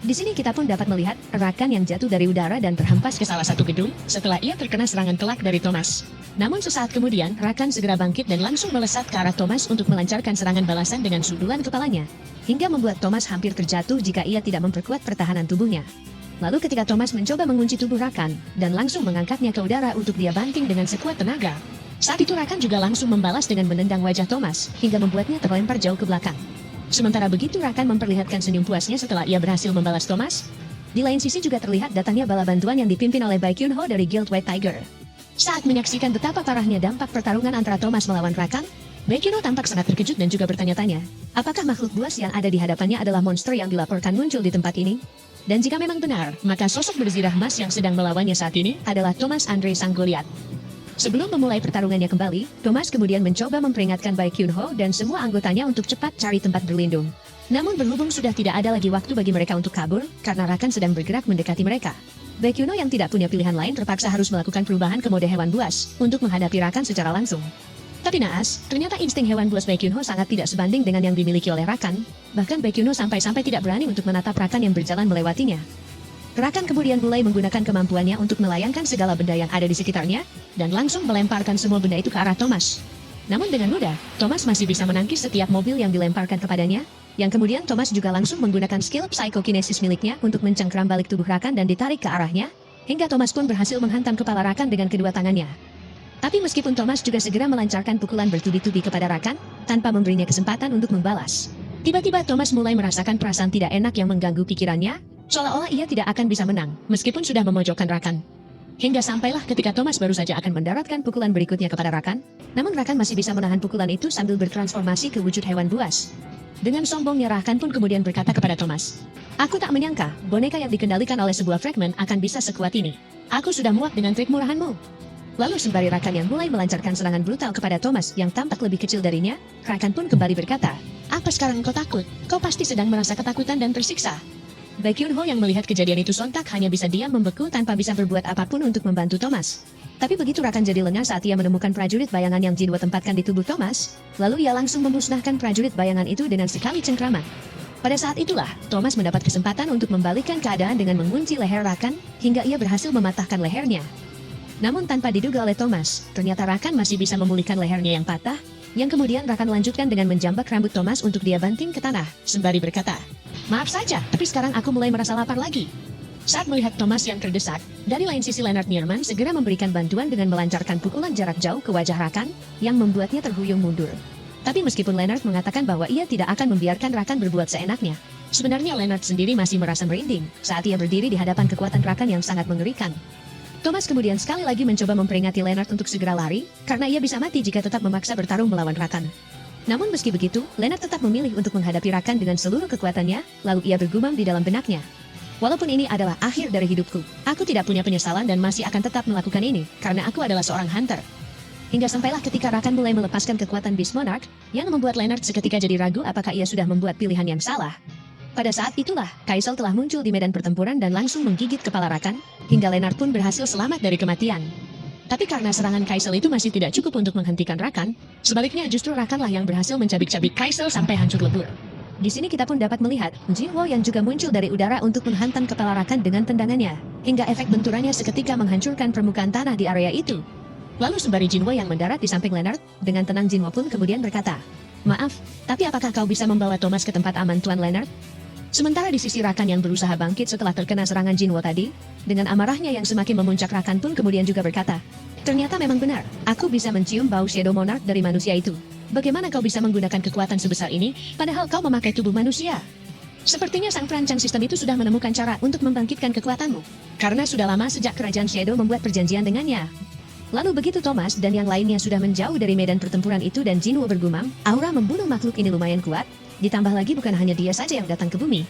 S1: Di sini kita pun dapat melihat Rakan yang jatuh dari udara dan terhempas ke salah satu gedung setelah ia terkena serangan telak dari Thomas. Namun sesaat kemudian Rakan segera bangkit dan langsung melesat ke arah Thomas untuk melancarkan serangan balasan dengan sundulan kepalanya, hingga membuat Thomas hampir terjatuh jika ia tidak memperkuat pertahanan tubuhnya. Lalu ketika Thomas mencoba mengunci tubuh Rakan dan langsung mengangkatnya ke udara untuk dia banting dengan sekuat tenaga, saat itu Rakan juga langsung membalas dengan menendang wajah Thomas hingga membuatnya terlempar jauh ke belakang. Sementara begitu Rakan memperlihatkan senyum puasnya setelah ia berhasil membalas Thomas. Di lain sisi juga terlihat datangnya bala bantuan yang dipimpin oleh Baek Kyun Ho dari Guild White Tiger. Saat menyaksikan betapa parahnya dampak pertarungan antara Thomas melawan Rakan, Baek Kyun Ho tampak sangat terkejut dan juga bertanya-tanya, apakah makhluk buas yang ada di hadapannya adalah monster yang dilaporkan muncul di tempat ini? Dan jika memang benar, maka sosok berzirah emas yang sedang melawannya saat ini adalah Thomas Andre sang Goliath. Sebelum memulai pertarungannya kembali, Thomas kemudian mencoba memperingatkan Baek Kyun Ho dan semua anggotanya untuk cepat cari tempat berlindung. Namun berhubung sudah tidak ada lagi waktu bagi mereka untuk kabur, karena Rakan sedang bergerak mendekati mereka. Baek Kyun Ho yang tidak punya pilihan lain terpaksa harus melakukan perubahan ke mode hewan buas untuk menghadapi Rakan secara langsung. Tapi naas, ternyata insting hewan buas Baek Kyun Ho sangat tidak sebanding dengan yang dimiliki oleh Rakan. Bahkan Baek Kyun Ho sampai-sampai tidak berani untuk menatap Rakan yang berjalan melewatinya. Rakan kemudian mulai menggunakan kemampuannya untuk melayangkan segala benda yang ada di sekitarnya, dan langsung melemparkan semua benda itu ke arah Thomas. Namun dengan mudah, Thomas masih bisa menangkis setiap mobil yang dilemparkan kepadanya, yang kemudian Thomas juga langsung menggunakan skill psychokinesis miliknya untuk mencengkram balik tubuh Rakan dan ditarik ke arahnya, hingga Thomas pun berhasil menghantam kepala Rakan dengan kedua tangannya. Tapi meskipun Thomas juga segera melancarkan pukulan bertubi-tubi kepada Rakan, tanpa memberinya kesempatan untuk membalas. Tiba-tiba Thomas mulai merasakan perasaan tidak enak yang mengganggu pikirannya, seolah-olah ia tidak akan bisa menang, meskipun sudah memojokkan Rakan. Hingga sampailah ketika Thomas baru saja akan mendaratkan pukulan berikutnya kepada Rakan, namun Rakan masih bisa menahan pukulan itu sambil bertransformasi ke wujud hewan buas. Dengan sombongnya Rakan pun kemudian berkata kepada Thomas, aku tak menyangka, boneka yang dikendalikan oleh sebuah fragment akan bisa sekuat ini. Aku sudah muak dengan trik murahanmu. Lalu sembari Rakan yang mulai melancarkan serangan brutal kepada Thomas yang tampak lebih kecil darinya, Rakan pun kembali berkata, apa sekarang kau takut? Kau pasti sedang merasa ketakutan dan tersiksa. Baek Kyun Ho yang melihat kejadian itu sontak hanya bisa diam membeku tanpa bisa berbuat apapun untuk membantu Thomas. Tapi begitu Rakan jadi lengah saat ia menemukan prajurit bayangan yang Jinwo tempatkan di tubuh Thomas, lalu ia langsung memusnahkan prajurit bayangan itu dengan sekali cengkraman. Pada saat itulah, Thomas mendapat kesempatan untuk membalikkan keadaan dengan mengunci leher Rakan, hingga ia berhasil mematahkan lehernya. Namun tanpa diduga oleh Thomas, ternyata Rakan masih bisa memulihkan lehernya yang patah, yang kemudian Rakan lanjutkan dengan menjambak rambut Thomas untuk dia banting ke tanah, sembari berkata, "Maaf saja, tapi sekarang aku mulai merasa lapar lagi." Saat melihat Thomas yang terdesak, dari lain sisi Leonard Nierman segera memberikan bantuan dengan melancarkan pukulan jarak jauh ke wajah Rakan, yang membuatnya terhuyung mundur. Tapi meskipun Leonard mengatakan bahwa ia tidak akan membiarkan Rakan berbuat seenaknya, sebenarnya Leonard sendiri masih merasa merinding saat ia berdiri di hadapan kekuatan Rakan yang sangat mengerikan. Thomas kemudian sekali lagi mencoba memperingati Leonard untuk segera lari, karena ia bisa mati jika tetap memaksa bertarung melawan Rakan. Namun meski begitu, Leonard tetap memilih untuk menghadapi Rakan dengan seluruh kekuatannya, lalu ia bergumam di dalam benaknya. "Walaupun ini adalah akhir dari hidupku, aku tidak punya penyesalan dan masih akan tetap melakukan ini, karena aku adalah seorang hunter." Hingga sampailah ketika Rakan mulai melepaskan kekuatan Beast Monarch, yang membuat Leonard seketika jadi ragu apakah ia sudah membuat pilihan yang salah. Pada saat itulah, Kaisel telah muncul di medan pertempuran dan langsung menggigit kepala Rakan, hingga Leonard pun berhasil selamat dari kematian. Tapi karena serangan Kaisel itu masih tidak cukup untuk menghentikan Rakan, sebaliknya justru Rakanlah yang berhasil mencabik-cabik Kaisel sampai hancur lebur. Di sini kita pun dapat melihat Jinwo yang juga muncul dari udara untuk menghantam kepala Rakan dengan tendangannya, hingga efek benturannya seketika menghancurkan permukaan tanah di area itu. Lalu sembari Jinwo yang mendarat di samping Leonard, dengan tenang Jinwo pun kemudian berkata, "Maaf, tapi apakah kau bisa membawa Thomas ke tempat aman Tuan Leonard?" Sementara di sisi Rakan yang berusaha bangkit setelah terkena serangan Jinwo tadi, dengan amarahnya yang semakin memuncak Rakan pun kemudian juga berkata, "Ternyata memang benar, aku bisa mencium bau Shadow Monarch dari manusia itu. Bagaimana kau bisa menggunakan kekuatan sebesar ini, padahal kau memakai tubuh manusia? Sepertinya sang perancang sistem itu sudah menemukan cara untuk membangkitkan kekuatanmu, karena sudah lama sejak kerajaan Shadow membuat perjanjian dengannya." Lalu begitu Thomas dan yang lainnya sudah menjauh dari medan pertempuran itu dan Jinwo bergumam, aura membunuh makhluk ini lumayan kuat, ditambah lagi bukan hanya dia saja yang datang ke bumi.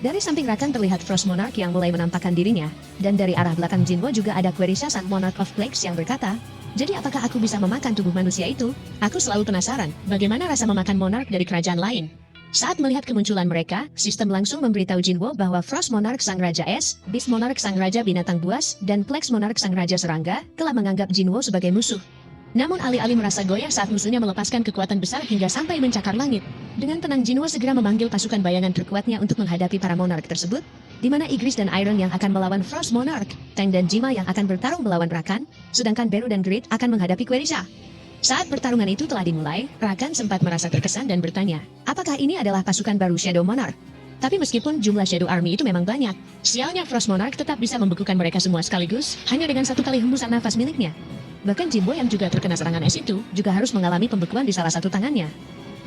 S1: Dari samping Rakan terlihat Frost Monarch yang mulai menampakkan dirinya, dan dari arah belakang Jinwo juga ada Querisha sang Monarch of Plagues yang berkata, "Jadi apakah aku bisa memakan tubuh manusia itu? Aku selalu penasaran, bagaimana rasa memakan Monarch dari kerajaan lain?" Saat melihat kemunculan mereka, sistem langsung memberitahu Jinwo bahwa Frost Monarch sang Raja Es, Beast Monarch sang Raja Binatang Buas, dan Plagues Monarch sang Raja Serangga telah menganggap Jinwo sebagai musuh. Namun alih-alih merasa goyah saat musuhnya melepaskan kekuatan besar hingga sampai mencakar langit, dengan tenang Jinwo segera memanggil pasukan bayangan terkuatnya untuk menghadapi para Monarch tersebut, di mana Igris dan Iron yang akan melawan Frost Monarch, Tang dan Jima yang akan bertarung melawan Rakan, sedangkan Beru dan Grid akan menghadapi Querisha. Saat pertarungan itu telah dimulai, Rakan sempat merasa terkesan dan bertanya, apakah ini adalah pasukan baru Shadow Monarch? Tapi meskipun jumlah Shadow Army itu memang banyak, sialnya Frost Monarch tetap bisa membekukan mereka semua sekaligus, hanya dengan satu kali hembusan nafas miliknya. Bahkan Jinwo yang juga terkena serangan es itu, juga harus mengalami pembekuan di salah satu tangannya.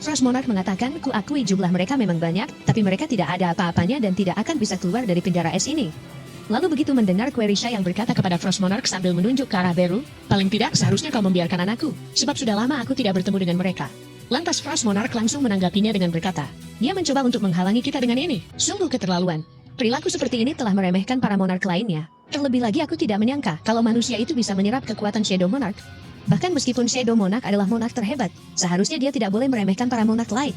S1: Frost Monarch mengatakan, "Ku akui jumlah mereka memang banyak, tapi mereka tidak ada apa-apanya dan tidak akan bisa keluar dari penjara es ini." Lalu begitu mendengar Querisha yang berkata kepada Frost Monarch sambil menunjuk ke arah Beru, "Paling tidak seharusnya kau membiarkan anakku, sebab sudah lama aku tidak bertemu dengan mereka." Lantas Frost Monarch langsung menanggapinya dengan berkata, "Dia mencoba untuk menghalangi kita dengan ini, sungguh keterlaluan. Perilaku seperti ini telah meremehkan para Monarch lainnya. Terlebih lagi aku tidak menyangka kalau manusia itu bisa menyerap kekuatan Shadow Monarch. Bahkan meskipun Shadow Monarch adalah Monarch terhebat, seharusnya dia tidak boleh meremehkan para Monarch lain."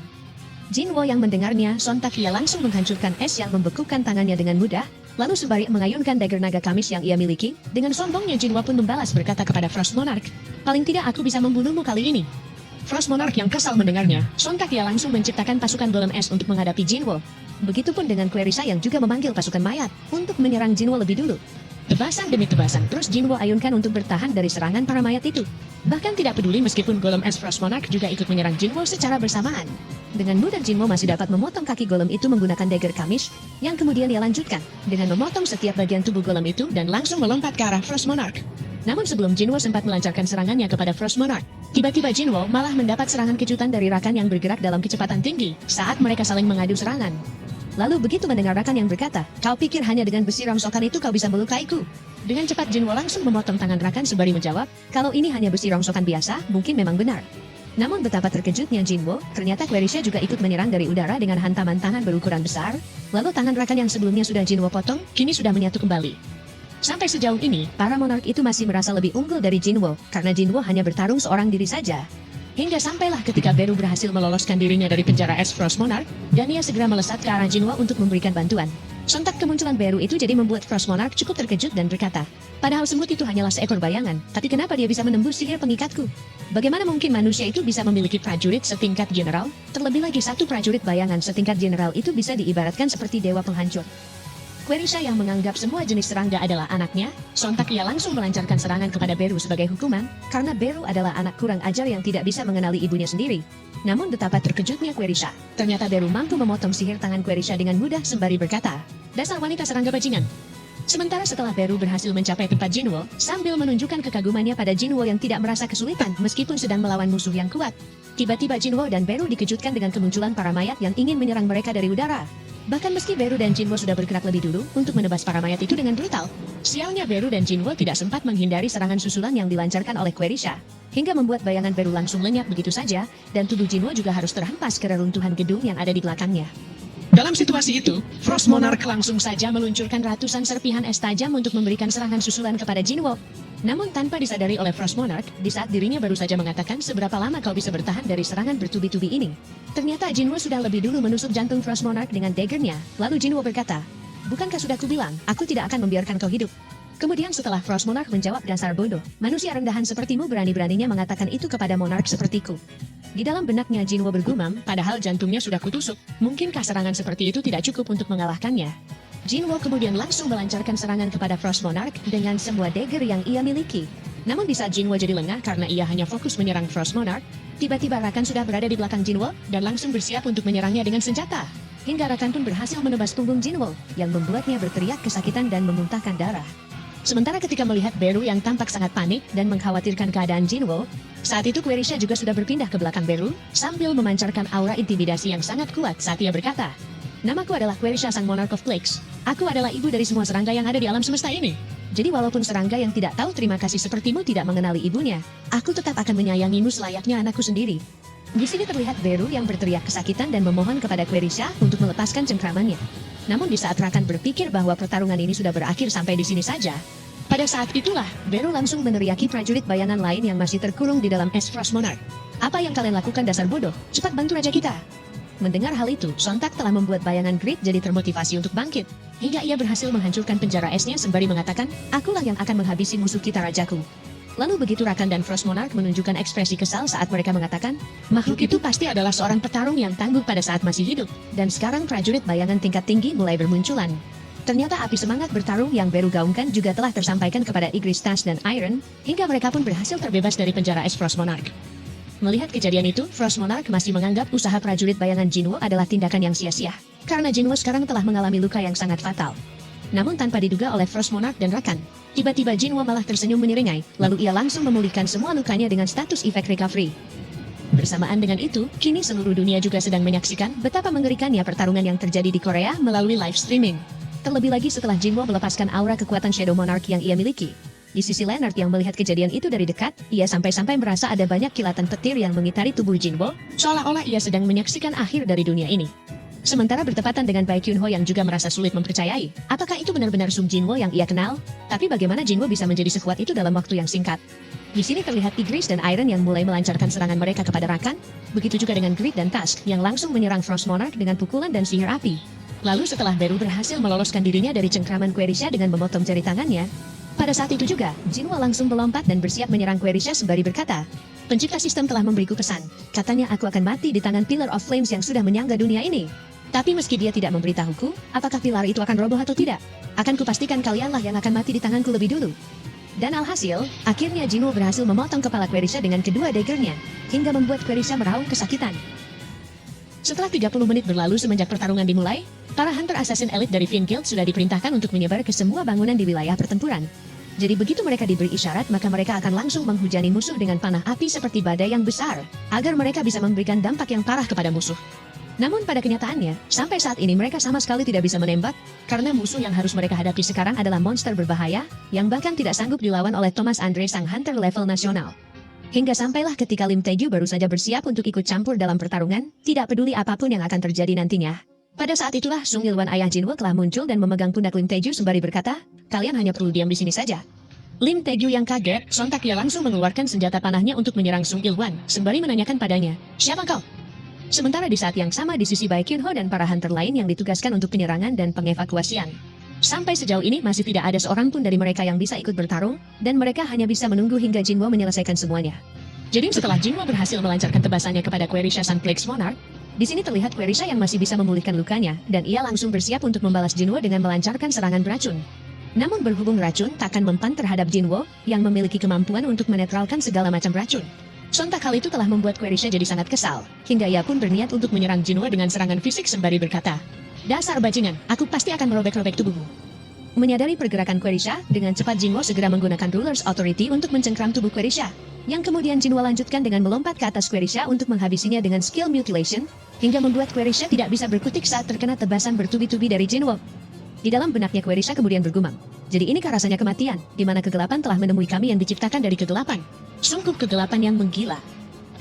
S1: Jinwo yang mendengarnya, sontak ia langsung menghancurkan es yang membekukan tangannya dengan mudah, lalu sembari mengayunkan dagger naga kamis yang ia miliki, dengan sombongnya Jinwo pun membalas berkata kepada Frost Monarch, "Paling tidak aku bisa membunuhmu kali ini." Frost Monarch yang kesal mendengarnya, sontak ia langsung menciptakan pasukan golem es untuk menghadapi Jinwo. Begitupun dengan Querisha yang juga memanggil pasukan mayat untuk menyerang Jinwo lebih dulu. Tebasan demi tebasan terus Jinwo ayunkan untuk bertahan dari serangan para mayat itu. Bahkan tidak peduli meskipun golem es Frost Monarch juga ikut menyerang Jinwo secara bersamaan. Dengan mudah Jinwo masih dapat memotong kaki golem itu menggunakan dagger kamis, yang kemudian ia lanjutkan dengan memotong setiap bagian tubuh golem itu dan langsung melompat ke arah Frost Monarch. Namun sebelum Jinwo sempat melancarkan serangannya kepada Frost Monarch, tiba-tiba Jinwo malah mendapat serangan kejutan dari Rakan yang bergerak dalam kecepatan tinggi saat mereka saling mengadu serangan. Lalu begitu mendengar Rakan yang berkata, "Kau pikir hanya dengan besi rongsokan itu kau bisa melukaiku?" Dengan cepat Jinwo langsung memotong tangan Rakan sembari menjawab, "Kalau ini hanya besi rongsokan biasa, mungkin memang benar." Namun betapa terkejutnya Jinwo, ternyata Querisha juga ikut menyerang dari udara dengan hantaman tangan berukuran besar, lalu tangan Rakan yang sebelumnya sudah Jinwo potong, kini sudah menyatu kembali. Sampai sejauh ini, para Monarch itu masih merasa lebih unggul dari Jinwo, karena Jinwo hanya bertarung seorang diri saja. Hingga sampailah ketika Beru berhasil meloloskan dirinya dari penjara es Frost Monarch, dan ia segera melesat ke arah Jinwo untuk memberikan bantuan. Sontak kemunculan Beru itu jadi membuat Frost Monarch cukup terkejut dan berkata, "Padahal semut itu hanyalah seekor bayangan, tapi kenapa dia bisa menembus sihir pengikatku? Bagaimana mungkin manusia itu bisa memiliki prajurit setingkat general? Terlebih lagi satu prajurit bayangan setingkat general itu bisa diibaratkan seperti dewa penghancur." Querisha yang menganggap semua jenis serangga adalah anaknya, sontak ia langsung melancarkan serangan kepada Beru sebagai hukuman, karena Beru adalah anak kurang ajar yang tidak bisa mengenali ibunya sendiri. Namun betapa terkejutnya Querisha. Ternyata Beru mampu memotong sihir tangan Querisha dengan mudah sembari berkata, "Dasar wanita serangga bajingan." Sementara setelah Beru berhasil mencapai tempat Jinwo, sambil menunjukkan kekagumannya pada Jinwo yang tidak merasa kesulitan meskipun sedang melawan musuh yang kuat. Tiba-tiba Jinwo dan Beru dikejutkan dengan kemunculan para mayat yang ingin menyerang mereka dari udara. Bahkan meski Beru dan Jinwo sudah bergerak lebih dulu untuk menebas para mayat itu dengan brutal, sialnya Beru dan Jinwo tidak sempat menghindari serangan susulan yang dilancarkan oleh Querisha, hingga membuat bayangan Beru langsung lenyap begitu saja, dan tubuh Jinwo juga harus terhempas ke reruntuhan gedung yang ada di belakangnya. Dalam situasi itu, Frost Monarch langsung saja meluncurkan ratusan serpihan es tajam untuk memberikan serangan susulan kepada Jinwo. Namun tanpa disadari oleh Frost Monarch, di saat dirinya baru saja mengatakan seberapa lama kau bisa bertahan dari serangan bertubi-tubi ini. Ternyata Jinwo sudah lebih dulu menusuk jantung Frost Monarch dengan daggernya. Lalu Jinwo berkata, "Bukankah sudah kubilang, aku tidak akan membiarkan kau hidup." Kemudian setelah Frost Monarch menjawab, "Dasar bodoh, manusia rendahan sepertimu berani-beraninya mengatakan itu kepada monark sepertiku." Di dalam benaknya Jinwo bergumam, padahal jantungnya sudah kutusuk. Mungkinkah serangan seperti itu tidak cukup untuk mengalahkannya? Jinwo kemudian langsung melancarkan serangan kepada Frost Monarch dengan semua dagger yang ia miliki. Namun di saat Jinwo jadi lengah karena ia hanya fokus menyerang Frost Monarch, tiba-tiba Rakan sudah berada di belakang Jinwo dan langsung bersiap untuk menyerangnya dengan senjata. Hingga Rakan pun berhasil menebas punggung Jinwo, yang membuatnya berteriak kesakitan dan memuntahkan darah. Sementara ketika melihat Beru yang tampak sangat panik dan mengkhawatirkan keadaan Jinwo, saat itu Querisha juga sudah berpindah ke belakang Beru sambil memancarkan aura intimidasi yang sangat kuat saat ia berkata, "Namaku adalah Querisha, sang Monarch of Plagues. Aku adalah ibu dari semua serangga yang ada di alam semesta ini. Jadi walaupun serangga yang tidak tahu terima kasih sepertimu tidak mengenali ibunya, aku tetap akan menyayangimu selayaknya anakku sendiri." Di sini terlihat Beru yang berteriak kesakitan dan memohon kepada Querisha untuk melepaskan cengkramannya. Namun di saat Rakan berpikir bahwa pertarungan ini sudah berakhir sampai di sini saja, pada saat itulah Beru langsung meneriaki prajurit bayangan lain yang masih terkurung di dalam es Frost Monarch. "Apa yang kalian lakukan, dasar bodoh? Cepat bantu raja kita." Mendengar hal itu, sontak telah membuat bayangan Grid jadi termotivasi untuk bangkit, hingga ia berhasil menghancurkan penjara esnya sembari mengatakan, "Akulah yang akan menghabisi musuh kita, rajaku." Lalu begitu Rakan dan Frost Monarch menunjukkan ekspresi kesal saat mereka mengatakan, "Makhluk itu pasti adalah seorang petarung yang tangguh pada saat masih hidup." Dan sekarang prajurit bayangan tingkat tinggi mulai bermunculan. Ternyata api semangat bertarung yang Beru gaungkan juga telah tersampaikan kepada Igris, Tas, dan Iron, hingga mereka pun berhasil terbebas dari penjara es Frost Monarch. Melihat kejadian itu, Frost Monarch masih menganggap usaha prajurit bayangan Jinwo adalah tindakan yang sia-sia, karena Jinwo sekarang telah mengalami luka yang sangat fatal. Namun tanpa diduga oleh Frost Monarch dan Rakan, tiba-tiba Jinwo malah tersenyum menyeringai, lalu ia langsung memulihkan semua lukanya dengan status efek recovery. Bersamaan dengan itu, kini seluruh dunia juga sedang menyaksikan betapa mengerikannya pertarungan yang terjadi di Korea melalui live streaming. Terlebih lagi setelah Jinwo melepaskan aura kekuatan Shadow Monarch yang ia miliki. Di sisi Leonard yang melihat kejadian itu dari dekat, ia sampai-sampai merasa ada banyak kilatan petir yang mengitari tubuh Jinwo, seolah-olah ia sedang menyaksikan akhir dari dunia ini. Sementara bertepatan dengan Baekhyunho yang juga merasa sulit mempercayai, apakah itu benar-benar Sung Jinwo yang ia kenal? Tapi bagaimana Jinwo bisa menjadi sekuat itu dalam waktu yang singkat? Di sini terlihat Igris dan Iron yang mulai melancarkan serangan mereka kepada Rakan, begitu juga dengan Grid dan Tusk yang langsung menyerang Frost Monarch dengan pukulan dan sihir api. Lalu setelah Beru berhasil meloloskan dirinya dari cengkraman Querisha dengan memotong jari tangannya, pada saat itu juga, Jinwo langsung melompat dan bersiap menyerang Querisha sembari berkata, "Pencipta sistem telah memberiku pesan. Katanya aku akan mati di tangan Pillar of Flames yang sudah menyangga dunia ini. Tapi meski dia tidak memberitahuku, apakah pilar itu akan roboh atau tidak, akan kupastikan kalianlah yang akan mati di tanganku lebih dulu." Dan alhasil, akhirnya Jinwo berhasil memotong kepala Querisha dengan kedua daggernya, hingga membuat Querisha meraung kesakitan. Setelah 30 menit berlalu semenjak pertarungan dimulai, para hunter assassin elit dari Fiend Guild sudah diperintahkan untuk menyebar ke semua bangunan di wilayah pertempuran. Jadi begitu mereka diberi isyarat, maka mereka akan langsung menghujani musuh dengan panah api seperti badai yang besar, agar mereka bisa memberikan dampak yang parah kepada musuh. Namun pada kenyataannya, sampai saat ini mereka sama sekali tidak bisa menembak, karena musuh yang harus mereka hadapi sekarang adalah monster berbahaya, yang bahkan tidak sanggup dilawan oleh Thomas Andre, sang hunter level nasional. Hingga sampailah ketika Lim Tae-ju baru saja bersiap untuk ikut campur dalam pertarungan, tidak peduli apapun yang akan terjadi nantinya. Pada saat itulah Sung Il-wan, ayah Jinwo, telah muncul dan memegang pundak Lim Tae-ju sembari berkata, "Kalian hanya perlu diam di sini saja." Lim Tae-ju yang kaget, sontak ia langsung mengeluarkan senjata panahnya untuk menyerang Sung Il-wan, sembari menanyakan padanya, "Siapa kau?" Sementara di saat yang sama di sisi Baekhyunho dan para hunter lain yang ditugaskan untuk penyerangan dan pengevakuasian. Sampai sejauh ini masih tidak ada seorang pun dari mereka yang bisa ikut bertarung, dan mereka hanya bisa menunggu hingga Jinwo menyelesaikan semuanya. Jadi setelah Jinwo berhasil melancarkan tebasannya kepada Querisha, sang Plagues Monarch, Di sini terlihat Querisha yang masih bisa memulihkan lukanya, dan ia langsung bersiap untuk membalas Jinwo dengan melancarkan serangan beracun. Namun berhubung racun takkan mempan terhadap Jinwo, yang memiliki kemampuan untuk menetralkan segala macam racun. Sontak hal itu telah membuat Querisha jadi sangat kesal, hingga ia pun berniat untuk menyerang Jinwo dengan serangan fisik sembari berkata, "Dasar bajingan, aku pasti akan merobek-robek tubuhmu." Menyadari pergerakan Querisha, dengan cepat Jinwo segera menggunakan Ruler's Authority untuk mencengkram tubuh Querisha, yang kemudian Jinwo lanjutkan dengan melompat ke atas Querisha untuk menghabisinya dengan skill Mutilation, hingga membuat Querisha tidak bisa berkutik saat terkena tebasan bertubi-tubi dari Jinwo. Di dalam benaknya Querisha kemudian bergumam, "Jadi inikah rasanya kematian, di mana kegelapan telah menemui kami yang diciptakan dari kegelapan? Sungguh kegelapan yang menggila."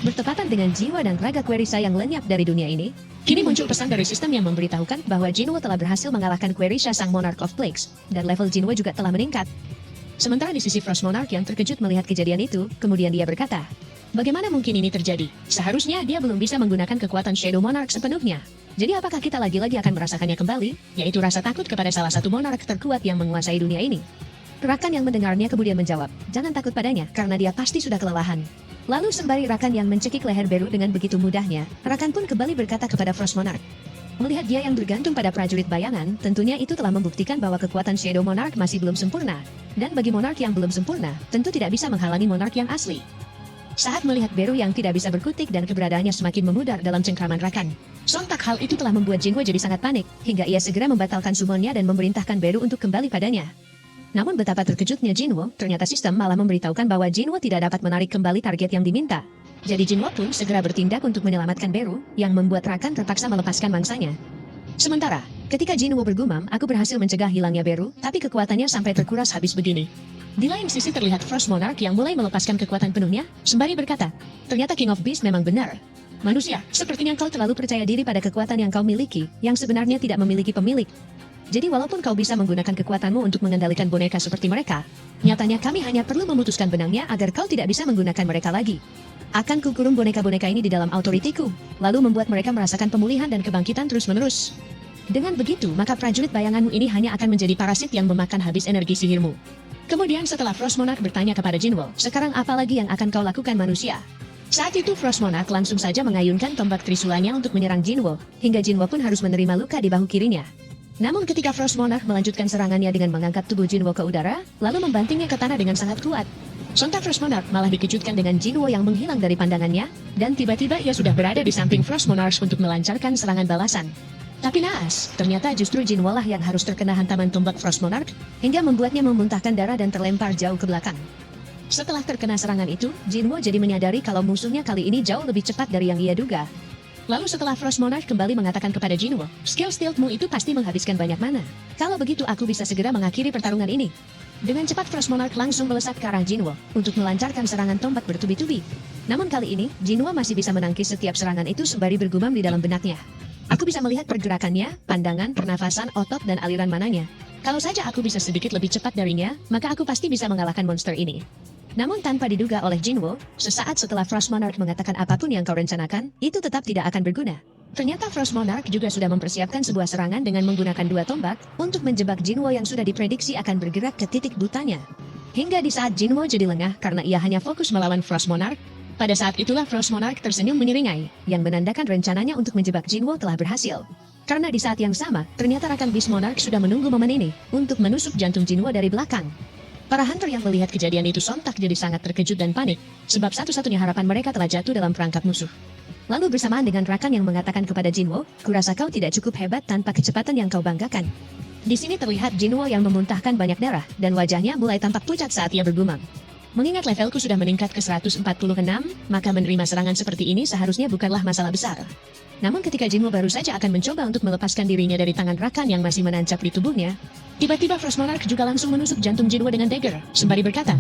S1: Bertepatan dengan jiwa dan raga Querisha yang lenyap dari dunia ini, kini muncul pesan dari sistem yang memberitahukan bahwa Jinwo telah berhasil mengalahkan Querisha sang Monarch of Plagues, dan level Jinwo juga telah meningkat. Sementara di sisi Frost Monarch yang terkejut melihat kejadian itu, kemudian dia berkata, "Bagaimana mungkin ini terjadi? Seharusnya dia belum bisa menggunakan kekuatan Shadow Monarch sepenuhnya. Jadi apakah kita lagi-lagi akan merasakannya kembali, yaitu rasa takut kepada salah satu monark terkuat yang menguasai dunia ini?" Rakan yang mendengarnya kemudian menjawab, "Jangan takut padanya, karena dia pasti sudah kelelahan." Lalu sembari Rakan yang mencekik leher Beru dengan begitu mudahnya, Rakan pun kembali berkata kepada Frost Monarch. Melihat dia yang bergantung pada prajurit bayangan, tentunya itu telah membuktikan bahwa kekuatan Shadow Monarch masih belum sempurna. Dan bagi monark yang belum sempurna, tentu tidak bisa menghalangi monark yang asli. Saat melihat Beru yang tidak bisa berkutik dan keberadaannya semakin memudar dalam cengkraman Rakan, sontak hal itu telah membuat Jinwo jadi sangat panik, hingga ia segera membatalkan summonnya dan memerintahkan Beru untuk kembali padanya. Namun betapa terkejutnya Jinwo, ternyata sistem malah memberitahukan bahwa Jinwo tidak dapat menarik kembali target yang diminta. Jadi Jinwo pun segera bertindak untuk menyelamatkan Beru, yang membuat Rakan terpaksa melepaskan mangsanya. Sementara, ketika Jinwo bergumam, "Aku berhasil mencegah hilangnya Beru, tapi kekuatannya sampai terkuras habis begini." Di lain sisi terlihat Frost Monarch yang mulai melepaskan kekuatan penuhnya, sembari berkata, "Ternyata King of Beasts memang benar. Manusia, sepertinya kau terlalu percaya diri pada kekuatan yang kau miliki, yang sebenarnya tidak memiliki pemilik. Jadi walaupun kau bisa menggunakan kekuatanmu untuk mengendalikan boneka seperti mereka, nyatanya kami hanya perlu memutuskan benangnya agar kau tidak bisa menggunakan mereka lagi. Akan kukurung boneka-boneka ini di dalam autoritiku, lalu membuat mereka merasakan pemulihan dan kebangkitan terus-menerus. Dengan begitu, maka prajurit bayanganmu ini hanya akan menjadi parasit yang memakan habis energi sihirmu." Kemudian setelah Frost Monarch bertanya kepada Jinwo, "Sekarang apa lagi yang akan kau lakukan manusia?" Saat itu Frost Monarch langsung saja mengayunkan tombak trisulanya untuk menyerang Jinwo, hingga Jinwo pun harus menerima luka di bahu kirinya. Namun ketika Frost Monarch melanjutkan serangannya dengan mengangkat tubuh Jinwo ke udara, lalu membantingnya ke tanah dengan sangat kuat, sontak Frost Monarch malah dikejutkan dengan Jinwo yang menghilang dari pandangannya, dan tiba-tiba ia sudah berada di samping Frost Monarch untuk melancarkan serangan balasan. Tapi naas, ternyata justru Jinwo lah yang harus terkena hantaman tombak Frost Monarch, hingga membuatnya memuntahkan darah dan terlempar jauh ke belakang. Setelah terkena serangan itu, Jinwo jadi menyadari kalau musuhnya kali ini jauh lebih cepat dari yang ia duga. Lalu setelah Frost Monarch kembali mengatakan kepada Jinwo, "Skill stealth-mu itu pasti menghabiskan banyak mana. Kalau begitu aku bisa segera mengakhiri pertarungan ini." Dengan cepat Frost Monarch langsung melesat ke arah Jinwo untuk melancarkan serangan tombak bertubi-tubi. Namun kali ini, Jinwo masih bisa menangkis setiap serangan itu sembari bergumam di dalam benaknya. "Aku bisa melihat pergerakannya, pandangan, pernafasan, otot, dan aliran mananya. Kalau saja aku bisa sedikit lebih cepat darinya, maka aku pasti bisa mengalahkan monster ini." Namun tanpa diduga oleh Jinwo, sesaat setelah Frost Monarch mengatakan apapun yang kau rencanakan, itu tetap tidak akan berguna. Ternyata Frost Monarch juga sudah mempersiapkan sebuah serangan dengan menggunakan dua tombak untuk menjebak Jinwo yang sudah diprediksi akan bergerak ke titik butanya. Hingga di saat Jinwo jadi lengah karena ia hanya fokus melawan Frost Monarch, pada saat itulah Frost Monarch tersenyum menyeringai, yang menandakan rencananya untuk menjebak Jinwo telah berhasil. Karena di saat yang sama, ternyata Rakan Beast Monarch sudah menunggu momen ini untuk menusuk jantung Jinwo dari belakang. Para hunter yang melihat kejadian itu sontak jadi sangat terkejut dan panik, sebab satu-satunya harapan mereka telah jatuh dalam perangkap musuh. Lalu bersamaan dengan Rakan yang mengatakan kepada Jinwo, "Kurasa kau tidak cukup hebat tanpa kecepatan yang kau banggakan." Di sini terlihat Jinwo yang memuntahkan banyak darah, dan wajahnya mulai tampak pucat saat ia bergumam. "Mengingat levelku sudah meningkat ke 146, maka menerima serangan seperti ini seharusnya bukanlah masalah besar." Namun ketika Jinwo baru saja akan mencoba untuk melepaskan dirinya dari tangan Rakan yang masih menancap di tubuhnya, tiba-tiba Frost Monarch juga langsung menusuk jantung Jinwo dengan dagger, sembari berkata,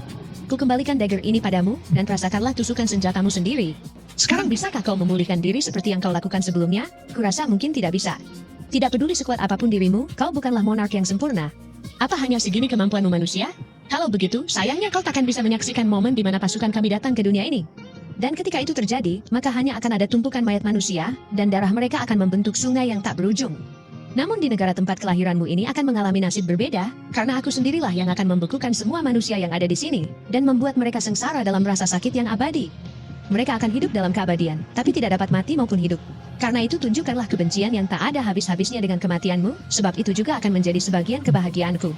S1: "Ku kembalikan dagger ini padamu, dan rasakanlah tusukan senjatamu sendiri. Sekarang bisakah kau memulihkan diri seperti yang kau lakukan sebelumnya? Kurasa mungkin tidak bisa. Tidak peduli sekuat apapun dirimu, kau bukanlah monark yang sempurna. Apa hanya segini kemampuanmu manusia? Kalau begitu, sayangnya kau takkan bisa menyaksikan momen di mana pasukan kami datang ke dunia ini. Dan ketika itu terjadi, maka hanya akan ada tumpukan mayat manusia, dan darah mereka akan membentuk sungai yang tak berujung. Namun di negara tempat kelahiranmu ini akan mengalami nasib berbeda, karena aku sendirilah yang akan membekukan semua manusia yang ada di sini, dan membuat mereka sengsara dalam rasa sakit yang abadi. Mereka akan hidup dalam keabadian, tapi tidak dapat mati maupun hidup. Karena itu tunjukkanlah kebencian yang tak ada habis-habisnya dengan kematianmu, sebab itu juga akan menjadi sebagian kebahagiaanku.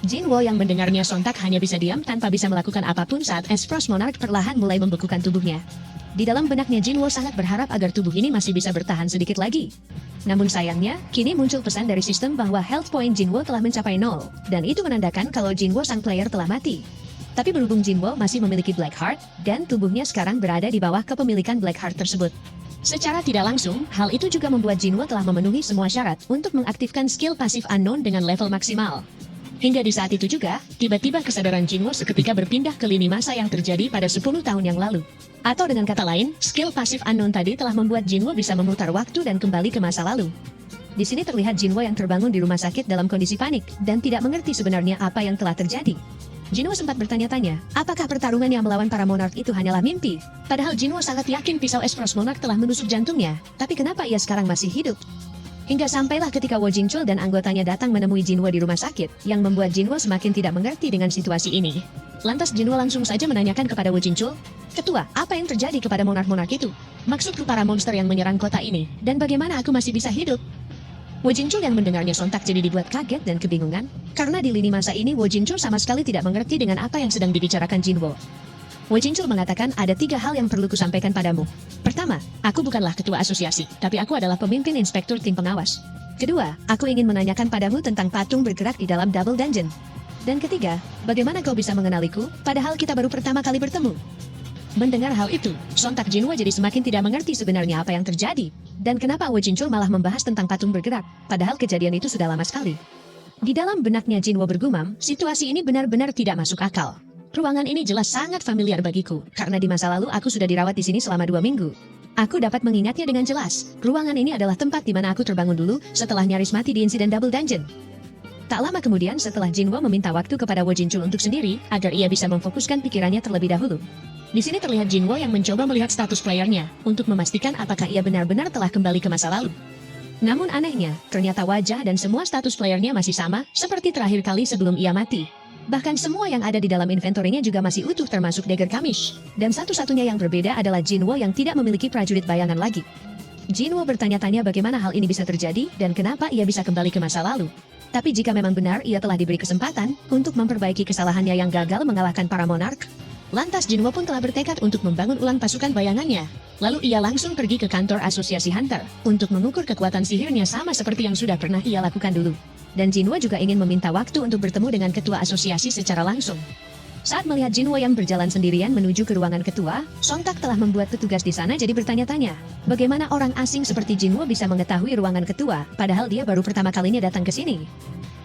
S1: Jinwo yang mendengarnya sontak hanya bisa diam tanpa bisa melakukan apapun saat es Frost Monarch perlahan mulai membekukan tubuhnya. Di dalam benaknya Jinwo sangat berharap agar tubuh ini masih bisa bertahan sedikit lagi. Namun sayangnya, kini muncul pesan dari sistem bahwa health point Jinwo telah mencapai 0, dan itu menandakan kalau Jinwo sang player telah mati. Tapi berhubung Jinwo masih memiliki Black Heart, dan tubuhnya sekarang berada di bawah kepemilikan Black Heart tersebut. Secara tidak langsung, hal itu juga membuat Jinwo telah memenuhi semua syarat untuk mengaktifkan skill pasif unknown dengan level maksimal. Hingga di saat itu juga, tiba-tiba kesadaran Jinwo seketika berpindah ke lini masa yang terjadi pada 10 tahun yang lalu. Atau dengan kata lain, skill pasif unknown tadi telah membuat Jinwo bisa memutar waktu dan kembali ke masa lalu. Di sini terlihat Jinwo yang terbangun di rumah sakit dalam kondisi panik dan tidak mengerti sebenarnya apa yang telah terjadi. Jinwo sempat bertanya-tanya, apakah pertarungan yang melawan para monark itu hanyalah mimpi? Padahal Jinwo sangat yakin pisau es Frost Monarch telah menusuk jantungnya, tapi kenapa ia sekarang masih hidup? Hingga sampailah ketika Wo Jingchul dan anggotanya datang menemui Jinwo di rumah sakit, yang membuat Jinwo semakin tidak mengerti dengan situasi ini. Lantas Jinwo langsung saja menanyakan kepada Wo Jingchul, "Ketua, apa yang terjadi kepada monark-monark itu? Maksudku para monster yang menyerang kota ini, dan bagaimana aku masih bisa hidup?" Wo Jingchul yang mendengarnya sontak jadi dibuat kaget dan kebingungan, karena di lini masa ini Wo Jingchul sama sekali tidak mengerti dengan apa yang sedang dibicarakan Jinwo. Wo Jingchul mengatakan ada 3 hal yang perlu kusampaikan padamu. Pertama, aku bukanlah ketua asosiasi, tapi aku adalah pemimpin inspektur tim pengawas. Kedua, aku ingin menanyakan padamu tentang patung bergerak di dalam Double Dungeon. Dan ketiga, bagaimana kau bisa mengenaliku, padahal kita baru pertama kali bertemu? Mendengar hal itu, sontak Jinwo jadi semakin tidak mengerti sebenarnya apa yang terjadi, dan kenapa Wo Jingchul malah membahas tentang patung bergerak, padahal kejadian itu sudah lama sekali. Di dalam benaknya Jinwo bergumam, situasi ini benar-benar tidak masuk akal. Ruangan ini jelas sangat familiar bagiku, karena di masa lalu aku sudah dirawat di sini selama 2 minggu. Aku dapat mengingatnya dengan jelas. Ruangan ini adalah tempat di mana aku terbangun dulu setelah nyaris mati di insiden Double Dungeon. Tak lama kemudian setelah Jinwo meminta waktu kepada Wo Jingchul untuk sendiri, agar ia bisa memfokuskan pikirannya terlebih dahulu. Di sini terlihat Jinwo yang mencoba melihat status playernya, untuk memastikan apakah ia benar-benar telah kembali ke masa lalu. Namun anehnya, ternyata wajah dan semua status playernya masih sama, seperti terakhir kali sebelum ia mati. Bahkan semua yang ada di dalam inventorinya juga masih utuh termasuk Dagger Kamish. Dan satu-satunya yang berbeda adalah Jinwo yang tidak memiliki prajurit bayangan lagi. Jinwo bertanya-tanya bagaimana hal ini bisa terjadi dan kenapa ia bisa kembali ke masa lalu. Tapi jika memang benar ia telah diberi kesempatan untuk memperbaiki kesalahannya yang gagal mengalahkan para monark, lantas Jinwo pun telah bertekad untuk membangun ulang pasukan bayangannya. Lalu ia langsung pergi ke kantor asosiasi Hunter untuk mengukur kekuatan sihirnya sama seperti yang sudah pernah ia lakukan dulu. Dan Jinwo juga ingin meminta waktu untuk bertemu dengan ketua asosiasi secara langsung. Saat melihat Jinwo yang berjalan sendirian menuju ke ruangan ketua, sontak telah membuat petugas di sana jadi bertanya-tanya, bagaimana orang asing seperti Jinwo bisa mengetahui ruangan ketua, padahal dia baru pertama kalinya datang ke sini.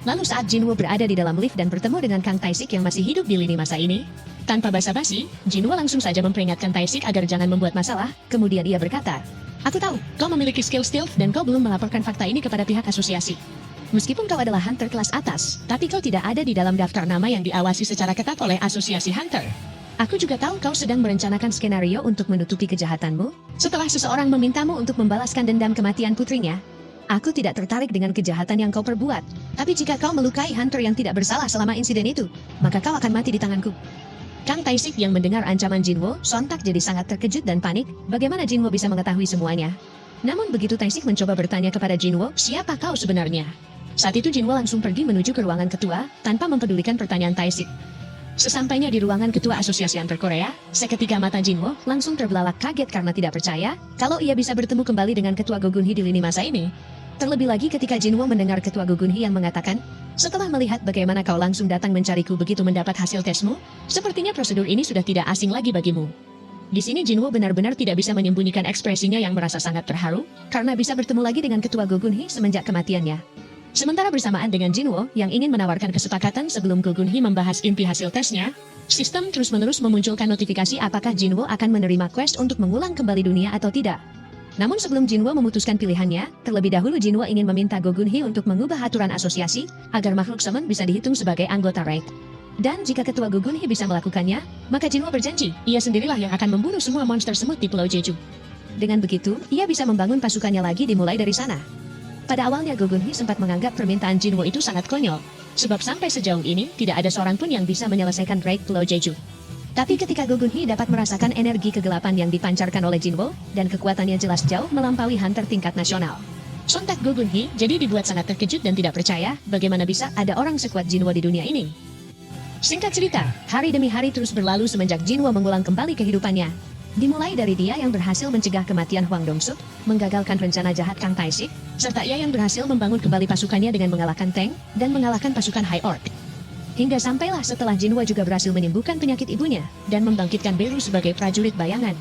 S1: Lalu saat Jinwo berada di dalam lift dan bertemu dengan Kang Taisik yang masih hidup di lini masa ini, tanpa basa-basi, Jinwo langsung saja memperingatkan Taisik agar jangan membuat masalah, kemudian ia berkata, "Aku tahu, kau memiliki skill stealth dan kau belum melaporkan fakta ini kepada pihak asosiasi. Meskipun kau adalah hunter kelas atas, tapi kau tidak ada di dalam daftar nama yang diawasi secara ketat oleh asosiasi hunter. Aku juga tahu kau sedang merencanakan skenario untuk menutupi kejahatanmu, setelah seseorang memintamu untuk membalaskan dendam kematian putrinya. Aku tidak tertarik dengan kejahatan yang kau perbuat, tapi jika kau melukai hunter yang tidak bersalah selama insiden itu, maka kau akan mati di tanganku." Kang Taisik yang mendengar ancaman Jinwo, sontak jadi sangat terkejut dan panik, bagaimana Jinwo bisa mengetahui semuanya. Namun begitu Taisik mencoba bertanya kepada Jinwo, "Siapa kau sebenarnya?" Saat itu Jinwo langsung pergi menuju ke ruangan ketua, tanpa mempedulikan pertanyaan Taisik. Sesampainya di ruangan ketua asosiasi Hunter Korea, seketika mata Jinwo langsung terbelalak kaget karena tidak percaya, kalau ia bisa bertemu kembali dengan ketua Gogunhi di lini masa ini. Terlebih lagi ketika Jinwo mendengar ketua Gogunhi yang mengatakan, "Setelah melihat bagaimana kau langsung datang mencariku begitu mendapat hasil tesmu, sepertinya prosedur ini sudah tidak asing lagi bagimu." Di sini Jinwo benar-benar tidak bisa menyembunyikan ekspresinya yang merasa sangat terharu, karena bisa bertemu lagi dengan ketua Gogunhi semenjak kematiannya. Sementara bersamaan dengan Jinwo yang ingin menawarkan kesepakatan sebelum Gogunhi membahas inti hasil tesnya, sistem terus-menerus memunculkan notifikasi apakah Jinwo akan menerima quest untuk mengulang kembali dunia atau tidak. Namun sebelum Jinwo memutuskan pilihannya, terlebih dahulu Jinwo ingin meminta Gogunhi untuk mengubah aturan asosiasi agar makhluk summon bisa dihitung sebagai anggota raid. Dan jika ketua Gogunhi bisa melakukannya, maka Jinwo berjanji, ia sendirilah yang akan membunuh semua monster semut di Pulau Jeju. Dengan begitu, ia bisa membangun pasukannya lagi dimulai dari sana. Pada awalnya Gogunhi sempat menganggap permintaan Jinwo itu sangat konyol, sebab sampai sejauh ini tidak ada seorang pun yang bisa menyelesaikan raid Pulau Jeju. Tapi ketika Go Gun Hee dapat merasakan energi kegelapan yang dipancarkan oleh Jinwo, dan kekuatannya jelas jauh melampaui hunter tingkat nasional. Sontak Go Gun Hee jadi dibuat sangat terkejut dan tidak percaya bagaimana bisa ada orang sekuat Jinwo di dunia ini. Singkat cerita, hari demi hari terus berlalu semenjak Jinwo mengulang kembali kehidupannya. Dimulai dari dia yang berhasil mencegah kematian Huang Dongsup, menggagalkan rencana jahat Kang Taishik, serta ia yang berhasil membangun kembali pasukannya dengan mengalahkan Teng, dan mengalahkan pasukan High Orc. Hingga sampailah setelah Jinwo juga berhasil menyembuhkan penyakit ibunya, dan membangkitkan Beru sebagai prajurit bayangan.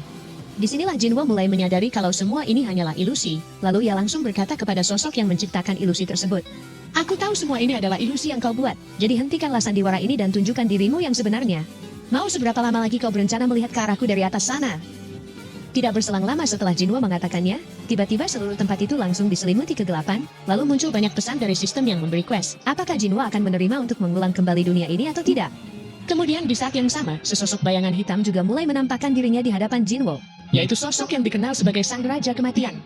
S1: Disinilah Jinwo mulai menyadari kalau semua ini hanyalah ilusi, lalu ia langsung berkata kepada sosok yang menciptakan ilusi tersebut. Aku tahu semua ini adalah ilusi yang kau buat, jadi hentikanlah sandiwara ini dan tunjukkan dirimu yang sebenarnya. Mau seberapa lama lagi kau berencana melihat ke arahku dari atas sana? Tidak berselang lama setelah Jinwo mengatakannya, tiba-tiba seluruh tempat itu langsung diselimuti kegelapan, lalu muncul banyak pesan dari sistem yang memberi quest. Apakah Jinwo akan menerima untuk mengulang kembali dunia ini atau tidak? Kemudian di saat yang sama, sesosok bayangan hitam juga mulai menampakkan dirinya di hadapan Jinwo, yaitu sosok yang dikenal sebagai Sang Raja Kematian.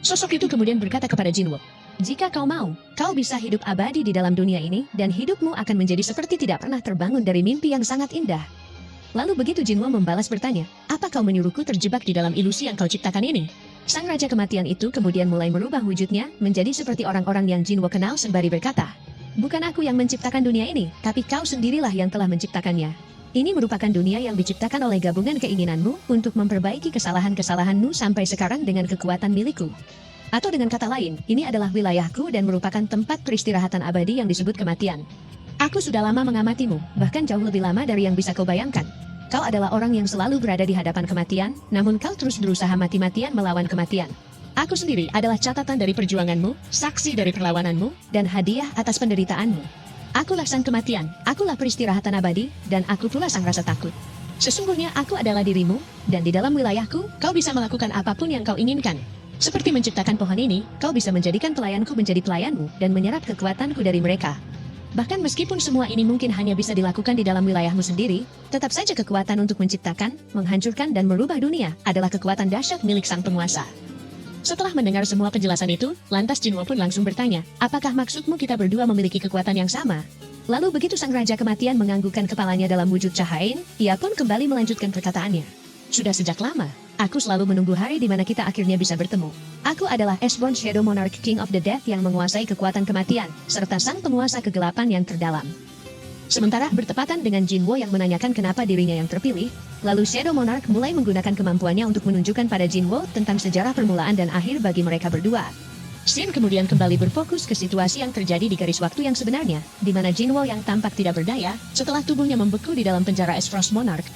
S1: Sosok itu kemudian berkata kepada Jinwo, jika kau mau, kau bisa hidup abadi di dalam dunia ini, dan hidupmu akan menjadi seperti tidak pernah terbangun dari mimpi yang sangat indah. Lalu begitu Jinwo membalas bertanya, apa kau menyuruhku terjebak di dalam ilusi yang kau ciptakan ini? Sang Raja Kematian itu kemudian mulai merubah wujudnya, menjadi seperti orang-orang yang Jinwo kenal sembari berkata, bukan aku yang menciptakan dunia ini, tapi kau sendirilah yang telah menciptakannya. Ini merupakan dunia yang diciptakan oleh gabungan keinginanmu untuk memperbaiki kesalahan-kesalahanmu sampai sekarang dengan kekuatan milikku. Atau dengan kata lain, ini adalah wilayahku dan merupakan tempat peristirahatan abadi yang disebut kematian. Aku sudah lama mengamatimu, bahkan jauh lebih lama dari yang bisa kau bayangkan. Kau adalah orang yang selalu berada di hadapan kematian, namun kau terus berusaha mati-matian melawan kematian. Aku sendiri adalah catatan dari perjuanganmu, saksi dari perlawananmu, dan hadiah atas penderitaanmu. Akulah sang kematian, akulah peristirahatan abadi, dan aku pula sang rasa takut. Sesungguhnya aku adalah dirimu, dan di dalam wilayahku, kau bisa melakukan apapun yang kau inginkan. Seperti menciptakan pohon ini, kau bisa menjadikan pelayanku menjadi pelayanmu, dan menyerap kekuatanku dari mereka. Bahkan meskipun semua ini mungkin hanya bisa dilakukan di dalam wilayahmu sendiri, tetap saja kekuatan untuk menciptakan, menghancurkan dan merubah dunia adalah kekuatan dahsyat milik sang penguasa. Setelah mendengar semua penjelasan itu, lantas Jinwo pun langsung bertanya, apakah maksudmu kita berdua memiliki kekuatan yang sama? Lalu begitu sang Raja Kematian menganggukkan kepalanya dalam wujud cahaya, ia pun kembali melanjutkan perkataannya. Sudah sejak lama, aku selalu menunggu hari di mana kita akhirnya bisa bertemu. Aku adalah Iceborn Shadow Monarch King of the Death yang menguasai kekuatan kematian, serta sang penguasa kegelapan yang terdalam. Sementara bertepatan dengan Jinwo yang menanyakan kenapa dirinya yang terpilih, lalu Shadow Monarch mulai menggunakan kemampuannya untuk menunjukkan pada Jinwo tentang sejarah permulaan dan akhir bagi mereka berdua. Scene kemudian kembali berfokus ke situasi yang terjadi di garis waktu yang sebenarnya, di mana Jinwo yang tampak tidak berdaya, setelah tubuhnya membeku di dalam penjara Ice Frost Monarch.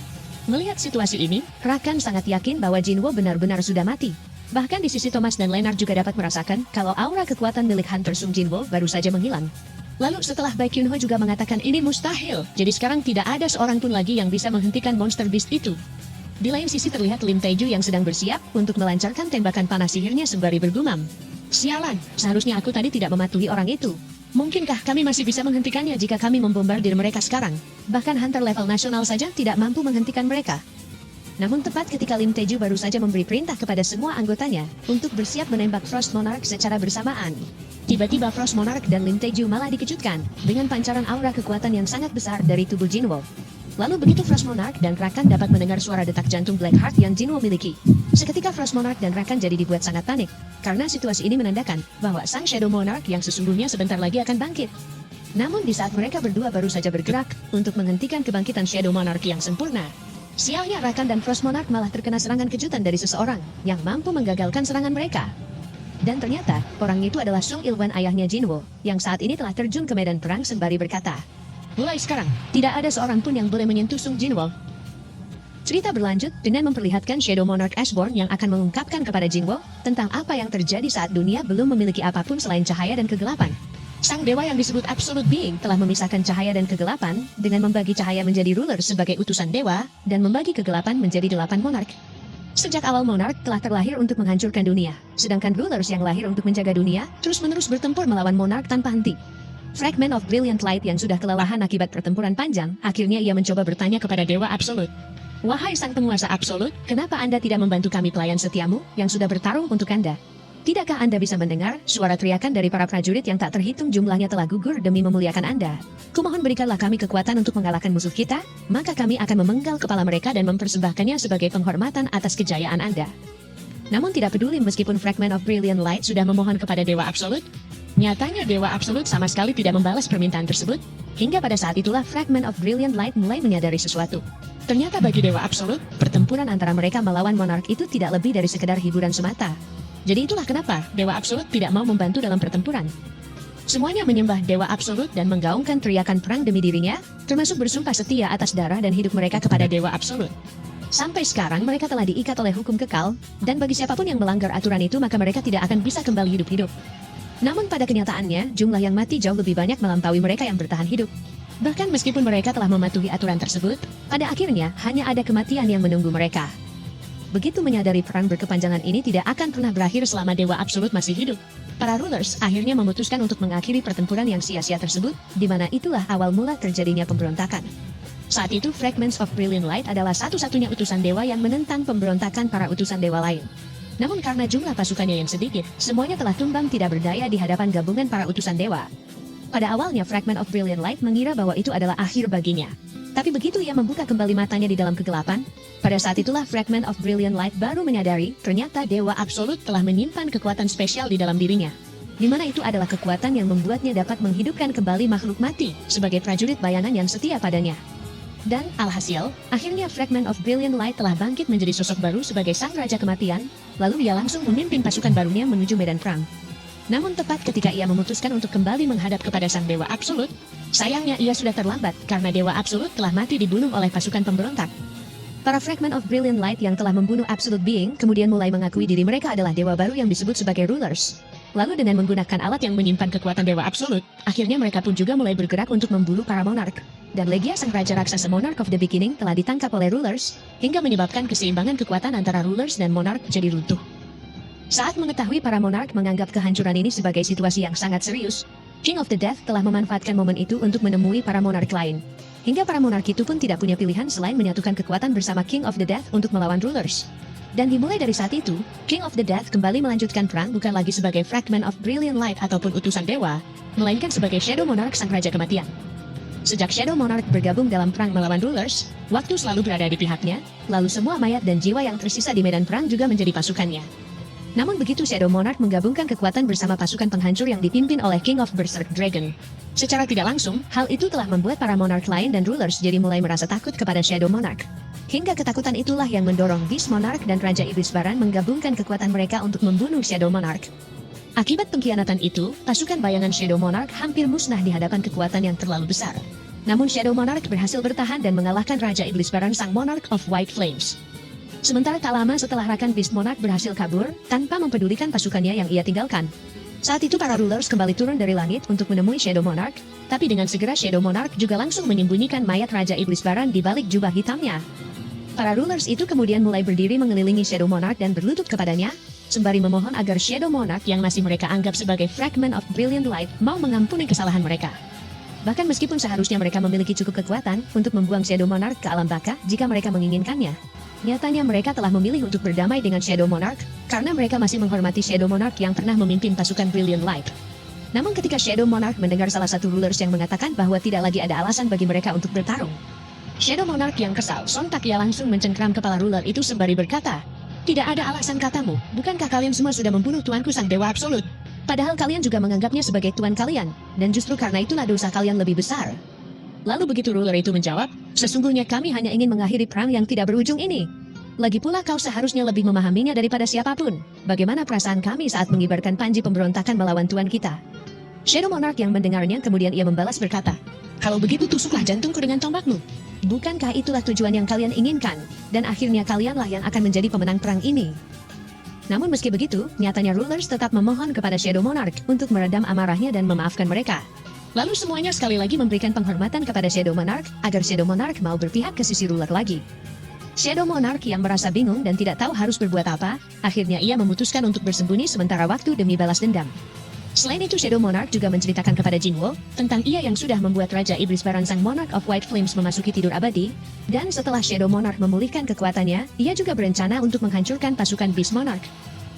S1: Melihat situasi ini, Rakan sangat yakin bahwa Jinwo benar-benar sudah mati. Bahkan di sisi Thomas dan Leonard juga dapat merasakan kalau aura kekuatan milik Hunter Sung Jinwo baru saja menghilang. Lalu setelah Baekhyunho juga mengatakan ini mustahil, jadi sekarang tidak ada seorang pun lagi yang bisa menghentikan monster beast itu. Di lain sisi terlihat Lim Taeju yang sedang bersiap untuk melancarkan tembakan panas sihirnya sembari bergumam. Sialan, seharusnya aku tadi tidak mematuhi orang itu. Mungkinkah kami masih bisa menghentikannya jika kami membombardir mereka sekarang? Bahkan Hunter level nasional saja tidak mampu menghentikan mereka. Namun tepat ketika Lim Taeju baru saja memberi perintah kepada semua anggotanya untuk bersiap menembak Frost Monarch secara bersamaan. Tiba-tiba Frost Monarch dan Lim Taeju malah dikejutkan dengan pancaran aura kekuatan yang sangat besar dari tubuh Jinwo. Lalu begitu Frost Monarch dan Rakan dapat mendengar suara detak jantung Blackheart yang Jinwo miliki. Seketika Frost Monarch dan Rakan jadi dibuat sangat panik, karena situasi ini menandakan bahwa sang Shadow Monarch yang sesungguhnya sebentar lagi akan bangkit. Namun di saat mereka berdua baru saja bergerak untuk menghentikan kebangkitan Shadow Monarch yang sempurna, sialnya Rakan dan Frost Monarch malah terkena serangan kejutan dari seseorang yang mampu menggagalkan serangan mereka. Dan ternyata, orang itu adalah Sung Ilwan ayahnya Jinwo, yang saat ini telah terjun ke medan perang sembari berkata, mulai sekarang, tidak ada seorang pun yang boleh menyentuh Sung Jinwo. Cerita berlanjut dengan memperlihatkan Shadow Monarch Iceborn yang akan mengungkapkan kepada Jinwo tentang apa yang terjadi saat dunia belum memiliki apapun selain cahaya dan kegelapan. Sang dewa yang disebut Absolute Being telah memisahkan cahaya dan kegelapan dengan membagi cahaya menjadi ruler sebagai utusan dewa dan membagi kegelapan menjadi 8 monark. Sejak awal monark telah terlahir untuk menghancurkan dunia, sedangkan rulers yang lahir untuk menjaga dunia terus-menerus bertempur melawan monark tanpa henti. Fragment of Brilliant Light yang sudah kelelahan akibat pertempuran panjang, akhirnya ia mencoba bertanya kepada Dewa Absolute. Wahai sang penguasa Absolute, kenapa Anda tidak membantu kami pelayan setiamu yang sudah bertarung untuk Anda? Tidakkah Anda bisa mendengar suara teriakan dari para prajurit yang tak terhitung jumlahnya telah gugur demi memuliakan Anda? Kumohon berikanlah kami kekuatan untuk mengalahkan musuh kita, maka kami akan memenggal kepala mereka dan mempersembahkannya sebagai penghormatan atas kejayaan Anda. Namun tidak peduli meskipun Fragment of Brilliant Light sudah memohon kepada Dewa Absolut, nyatanya Dewa Absolut sama sekali tidak membalas permintaan tersebut, hingga pada saat itulah Fragment of Brilliant Light mulai menyadari sesuatu. Ternyata bagi Dewa Absolut, pertempuran antara mereka melawan Monarch itu tidak lebih dari sekedar hiburan semata. Jadi itulah kenapa Dewa Absolut tidak mau membantu dalam pertempuran. Semuanya menyembah Dewa Absolut dan menggaungkan teriakan perang demi dirinya, termasuk bersumpah setia atas darah dan hidup mereka kepada Dewa Absolut. Sampai sekarang mereka telah diikat oleh hukum kekal, dan bagi siapapun yang melanggar aturan itu maka mereka tidak akan bisa kembali hidup-hidup. Namun pada kenyataannya, jumlah yang mati jauh lebih banyak melampaui mereka yang bertahan hidup. Bahkan meskipun mereka telah mematuhi aturan tersebut, pada akhirnya hanya ada kematian yang menunggu mereka. Begitu menyadari perang berkepanjangan ini tidak akan pernah berakhir selama Dewa Absolut masih hidup, para rulers akhirnya memutuskan untuk mengakhiri pertempuran yang sia-sia tersebut, di mana itulah awal mula terjadinya pemberontakan. Saat itu Fragments of Brilliant Light adalah satu-satunya utusan dewa yang menentang pemberontakan para utusan dewa lain. Namun karena jumlah pasukannya yang sedikit, semuanya telah tumbang tidak berdaya di hadapan gabungan para utusan dewa. Pada awalnya Fragment of Brilliant Light mengira bahwa itu adalah akhir baginya. Tapi begitu ia membuka kembali matanya di dalam kegelapan, pada saat itulah Fragment of Brilliant Light baru menyadari ternyata Dewa Absolut telah menyimpan kekuatan spesial di dalam dirinya. Di mana itu adalah kekuatan yang membuatnya dapat menghidupkan kembali makhluk mati sebagai prajurit bayanan yang setia padanya. Dan alhasil, akhirnya Fragment of Brilliant Light telah bangkit menjadi sosok baru sebagai sang raja kematian, lalu ia langsung memimpin pasukan barunya menuju medan perang. Namun tepat ketika ia memutuskan untuk kembali menghadap kepada sang Dewa Absolut, sayangnya ia sudah terlambat karena Dewa Absolut telah mati dibunuh oleh pasukan pemberontak. Para Fragment of Brilliant Light yang telah membunuh Absolute Being kemudian mulai mengakui diri mereka adalah dewa baru yang disebut sebagai rulers. Lalu dengan menggunakan alat yang menyimpan kekuatan Dewa Absolut, akhirnya mereka pun juga mulai bergerak untuk membunuh para monark. Dan Legia sang raja raksasa Monarch of the Beginning telah ditangkap oleh rulers, hingga menyebabkan keseimbangan kekuatan antara rulers dan monark jadi runtuh. Saat mengetahui para monark menganggap kehancuran ini sebagai situasi yang sangat serius, King of the Death telah memanfaatkan momen itu untuk menemui para monark lain. Hingga para monark itu pun tidak punya pilihan selain menyatukan kekuatan bersama King of the Death untuk melawan rulers. Dan dimulai dari saat itu, King of the Death kembali melanjutkan perang bukan lagi sebagai Fragment of Brilliant Light ataupun utusan dewa, melainkan sebagai Shadow Monarch sang raja kematian. Sejak Shadow Monarch bergabung dalam perang melawan rulers, waktu selalu berada di pihaknya, lalu semua mayat dan jiwa yang tersisa di medan perang juga menjadi pasukannya. Namun begitu Shadow Monarch menggabungkan kekuatan bersama pasukan penghancur yang dipimpin oleh King of Berserk Dragon, secara tidak langsung, hal itu telah membuat para monark lain dan rulers jadi mulai merasa takut kepada Shadow Monarch. Hingga ketakutan itulah yang mendorong Beast Monarch dan Raja Iblis Baran menggabungkan kekuatan mereka untuk membunuh Shadow Monarch. Akibat pengkhianatan itu, pasukan bayangan Shadow Monarch hampir musnah di hadapan kekuatan yang terlalu besar. Namun Shadow Monarch berhasil bertahan dan mengalahkan Raja Iblis Baran sang Monarch of White Flames. Sementara tak lama setelah Rakan Beast Monarch berhasil kabur, tanpa mempedulikan pasukannya yang ia tinggalkan. Saat itu para rulers kembali turun dari langit untuk menemui Shadow Monarch, tapi dengan segera Shadow Monarch juga langsung menyembunyikan mayat Raja Iblis Baran di balik jubah hitamnya. Para rulers itu kemudian mulai berdiri mengelilingi Shadow Monarch dan berlutut kepadanya, sembari memohon agar Shadow Monarch yang masih mereka anggap sebagai Fragment of Brilliant Light mau mengampuni kesalahan mereka. Bahkan meskipun seharusnya mereka memiliki cukup kekuatan untuk membuang Shadow Monarch ke alam baka jika mereka menginginkannya, nyatanya mereka telah memilih untuk berdamai dengan Shadow Monarch karena mereka masih menghormati Shadow Monarch yang pernah memimpin pasukan Brilliant Light. Namun ketika Shadow Monarch mendengar salah satu rulers yang mengatakan bahwa tidak lagi ada alasan bagi mereka untuk bertarung, Shadow Monarch yang kesal sontak ia langsung mencengkram kepala ruler itu sembari berkata, "Tidak ada alasan katamu, bukankah kalian semua sudah membunuh tuanku sang Dewa Absolut? Padahal kalian juga menganggapnya sebagai tuan kalian, dan justru karena itulah dosa kalian lebih besar." Lalu begitu ruler itu menjawab, "Sesungguhnya kami hanya ingin mengakhiri perang yang tidak berujung ini. Lagi pula kau seharusnya lebih memahaminya daripada siapapun. Bagaimana perasaan kami saat mengibarkan panji pemberontakan melawan tuan kita?" Shadow Monarch yang mendengarnya kemudian ia membalas berkata, "Kalau begitu tusuklah jantungku dengan tombakmu. Bukankah itulah tujuan yang kalian inginkan? Dan akhirnya kalianlah yang akan menjadi pemenang perang ini." Namun meski begitu, nyatanya rulers tetap memohon kepada Shadow Monarch untuk meredam amarahnya dan memaafkan mereka. Lalu semuanya sekali lagi memberikan penghormatan kepada Shadow Monarch agar Shadow Monarch mau berpihak ke sisi ruler lagi. Shadow Monarch yang merasa bingung dan tidak tahu harus berbuat apa, akhirnya ia memutuskan untuk bersembunyi sementara waktu demi balas dendam. Selain itu Shadow Monarch juga menceritakan kepada Jinwo tentang ia yang sudah membuat Raja Iblis Baran sang Monarch of White Flames memasuki tidur abadi, dan setelah Shadow Monarch memulihkan kekuatannya, ia juga berencana untuk menghancurkan pasukan Beast Monarch.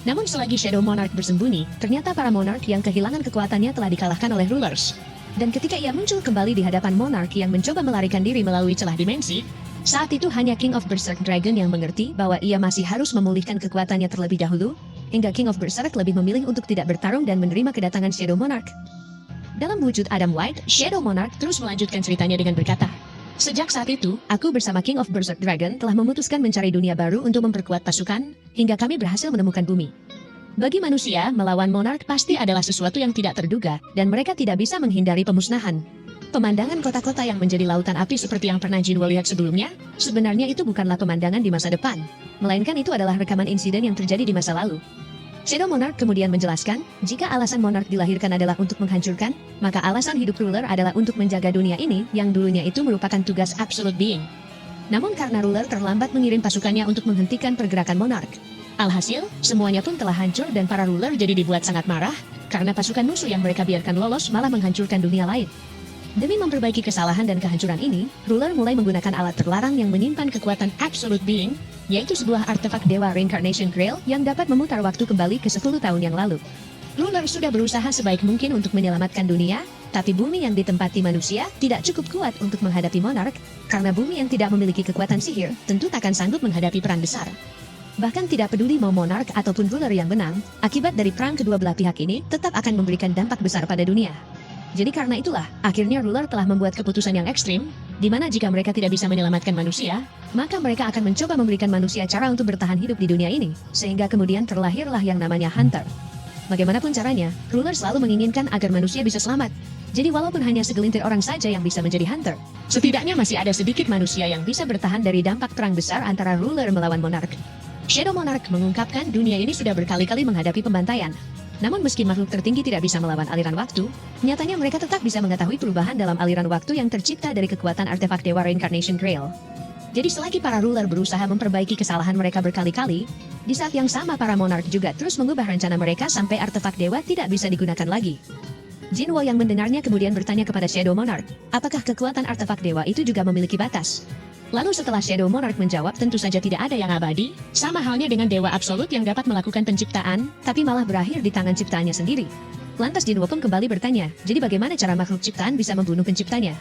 S1: Namun selagi Shadow Monarch bersembunyi, ternyata para Monarch yang kehilangan kekuatannya telah dikalahkan oleh Rulers. Dan ketika ia muncul kembali di hadapan Monarch yang mencoba melarikan diri melalui celah dimensi, saat itu hanya King of Berserk Dragon yang mengerti bahwa ia masih harus memulihkan kekuatannya terlebih dahulu, hingga King of Berserk lebih memilih untuk tidak bertarung dan menerima kedatangan Shadow Monarch. Dalam wujud Adam White, Shadow Monarch terus melanjutkan ceritanya dengan berkata, "Sejak saat itu, aku bersama King of Berserk Dragon telah memutuskan mencari dunia baru untuk memperkuat pasukan, hingga kami berhasil menemukan bumi. Bagi manusia, melawan Monarch pasti adalah sesuatu yang tidak terduga, dan mereka tidak bisa menghindari pemusnahan. Pemandangan kota-kota yang menjadi lautan api seperti yang pernah Jinwo lihat sebelumnya, sebenarnya itu bukanlah pemandangan di masa depan, melainkan itu adalah rekaman insiden yang terjadi di masa lalu." Shadow Monarch kemudian menjelaskan, jika alasan Monarch dilahirkan adalah untuk menghancurkan, maka alasan hidup Ruler adalah untuk menjaga dunia ini, yang dulunya itu merupakan tugas Absolute Being. Namun karena Ruler terlambat mengirim pasukannya untuk menghentikan pergerakan Monarch. Alhasil, semuanya pun telah hancur dan para Ruler jadi dibuat sangat marah, karena pasukan musuh yang mereka biarkan lolos malah menghancurkan dunia lain. Demi memperbaiki kesalahan dan kehancuran ini, Ruler mulai menggunakan alat terlarang yang menyimpan kekuatan Absolute Being, yaitu sebuah artefak Dewa Reincarnation Grail yang dapat memutar waktu kembali ke 10 tahun yang lalu. Ruler sudah berusaha sebaik mungkin untuk menyelamatkan dunia, tapi bumi yang ditempati manusia tidak cukup kuat untuk menghadapi Monarch, karena bumi yang tidak memiliki kekuatan sihir tentu takkan sanggup menghadapi perang besar. Bahkan tidak peduli mau Monarch ataupun Ruler yang menang, akibat dari perang kedua belah pihak ini tetap akan memberikan dampak besar pada dunia. Jadi karena itulah, akhirnya Ruler telah membuat keputusan yang ekstrim, di mana jika mereka tidak bisa menyelamatkan manusia, maka mereka akan mencoba memberikan manusia cara untuk bertahan hidup di dunia ini, sehingga kemudian terlahirlah yang namanya Hunter. Bagaimanapun caranya, Ruler selalu menginginkan agar manusia bisa selamat. Jadi walaupun hanya segelintir orang saja yang bisa menjadi Hunter, setidaknya masih ada sedikit manusia yang bisa bertahan dari dampak perang besar antara Ruler melawan Monarch. Shadow Monarch mengungkapkan dunia ini sudah berkali-kali menghadapi pembantaian. Namun meski makhluk tertinggi tidak bisa melawan aliran waktu, nyatanya mereka tetap bisa mengetahui perubahan dalam aliran waktu yang tercipta dari kekuatan artefak Dewa Reincarnation Grail. Jadi selagi para Ruler berusaha memperbaiki kesalahan mereka berkali-kali, di saat yang sama para Monarch juga terus mengubah rencana mereka sampai artefak Dewa tidak bisa digunakan lagi. Jinwo yang mendengarnya kemudian bertanya kepada Shadow Monarch, apakah kekuatan artefak Dewa itu juga memiliki batas? Lalu setelah Shadow Monarch menjawab tentu saja tidak ada yang abadi, sama halnya dengan Dewa Absolut yang dapat melakukan penciptaan, tapi malah berakhir di tangan ciptaannya sendiri. Lantas Jinwo pun kembali bertanya, jadi bagaimana cara makhluk ciptaan bisa membunuh penciptanya?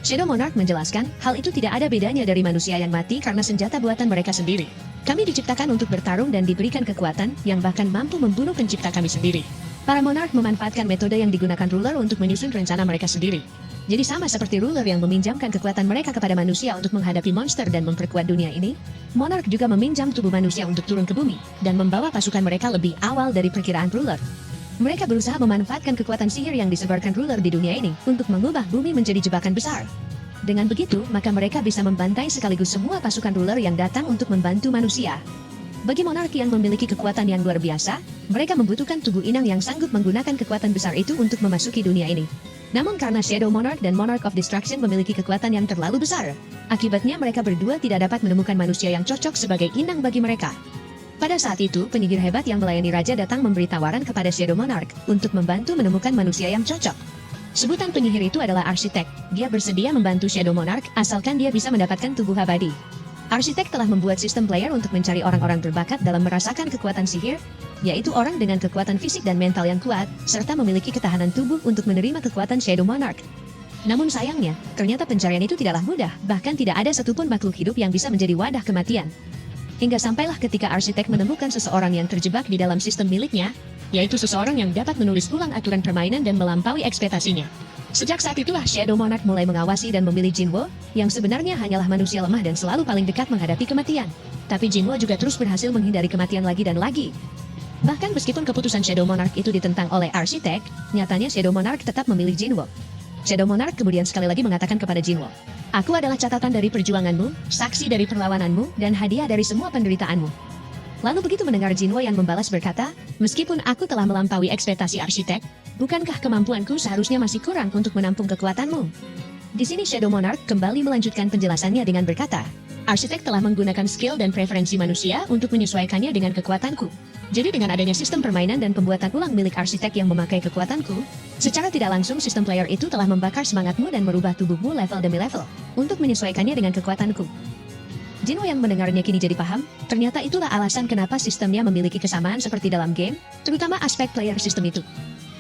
S1: Shadow Monarch menjelaskan, hal itu tidak ada bedanya dari manusia yang mati karena senjata buatan mereka sendiri. Kami diciptakan untuk bertarung dan diberikan kekuatan yang bahkan mampu membunuh pencipta kami sendiri. Para Monarch memanfaatkan metode yang digunakan Ruler untuk menyusun rencana mereka sendiri. Jadi sama seperti Ruler yang meminjamkan kekuatan mereka kepada manusia untuk menghadapi monster dan memperkuat dunia ini, Monarch juga meminjam tubuh manusia untuk turun ke bumi, dan membawa pasukan mereka lebih awal dari perkiraan Ruler. Mereka berusaha memanfaatkan kekuatan sihir yang disebarkan Ruler di dunia ini, untuk mengubah bumi menjadi jebakan besar. Dengan begitu, maka mereka bisa membantai sekaligus semua pasukan Ruler yang datang untuk membantu manusia. Bagi Monarch yang memiliki kekuatan yang luar biasa, mereka membutuhkan tubuh inang yang sanggup menggunakan kekuatan besar itu untuk memasuki dunia ini. Namun karena Shadow Monarch dan Monarch of Destruction memiliki kekuatan yang terlalu besar, akibatnya mereka berdua tidak dapat menemukan manusia yang cocok sebagai inang bagi mereka. Pada saat itu, penyihir hebat yang melayani raja datang memberi tawaran kepada Shadow Monarch untuk membantu menemukan manusia yang cocok. Sebutan penyihir itu adalah arsitek. Dia bersedia membantu Shadow Monarch asalkan dia bisa mendapatkan tubuh abadi. Arsitek telah membuat sistem player untuk mencari orang-orang berbakat dalam merasakan kekuatan sihir, yaitu orang dengan kekuatan fisik dan mental yang kuat, serta memiliki ketahanan tubuh untuk menerima kekuatan Shadow Monarch. Namun sayangnya, ternyata pencarian itu tidaklah mudah, bahkan tidak ada satupun makhluk hidup yang bisa menjadi wadah kematian. Hingga sampailah ketika arsitek menemukan seseorang yang terjebak di dalam sistem miliknya, yaitu seseorang yang dapat menulis ulang aturan permainan dan melampaui ekspektasinya. Sejak saat itulah Shadow Monarch mulai mengawasi dan memilih Jinwo, yang sebenarnya hanyalah manusia lemah dan selalu paling dekat menghadapi kematian. Tapi Jinwo juga terus berhasil menghindari kematian lagi dan lagi. Bahkan meskipun keputusan Shadow Monarch itu ditentang oleh arsitek, nyatanya Shadow Monarch tetap memilih Jinwo. Shadow Monarch kemudian sekali lagi mengatakan kepada Jinwo, "Aku adalah catatan dari perjuanganmu, saksi dari perlawananmu, dan hadiah dari semua penderitaanmu." Lalu begitu mendengar Jinwo yang membalas berkata, "Meskipun aku telah melampaui ekspektasi arsitek, bukankah kemampuanku seharusnya masih kurang untuk menampung kekuatanmu?" Di sini Shadow Monarch kembali melanjutkan penjelasannya dengan berkata, "Arsitek telah menggunakan skill dan preferensi manusia untuk menyesuaikannya dengan kekuatanku. Jadi dengan adanya sistem permainan dan pembuatan ulang milik arsitek yang memakai kekuatanku, secara tidak langsung sistem player itu telah membakar semangatmu dan merubah tubuhmu level demi level, untuk menyesuaikannya dengan kekuatanku." Jinwo yang mendengarnya kini jadi paham, ternyata itulah alasan kenapa sistemnya memiliki kesamaan seperti dalam game, terutama aspek player system itu.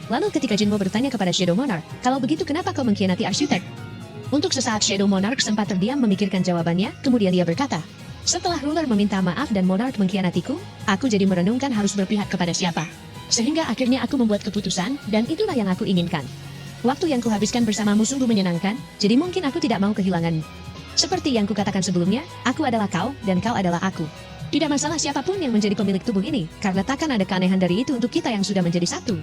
S1: Lalu ketika Jinwo bertanya kepada Shadow Monarch, kalau begitu kenapa kau mengkhianati arsitek? Untuk sesaat Shadow Monarch sempat terdiam memikirkan jawabannya, kemudian dia berkata, setelah ruler meminta maaf dan Monarch mengkhianatiku, aku jadi merenungkan harus berpihak kepada siapa. Sehingga akhirnya aku membuat keputusan, dan itulah yang aku inginkan. Waktu yang kuhabiskan bersamamu sungguh menyenangkan, jadi mungkin aku tidak mau kehilanganmu. Seperti yang kukatakan sebelumnya, aku adalah kau, dan kau adalah aku. Tidak masalah siapapun yang menjadi pemilik tubuh ini, karena takkan ada keanehan dari itu untuk kita yang sudah menjadi satu.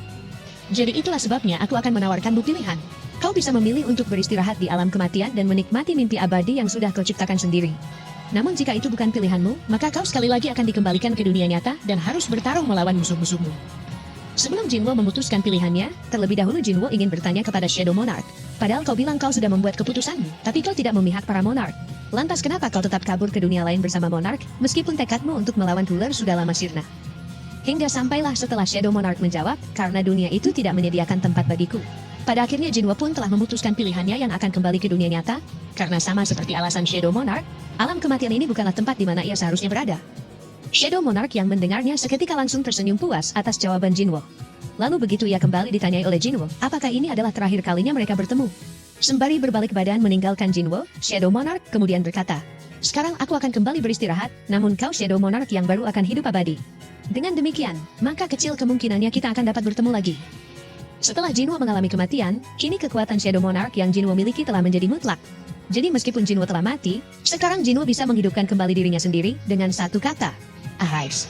S1: Jadi itulah sebabnya aku akan menawarkanmu pilihan. Kau bisa memilih untuk beristirahat di alam kematian dan menikmati mimpi abadi yang sudah kau ciptakan sendiri. Namun jika itu bukan pilihanmu, maka kau sekali lagi akan dikembalikan ke dunia nyata dan harus bertarung melawan musuh-musuhmu. Sebelum Jinwo memutuskan pilihannya, terlebih dahulu Jinwo ingin bertanya kepada Shadow Monarch. Padahal kau bilang kau sudah membuat keputusanmu, tapi kau tidak memihak para Monarch. Lantas kenapa kau tetap kabur ke dunia lain bersama Monarch, meskipun tekadmu untuk melawan ruler sudah lama sirna? Hingga sampailah setelah Shadow Monarch menjawab, karena dunia itu tidak menyediakan tempat bagiku. Pada akhirnya Jinwo pun telah memutuskan pilihannya yang akan kembali ke dunia nyata, karena sama seperti alasan Shadow Monarch, alam kematian ini bukanlah tempat di mana ia seharusnya berada. Shadow Monarch yang mendengarnya seketika langsung tersenyum puas atas jawaban Jinwo. Lalu begitu ia kembali ditanyai oleh Jinwo, apakah ini adalah terakhir kalinya mereka bertemu? Sembari berbalik badan meninggalkan Jinwo, Shadow Monarch kemudian berkata, sekarang aku akan kembali beristirahat, namun kau Shadow Monarch yang baru akan hidup abadi. Dengan demikian, maka kecil kemungkinannya kita akan dapat bertemu lagi. Setelah Jinwo mengalami kematian, kini kekuatan Shadow Monarch yang Jinwo miliki telah menjadi mutlak. Jadi meskipun Jinwo telah mati, sekarang Jinwo bisa menghidupkan kembali dirinya sendiri dengan satu kata, Arise.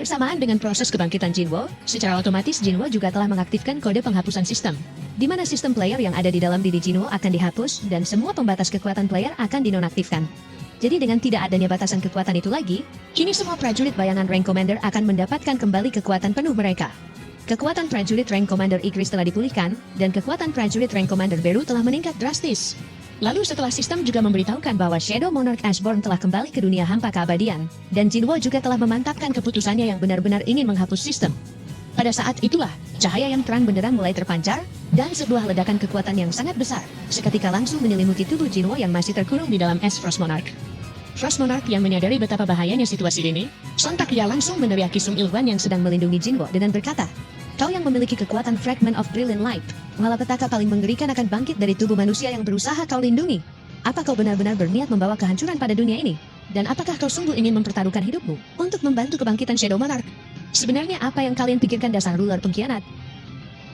S1: Bersamaan dengan proses kebangkitan Jinwo, secara otomatis Jinwo juga telah mengaktifkan kode penghapusan sistem, di mana sistem player yang ada di dalam diri Jinwo akan dihapus dan semua pembatas kekuatan player akan dinonaktifkan. Jadi dengan tidak adanya batasan kekuatan itu lagi, kini semua prajurit bayangan rank commander akan mendapatkan kembali kekuatan penuh mereka. Kekuatan prajurit rank commander Igris telah dipulihkan, dan kekuatan prajurit rank commander Beru telah meningkat drastis. Lalu setelah sistem juga memberitahukan bahwa Shadow Monarch Ashborn telah kembali ke dunia hampa keabadian, dan Jinwo juga telah memantapkan keputusannya yang benar-benar ingin menghapus sistem. Pada saat itulah, cahaya yang terang benderang mulai terpancar, dan sebuah ledakan kekuatan yang sangat besar, seketika langsung menyelimuti tubuh Jinwo yang masih terkurung di dalam es Frost Monarch. Frost Monarch yang menyadari betapa bahayanya situasi ini, sontak ia langsung meneriaki Sung Ilwan yang sedang melindungi Jinwo dengan berkata, kau yang memiliki kekuatan Fragment of Brilliant Light, malapetaka paling mengerikan akan bangkit dari tubuh manusia yang berusaha kau lindungi. Apa kau benar-benar berniat membawa kehancuran pada dunia ini? Dan apakah kau sungguh ingin mempertaruhkan hidupmu untuk membantu kebangkitan Shadow Monarch? Sebenarnya apa yang kalian pikirkan dasar ruler pengkhianat?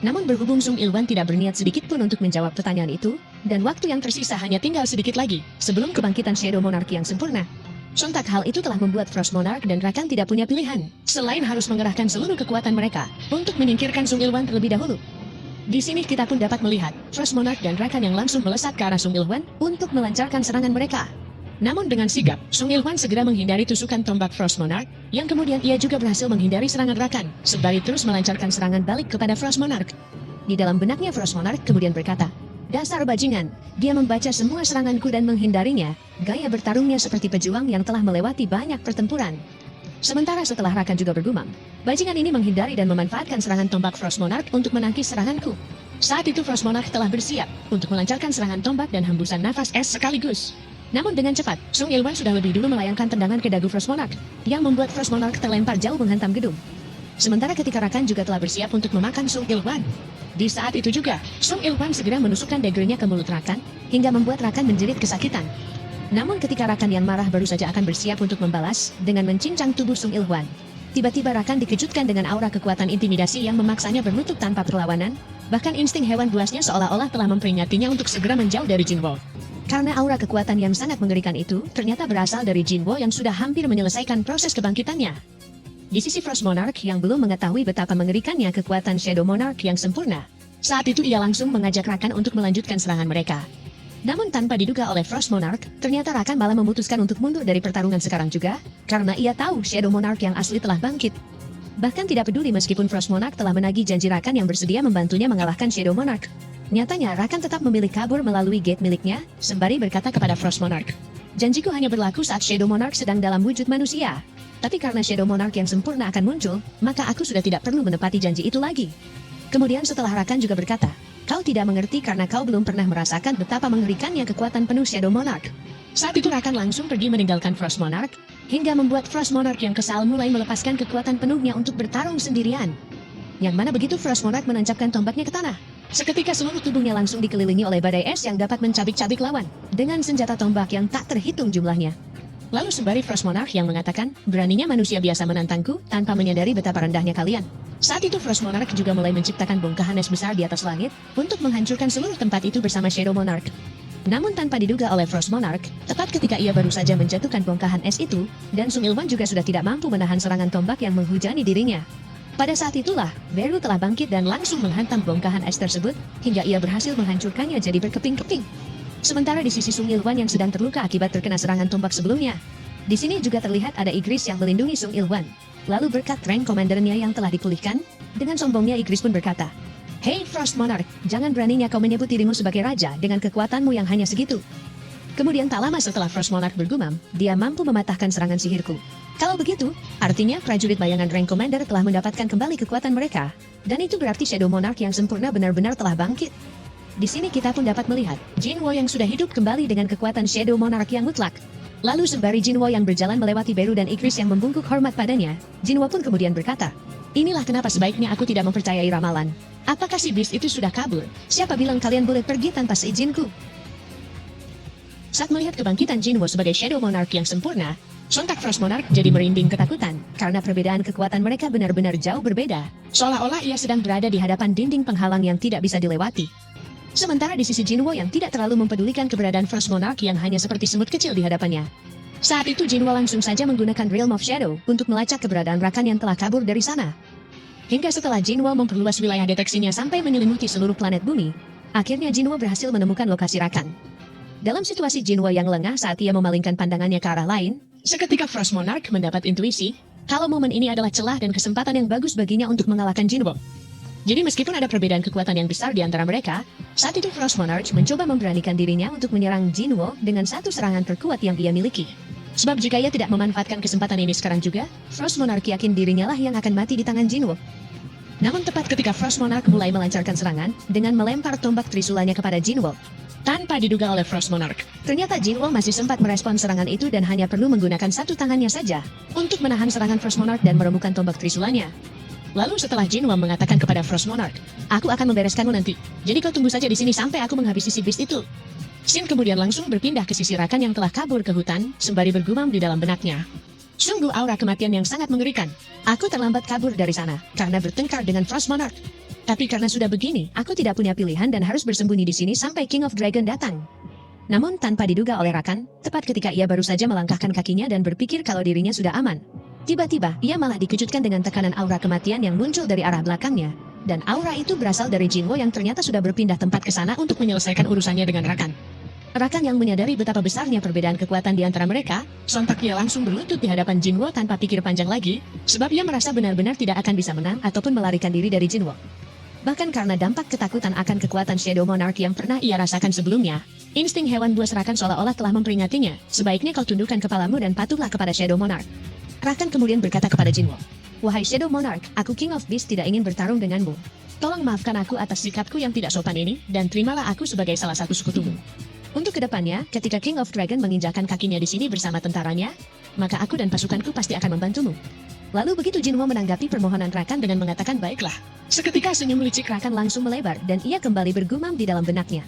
S1: Namun berhubung Sung Ilwan tidak berniat sedikit pun untuk menjawab pertanyaan itu, dan waktu yang tersisa hanya tinggal sedikit lagi, sebelum kebangkitan Shadow Monarch yang sempurna. Sontak hal itu telah membuat Frost Monarch dan Rakan tidak punya pilihan, selain harus mengerahkan seluruh kekuatan mereka, untuk menyingkirkan Sung Ilwan terlebih dahulu. Di sini kita pun dapat melihat, Frost Monarch dan Rakan yang langsung melesat ke arah Sung Ilwan, untuk melancarkan serangan mereka. Namun dengan sigap, Sung Ilwan segera menghindari tusukan tombak Frost Monarch, yang kemudian ia juga berhasil menghindari serangan Rakan, sembari terus melancarkan serangan balik kepada Frost Monarch. Di dalam benaknya Frost Monarch kemudian berkata, dasar bajingan, dia membaca semua seranganku dan menghindarinya, gaya bertarungnya seperti pejuang yang telah melewati banyak pertempuran. Sementara setelah Rakan juga bergumam, bajingan ini menghindari dan memanfaatkan serangan tombak Frost Monarch untuk menangkis seranganku. Saat itu Frost Monarch telah bersiap untuk melancarkan serangan tombak dan hembusan nafas es sekaligus. Namun dengan cepat, Sung Ilwan sudah lebih dulu melayangkan tendangan ke dagu Frost Monarch, yang membuat Frost Monarch terlempar jauh menghantam gedung. Sementara ketika Rakan juga telah bersiap untuk memakan Sung Ilwan. Di saat itu juga, Sung Ilwan segera menusukkan daggernya ke mulut Rakan, hingga membuat Rakan menjerit kesakitan. Namun ketika Rakan yang marah baru saja akan bersiap untuk membalas, dengan mencincang tubuh Sung Ilwan, tiba-tiba Rakan dikejutkan dengan aura kekuatan intimidasi yang memaksanya berlutut tanpa perlawanan, bahkan insting hewan buasnya seolah-olah telah memperingatinya untuk segera menjauh dari Jinwo. Karena aura kekuatan yang sangat mengerikan itu, ternyata berasal dari Jinwo yang sudah hampir menyelesaikan proses kebangkitannya. Di sisi Frost Monarch yang belum mengetahui betapa mengerikannya kekuatan Shadow Monarch yang sempurna, saat itu ia langsung mengajak Rakan untuk melanjutkan serangan mereka. Namun tanpa diduga oleh Frost Monarch, ternyata Rakan malah memutuskan untuk mundur dari pertarungan sekarang juga, karena ia tahu Shadow Monarch yang asli telah bangkit. Bahkan tidak peduli meskipun Frost Monarch telah menagih janji Rakan yang bersedia membantunya mengalahkan Shadow Monarch. Nyatanya Rakan tetap memilih kabur melalui gate miliknya, sembari berkata kepada Frost Monarch, janjiku hanya berlaku saat Shadow Monarch sedang dalam wujud manusia. Tapi karena Shadow Monarch yang sempurna akan muncul, maka aku sudah tidak perlu menepati janji itu lagi. Kemudian setelah Rakan juga berkata, kau tidak mengerti karena kau belum pernah merasakan betapa mengerikannya kekuatan penuh Shadow Monarch. Saat itu Rakan langsung pergi meninggalkan Frost Monarch, hingga membuat Frost Monarch yang kesal mulai melepaskan kekuatan penuhnya untuk bertarung sendirian. Yang mana begitu Frost Monarch menancapkan tombaknya ke tanah, seketika seluruh tubuhnya langsung dikelilingi oleh badai es yang dapat mencabik-cabik lawan, dengan senjata tombak yang tak terhitung jumlahnya. Lalu sembari Frost Monarch yang mengatakan, beraninya manusia biasa menantangku tanpa menyadari betapa rendahnya kalian. Saat itu Frost Monarch juga mulai menciptakan bongkahan es besar di atas langit, untuk menghancurkan seluruh tempat itu bersama Shadow Monarch. Namun tanpa diduga oleh Frost Monarch, tepat ketika ia baru saja menjatuhkan bongkahan es itu, dan Sung Ilwan juga sudah tidak mampu menahan serangan tombak yang menghujani dirinya. Pada saat itulah, Beru telah bangkit dan langsung menghantam bongkahan es tersebut, hingga ia berhasil menghancurkannya jadi berkeping-keping. Sementara di sisi Sung Ilwan yang sedang terluka akibat terkena serangan tombak sebelumnya. Di sini juga terlihat ada Igris yang melindungi Sung Ilwan. Lalu berkat rank komandernya yang telah dipulihkan, dengan sombongnya Igris pun berkata, "Hei Frost Monarch, jangan beraninya kau menyebut dirimu sebagai raja dengan kekuatanmu yang hanya segitu." Kemudian tak lama setelah Frost Monarch bergumam, dia mampu mematahkan serangan sihirku. Kalau begitu, artinya prajurit bayangan rank commander telah mendapatkan kembali kekuatan mereka. Dan itu berarti Shadow Monarch yang sempurna benar-benar telah bangkit. Di sini kita pun dapat melihat Jinwo yang sudah hidup kembali dengan kekuatan Shadow Monarch yang mutlak. Lalu sembari Jinwo yang berjalan melewati Beru dan Igris yang membungkuk hormat padanya, Jinwo pun kemudian berkata, "Inilah kenapa sebaiknya aku tidak mempercayai ramalan. Apakah si Beast itu sudah kabur? Siapa bilang kalian boleh pergi tanpa seizinku?" Saat melihat kebangkitan Jinwo sebagai Shadow Monarch yang sempurna, sontak Frost Monarch jadi merinding ketakutan, karena perbedaan kekuatan mereka benar-benar jauh berbeda, seolah-olah ia sedang berada di hadapan dinding penghalang yang tidak bisa dilewati. Sementara di sisi Jinwo yang tidak terlalu mempedulikan keberadaan Frost Monarch yang hanya seperti semut kecil di hadapannya. Saat itu Jinwo langsung saja menggunakan Realm of Shadow untuk melacak keberadaan Rakan yang telah kabur dari sana. Hingga setelah Jinwo memperluas wilayah deteksinya sampai menyelimuti seluruh planet bumi, akhirnya Jinwo berhasil menemukan lokasi Rakan. Dalam situasi Jinwo yang lengah saat ia memalingkan pandangannya ke arah lain, seketika Frost Monarch mendapat intuisi, kalau momen ini adalah celah dan kesempatan yang bagus baginya untuk mengalahkan Jinwo. Jadi meskipun ada perbedaan kekuatan yang besar di antara mereka, saat itu Frost Monarch mencoba memberanikan dirinya untuk menyerang Jinwo dengan satu serangan terkuat yang ia miliki. Sebab jika ia tidak memanfaatkan kesempatan ini sekarang juga, Frost Monarch yakin dirinya lah yang akan mati di tangan Jinwo. Namun tepat ketika Frost Monarch mulai melancarkan serangan dengan melempar tombak trisulanya kepada Jinwo, tanpa diduga oleh Frost Monarch, ternyata Jinwo masih sempat merespon serangan itu dan hanya perlu menggunakan satu tangannya saja untuk menahan serangan Frost Monarch dan meremukan tombak trisulanya. Lalu setelah Jinwo mengatakan kepada Frost Monarch, "Aku akan membereskanmu nanti. Jadi kau tunggu saja di sini sampai aku menghabisi si Beast itu." Shin kemudian langsung berpindah ke sisi Rakan yang telah kabur ke hutan, sembari bergumam di dalam benaknya, "Sungguh aura kematian yang sangat mengerikan. Aku terlambat kabur dari sana karena bertengkar dengan Frost Monarch. Tapi karena sudah begini, aku tidak punya pilihan dan harus bersembunyi di sini sampai King of Dragon datang." Namun tanpa diduga oleh Rakan, tepat ketika ia baru saja melangkahkan kakinya dan berpikir kalau dirinya sudah aman, tiba-tiba ia malah dikejutkan dengan tekanan aura kematian yang muncul dari arah belakangnya. Dan aura itu berasal dari Jinwo yang ternyata sudah berpindah tempat ke sana untuk menyelesaikan urusannya dengan Rakan. Rakan yang menyadari betapa besarnya perbedaan kekuatan di antara mereka, sontak ia langsung berlutut di hadapan Jinwo tanpa pikir panjang lagi, sebab ia merasa benar-benar tidak akan bisa menang ataupun melarikan diri dari Jinwo. Bahkan karena dampak ketakutan akan kekuatan Shadow Monarch yang pernah ia rasakan sebelumnya, insting hewan buas Rakan seolah-olah telah memperingatinya, sebaiknya kau tundukkan kepalamu dan patuhlah kepada Shadow Monarch. Rakan kemudian berkata kepada Jinwo, "Wahai Shadow Monarch, aku King of Beast tidak ingin bertarung denganmu. Tolong maafkan aku atas sikapku yang tidak sopan ini, dan terimalah aku sebagai salah satu sekutumu. Untuk kedepannya, ketika King of Dragon menginjakan kakinya di sini bersama tentaranya, maka aku dan pasukanku pasti akan membantumu." Lalu begitu Jinwo menanggapi permohonan Rakan dengan mengatakan baiklah. Seketika senyum licik Rakan langsung melebar dan ia kembali bergumam di dalam benaknya.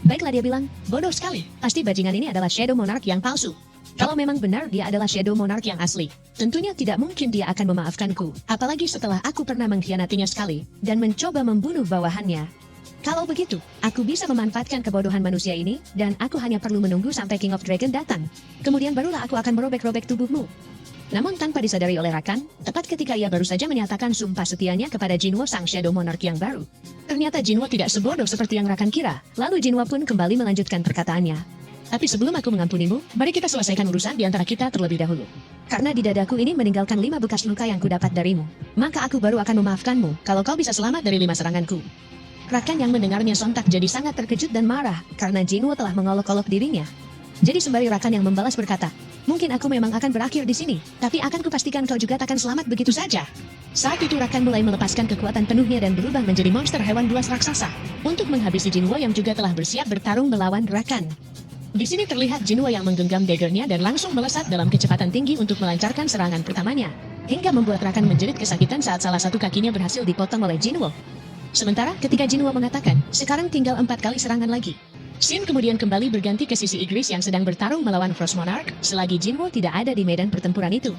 S1: Baiklah, dia bilang, "Bodoh sekali, pasti bajingan ini adalah Shadow Monarch yang palsu. Kalau memang benar dia adalah Shadow Monarch yang asli, tentunya tidak mungkin dia akan memaafkanku, apalagi setelah aku pernah mengkhianatinya sekali dan mencoba membunuh bawahannya. Kalau begitu, aku bisa memanfaatkan kebodohan manusia ini dan aku hanya perlu menunggu sampai King of Dragon datang. Kemudian barulah aku akan merobek-robek tubuhmu." Namun tanpa disadari oleh Rakan, tepat ketika ia baru saja menyatakan sumpah setianya kepada Jinwo sang Shadow Monarch yang baru, ternyata Jinwo tidak sebodoh seperti yang Rakan kira. Lalu Jinwo pun kembali melanjutkan perkataannya, "Tapi sebelum aku mengampunimu, mari kita selesaikan urusan di antara kita terlebih dahulu. Karena di dadaku ini meninggalkan 5 bekas luka yang kudapat darimu, maka aku baru akan memaafkanmu kalau kau bisa selamat dari 5 seranganku." Rakan yang mendengarnya sontak jadi sangat terkejut dan marah karena Jinwo telah mengolok-olok dirinya. Jadi sembari Rakan yang membalas berkata, "Mungkin aku memang akan berakhir di sini, tapi akan kupastikan kau juga takkan selamat begitu saja." Saat itu Rakan mulai melepaskan kekuatan penuhnya dan berubah menjadi monster hewan buas raksasa untuk menghabisi Jinwo yang juga telah bersiap bertarung melawan Rakan. Di sini terlihat Jinwo yang menggenggam daggernya dan langsung melesat dalam kecepatan tinggi untuk melancarkan serangan pertamanya, hingga membuat Rakan menjerit kesakitan saat salah satu kakinya berhasil dipotong oleh Jinwo. Sementara ketika Jinwo mengatakan, sekarang tinggal 4 kali serangan lagi. Scene kemudian kembali berganti ke sisi Igris yang sedang bertarung melawan Frost Monarch, selagi Jinwo tidak ada di medan pertempuran itu.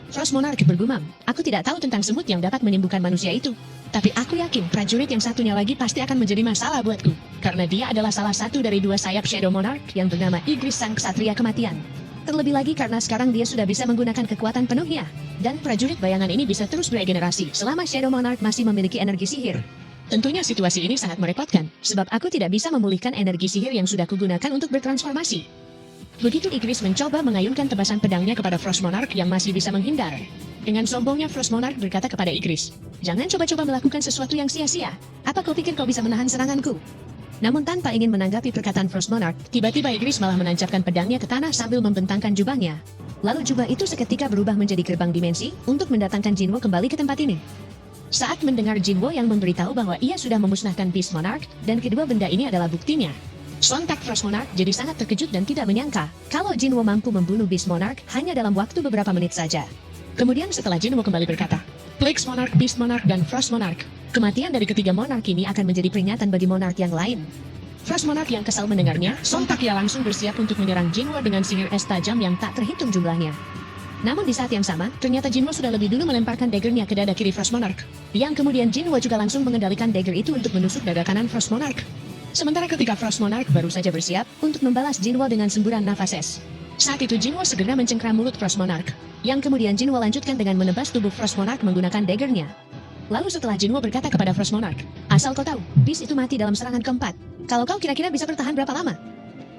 S1: Frost Monarch bergumam, aku tidak tahu tentang semut yang dapat menyembuhkan manusia itu. Tapi aku yakin prajurit yang satunya lagi pasti akan menjadi masalah buatku, karena dia adalah salah satu dari 2 sayap Shadow Monarch yang bernama Igris Sang Ksatria Kematian. Terlebih lagi karena sekarang dia sudah bisa menggunakan kekuatan penuhnya, dan prajurit bayangan ini bisa terus beregenerasi selama Shadow Monarch masih memiliki energi sihir. Tentunya situasi ini sangat merepotkan, sebab aku tidak bisa memulihkan energi sihir yang sudah kugunakan untuk bertransformasi. Begitu Igris mencoba mengayunkan tebasan pedangnya kepada Frost Monarch yang masih bisa menghindar. Dengan sombongnya Frost Monarch berkata kepada Igris, jangan coba-coba melakukan sesuatu yang sia-sia. Apa kau pikir kau bisa menahan seranganku? Namun tanpa ingin menanggapi perkataan Frost Monarch, tiba-tiba Igris malah menancapkan pedangnya ke tanah sambil membentangkan jubahnya. Lalu jubah itu seketika berubah menjadi gerbang dimensi untuk mendatangkan Jinwo kembali ke tempat ini. Saat mendengar Jinwo yang memberitahu bahwa ia sudah memusnahkan Beast Monarch, dan kedua benda ini adalah buktinya. Sontak Frost Monarch jadi sangat terkejut dan tidak menyangka kalau Jinwo mampu membunuh Beast Monarch hanya dalam waktu beberapa menit saja. Kemudian setelah Jinwo kembali berkata, Plague Monarch, Beast Monarch, dan Frost Monarch, kematian dari ketiga monark ini akan menjadi peringatan bagi monark yang lain. Frost Monarch yang kesal mendengarnya, sontak ia langsung bersiap untuk menyerang Jinwo dengan sihir es tajam yang tak terhitung jumlahnya. Namun di saat yang sama, ternyata Jinwo sudah lebih dulu melemparkan daggernya ke dada kiri Frost Monarch, yang kemudian Jinwo juga langsung mengendalikan dagger itu untuk menusuk dada kanan Frost Monarch. Sementara ketika Frost Monarch baru saja bersiap untuk membalas Jinwo dengan semburan nafas es. Saat itu Jinwo segera mencengkram mulut Frost Monarch, yang kemudian Jinwo lanjutkan dengan menebas tubuh Frost Monarch menggunakan daggernya. Lalu setelah Jinwo berkata kepada Frost Monarch, asal kau tahu, Beast itu mati dalam serangan keempat. Kalau kau kira-kira bisa bertahan berapa lama?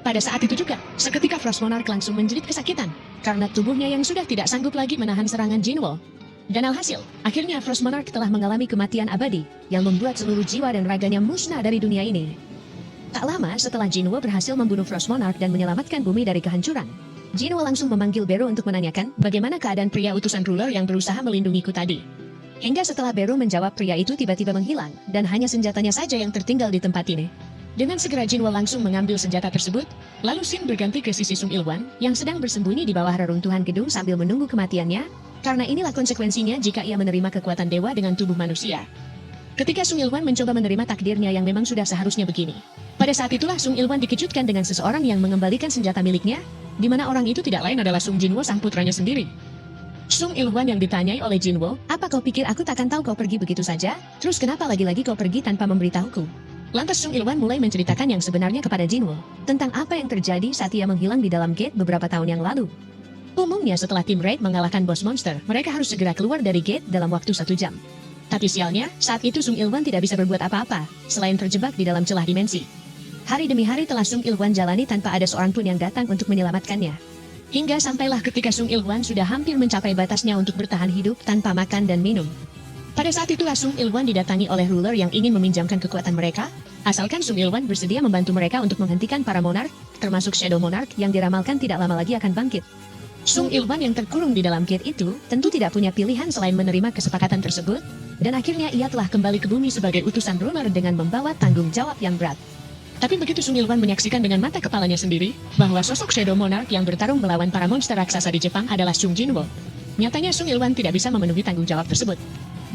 S1: Pada saat itu juga, seketika Frost Monarch langsung menjerit kesakitan, karena tubuhnya yang sudah tidak sanggup lagi menahan serangan Jinwo. Dan alhasil, akhirnya Frost Monarch telah mengalami kematian abadi, yang membuat seluruh jiwa dan raganya musnah dari dunia ini. Tak lama setelah Jinwo berhasil membunuh Frost Monarch dan menyelamatkan bumi dari kehancuran, Jinwo langsung memanggil Beru untuk menanyakan bagaimana keadaan pria utusan ruler yang berusaha melindungiku tadi. Hingga setelah Beru menjawab, pria itu tiba-tiba menghilang, dan hanya senjatanya saja yang tertinggal di tempat ini. Dengan segera Jinwo langsung mengambil senjata tersebut, lalu Shin berganti ke sisi Sung Ilwan yang sedang bersembunyi di bawah reruntuhan gedung sambil menunggu kematiannya, karena inilah konsekuensinya jika ia menerima kekuatan dewa dengan tubuh manusia. Ketika Sung Ilwan mencoba menerima takdirnya yang memang sudah seharusnya begini. Pada saat itulah Sung Ilwan dikejutkan dengan seseorang yang mengembalikan senjata miliknya, di mana orang itu tidak lain adalah Sung Jinwo sang putranya sendiri. Sung Ilwan yang ditanyai oleh Jinwo, apa kau pikir aku takkan tahu kau pergi begitu saja? Terus kenapa lagi-lagi kau pergi tanpa memberitahuku? Lantas Sung Ilwan mulai menceritakan yang sebenarnya kepada Jinwo, tentang apa yang terjadi saat ia menghilang di dalam gate beberapa tahun yang lalu. Umumnya setelah tim Raid mengalahkan bos monster, mereka harus segera keluar dari gate dalam waktu 1 jam. Tapi sialnya, saat itu Sung Ilwan tidak bisa berbuat apa-apa, selain terjebak di dalam celah dimensi. Hari demi hari telah Sung Ilwan jalani tanpa ada seorang pun yang datang untuk menyelamatkannya. Hingga sampailah ketika Sung Ilwan sudah hampir mencapai batasnya untuk bertahan hidup tanpa makan dan minum. Pada saat itulah Sung Ilwan didatangi oleh ruler yang ingin meminjamkan kekuatan mereka, asalkan Sung Ilwan bersedia membantu mereka untuk menghentikan para monark, termasuk Shadow Monarch yang diramalkan tidak lama lagi akan bangkit. Sung Ilwan yang terkurung di dalam gate itu tentu tidak punya pilihan selain menerima kesepakatan tersebut, dan akhirnya ia telah kembali ke bumi sebagai utusan ruler dengan membawa tanggung jawab yang berat. Tapi begitu Sung Ilwan menyaksikan dengan mata kepalanya sendiri bahwa sosok Shadow Monarch yang bertarung melawan para monster raksasa di Jepang adalah Sung Jinwo, nyatanya Sung Ilwan tidak bisa memenuhi tanggung jawab tersebut.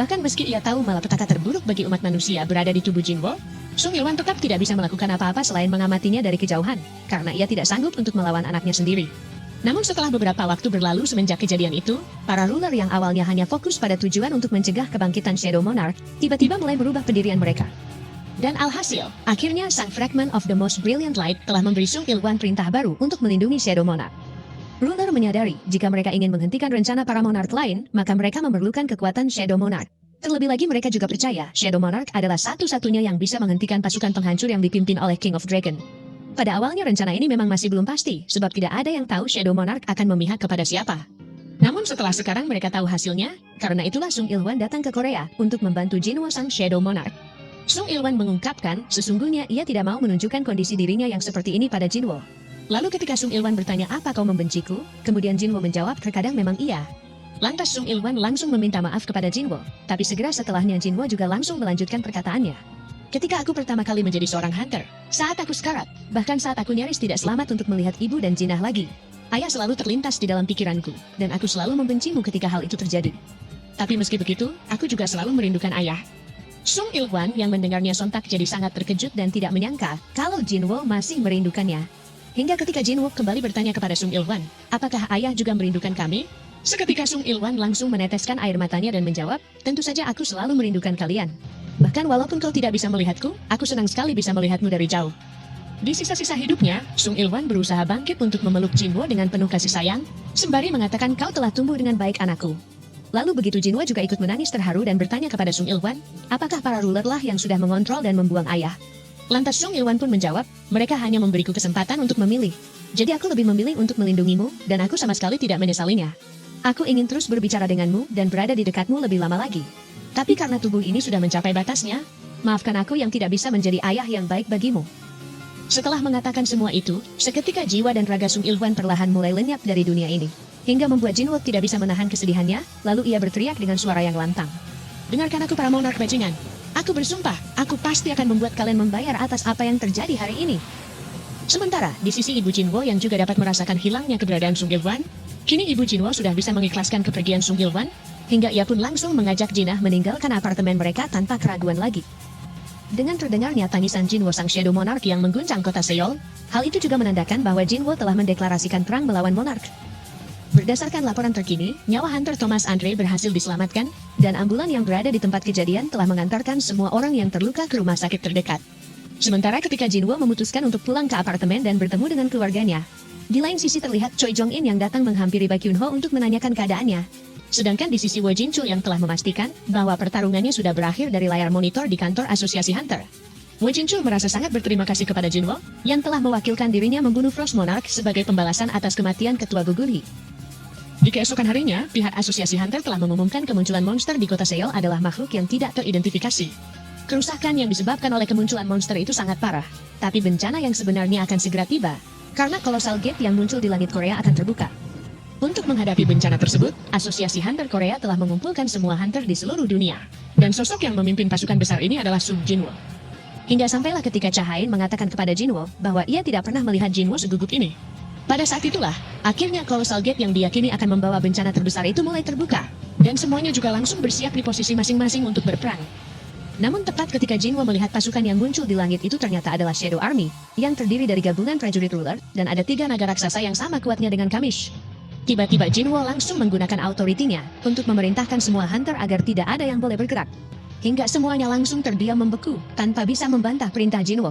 S1: Bahkan meski ia tahu malapetaka terburuk bagi umat manusia berada di tubuh Jinwo, Sung Ilwan tetap tidak bisa melakukan apa-apa selain mengamatinya dari kejauhan, karena ia tidak sanggup untuk melawan anaknya sendiri. Namun setelah beberapa waktu berlalu semenjak kejadian itu, para ruler yang awalnya hanya fokus pada tujuan untuk mencegah kebangkitan Shadow Monarch, tiba-tiba mulai berubah pendirian mereka. Dan alhasil, akhirnya sang Fragment of the Most Brilliant Light telah memberi Sung Ilwan perintah baru untuk melindungi Shadow Monarch. Ruler menyadari, jika mereka ingin menghentikan rencana para monark lain, maka mereka memerlukan kekuatan Shadow Monarch. Terlebih lagi mereka juga percaya, Shadow Monarch adalah satu-satunya yang bisa menghentikan pasukan penghancur yang dipimpin oleh King of Dragon. Pada awalnya rencana ini memang masih belum pasti, sebab tidak ada yang tahu Shadow Monarch akan memihak kepada siapa. Namun setelah sekarang mereka tahu hasilnya, karena itulah Sung Ilwan datang ke Korea untuk membantu Jinwo sang Shadow Monarch. Sung Ilwan mengungkapkan, sesungguhnya ia tidak mau menunjukkan kondisi dirinya yang seperti ini pada Jinwo. Lalu ketika Sung Ilwan bertanya apa kau membenciku, kemudian Jinwo menjawab terkadang memang iya. Lantas Sung Ilwan langsung meminta maaf kepada Jinwo, tapi segera setelahnya Jinwo juga langsung melanjutkan perkataannya. Ketika aku pertama kali menjadi seorang hunter, saat aku sekarat, bahkan saat aku nyaris tidak selamat untuk melihat ibu dan Jinah lagi, ayah selalu terlintas di dalam pikiranku, dan aku selalu membencimu ketika hal itu terjadi. Tapi meski begitu, aku juga selalu merindukan ayah. Sung Il-hwan yang mendengarnya sontak jadi sangat terkejut dan tidak menyangka kalau Jinwo masih merindukannya. Hingga ketika Jinwo kembali bertanya kepada Sung Il-hwan, apakah ayah juga merindukan kami? Seketika Sung Il-hwan langsung meneteskan air matanya dan menjawab, tentu saja aku selalu merindukan kalian. Bahkan walaupun kau tidak bisa melihatku, aku senang sekali bisa melihatmu dari jauh. Di sisa-sisa hidupnya, Sung Il-hwan berusaha bangkit untuk memeluk Jinwo dengan penuh kasih sayang, sembari mengatakan kau telah tumbuh dengan baik anakku. Lalu begitu Jinwo juga ikut menangis terharu dan bertanya kepada Sung Il-hwan, apakah para ruler lah yang sudah mengontrol dan membuang ayah? Lantas Sung Il-hwan pun menjawab, mereka hanya memberiku kesempatan untuk memilih. Jadi aku lebih memilih untuk melindungimu, dan aku sama sekali tidak menyesalinya. Aku ingin terus berbicara denganmu dan berada di dekatmu lebih lama lagi. Tapi karena tubuh ini sudah mencapai batasnya, maafkan aku yang tidak bisa menjadi ayah yang baik bagimu. Setelah mengatakan semua itu, seketika jiwa dan raga Sung Il-hwan perlahan mulai lenyap dari dunia ini. Hingga membuat Jinwo tidak bisa menahan kesedihannya, lalu ia berteriak dengan suara yang lantang. Dengarkan aku para monark bajingan. Aku bersumpah, aku pasti akan membuat kalian membayar atas apa yang terjadi hari ini. Sementara, di sisi ibu Jinwo yang juga dapat merasakan hilangnya keberadaan Sung Il-hwan, kini ibu Jinwo sudah bisa mengikhlaskan kepergian Sung Il-hwan, hingga ia pun langsung mengajak Jinah meninggalkan apartemen mereka tanpa keraguan lagi. Dengan terdengarnya tangisan Jinwo sang Shadow Monarch yang mengguncang kota Seoul, hal itu juga menandakan bahwa Jinwo telah mendeklarasikan perang melawan Monarch. Berdasarkan laporan terkini, nyawa Hunter Thomas Andre berhasil diselamatkan, dan ambulan yang berada di tempat kejadian telah mengantarkan semua orang yang terluka ke rumah sakit terdekat. Sementara ketika Jinwo memutuskan untuk pulang ke apartemen dan bertemu dengan keluarganya, di lain sisi terlihat Choi Jong-in yang datang menghampiri Baekhyun-ho untuk menanyakan keadaannya. Sedangkan di sisi Woo Jin-chul yang telah memastikan bahwa pertarungannya sudah berakhir dari layar monitor di kantor Asosiasi Hunter. Woo Jin-chul merasa sangat berterima kasih kepada Jinwo yang telah mewakilkan dirinya membunuh Frost Monarch sebagai pembalasan atas kematian Ketua Gugurhi. Di keesokan harinya, pihak Asosiasi Hunter telah mengumumkan kemunculan monster di kota Seoul adalah makhluk yang tidak teridentifikasi. Kerusakan yang disebabkan oleh kemunculan monster itu sangat parah, tapi bencana yang sebenarnya akan segera tiba, karena Colossal Gate yang muncul di langit Korea akan terbuka. Untuk menghadapi bencana tersebut, Asosiasi Hunter Korea telah mengumpulkan semua hunter di seluruh dunia. Dan sosok yang memimpin pasukan besar ini adalah Sung Jinwo. Hingga sampailah ketika Cha Hain mengatakan kepada Jinwo bahwa ia tidak pernah melihat Jinwo segugup ini. Pada saat itulah, akhirnya Colossal Gate yang diyakini akan membawa bencana terbesar itu mulai terbuka. Dan semuanya juga langsung bersiap di posisi masing-masing untuk berperang. Namun tepat ketika Jinwo melihat pasukan yang muncul di langit itu ternyata adalah Shadow Army, yang terdiri dari gabungan prajurit ruler, dan ada 3 naga raksasa yang sama kuatnya dengan Kamish. Tiba-tiba Jinwo langsung menggunakan autoritinya untuk memerintahkan semua hunter agar tidak ada yang boleh bergerak. Hingga semuanya langsung terdiam membeku, tanpa bisa membantah perintah Jinwo.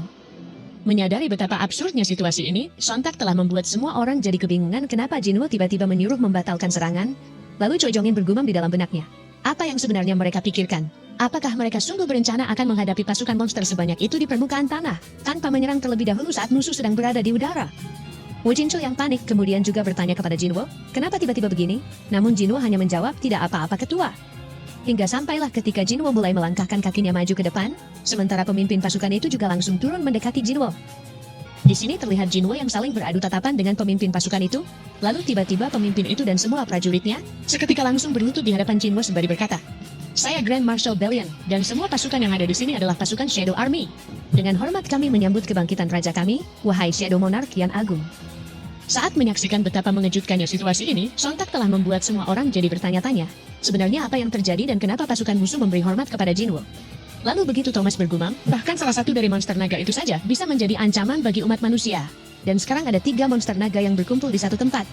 S1: Menyadari betapa absurdnya situasi ini, sontak telah membuat semua orang jadi kebingungan kenapa Jinwo tiba-tiba menyuruh membatalkan serangan. Lalu Choi Jong-in bergumam di dalam benaknya. Apa yang sebenarnya mereka pikirkan? Apakah mereka sungguh berencana akan menghadapi pasukan monster sebanyak itu di permukaan tanah, tanpa menyerang terlebih dahulu saat musuh sedang berada di udara? Woo Jin-chul yang panik kemudian juga bertanya kepada Jinwo, kenapa tiba-tiba begini? Namun Jinwo hanya menjawab, tidak apa-apa ketua. Hingga sampailah ketika Jinwo mulai melangkahkan kakinya maju ke depan, sementara pemimpin pasukan itu juga langsung turun mendekati Jinwo. Di sini terlihat Jinwo yang saling beradu tatapan dengan pemimpin pasukan itu, lalu tiba-tiba pemimpin itu dan semua prajuritnya, seketika langsung berlutut di hadapan Jinwo sembari berkata, saya Grand Marshal Belian, dan semua pasukan yang ada di sini adalah pasukan Shadow Army. Dengan hormat kami menyambut kebangkitan raja kami, wahai Shadow Monarch yang agung. Saat menyaksikan betapa mengejutkannya situasi ini, sontak telah membuat semua orang jadi bertanya-tanya. Sebenarnya apa yang terjadi dan kenapa pasukan musuh memberi hormat kepada Jinwo? Lalu begitu Thomas bergumam, bahkan salah satu dari monster naga itu saja bisa menjadi ancaman bagi umat manusia. Dan sekarang ada 3 monster naga yang berkumpul di satu tempat.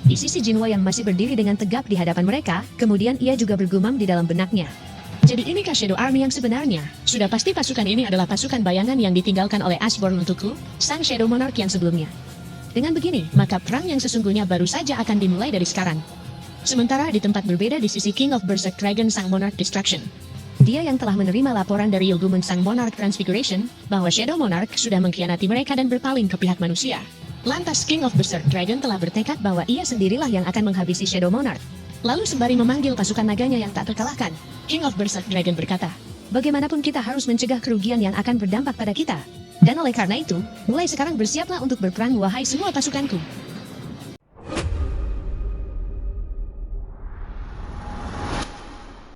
S1: Di sisi Jinwo yang masih berdiri dengan tegap di hadapan mereka, kemudian ia juga bergumam di dalam benaknya. Jadi inikah Shadow Army yang sebenarnya? Sudah pasti pasukan ini adalah pasukan bayangan yang ditinggalkan oleh Ashborn untukku, sang Shadow Monarch yang sebelumnya. Dengan begini, maka perang yang sesungguhnya baru saja akan dimulai dari sekarang. Sementara di tempat berbeda di sisi King of Berserk Dragon sang Monarch Destruction. Dia yang telah menerima laporan dari Yogumun sang Monarch Transfiguration, bahwa Shadow Monarch sudah mengkhianati mereka dan berpaling ke pihak manusia. Lantas King of Berserk Dragon telah bertekad bahwa ia sendirilah yang akan menghabisi Shadow Monarch. Lalu sembari memanggil pasukan naganya yang tak terkalahkan, King of Berserk Dragon berkata, bagaimanapun kita harus mencegah kerugian yang akan berdampak pada kita. Dan oleh karena itu, mulai sekarang bersiaplah untuk berperang wahai semua pasukanku.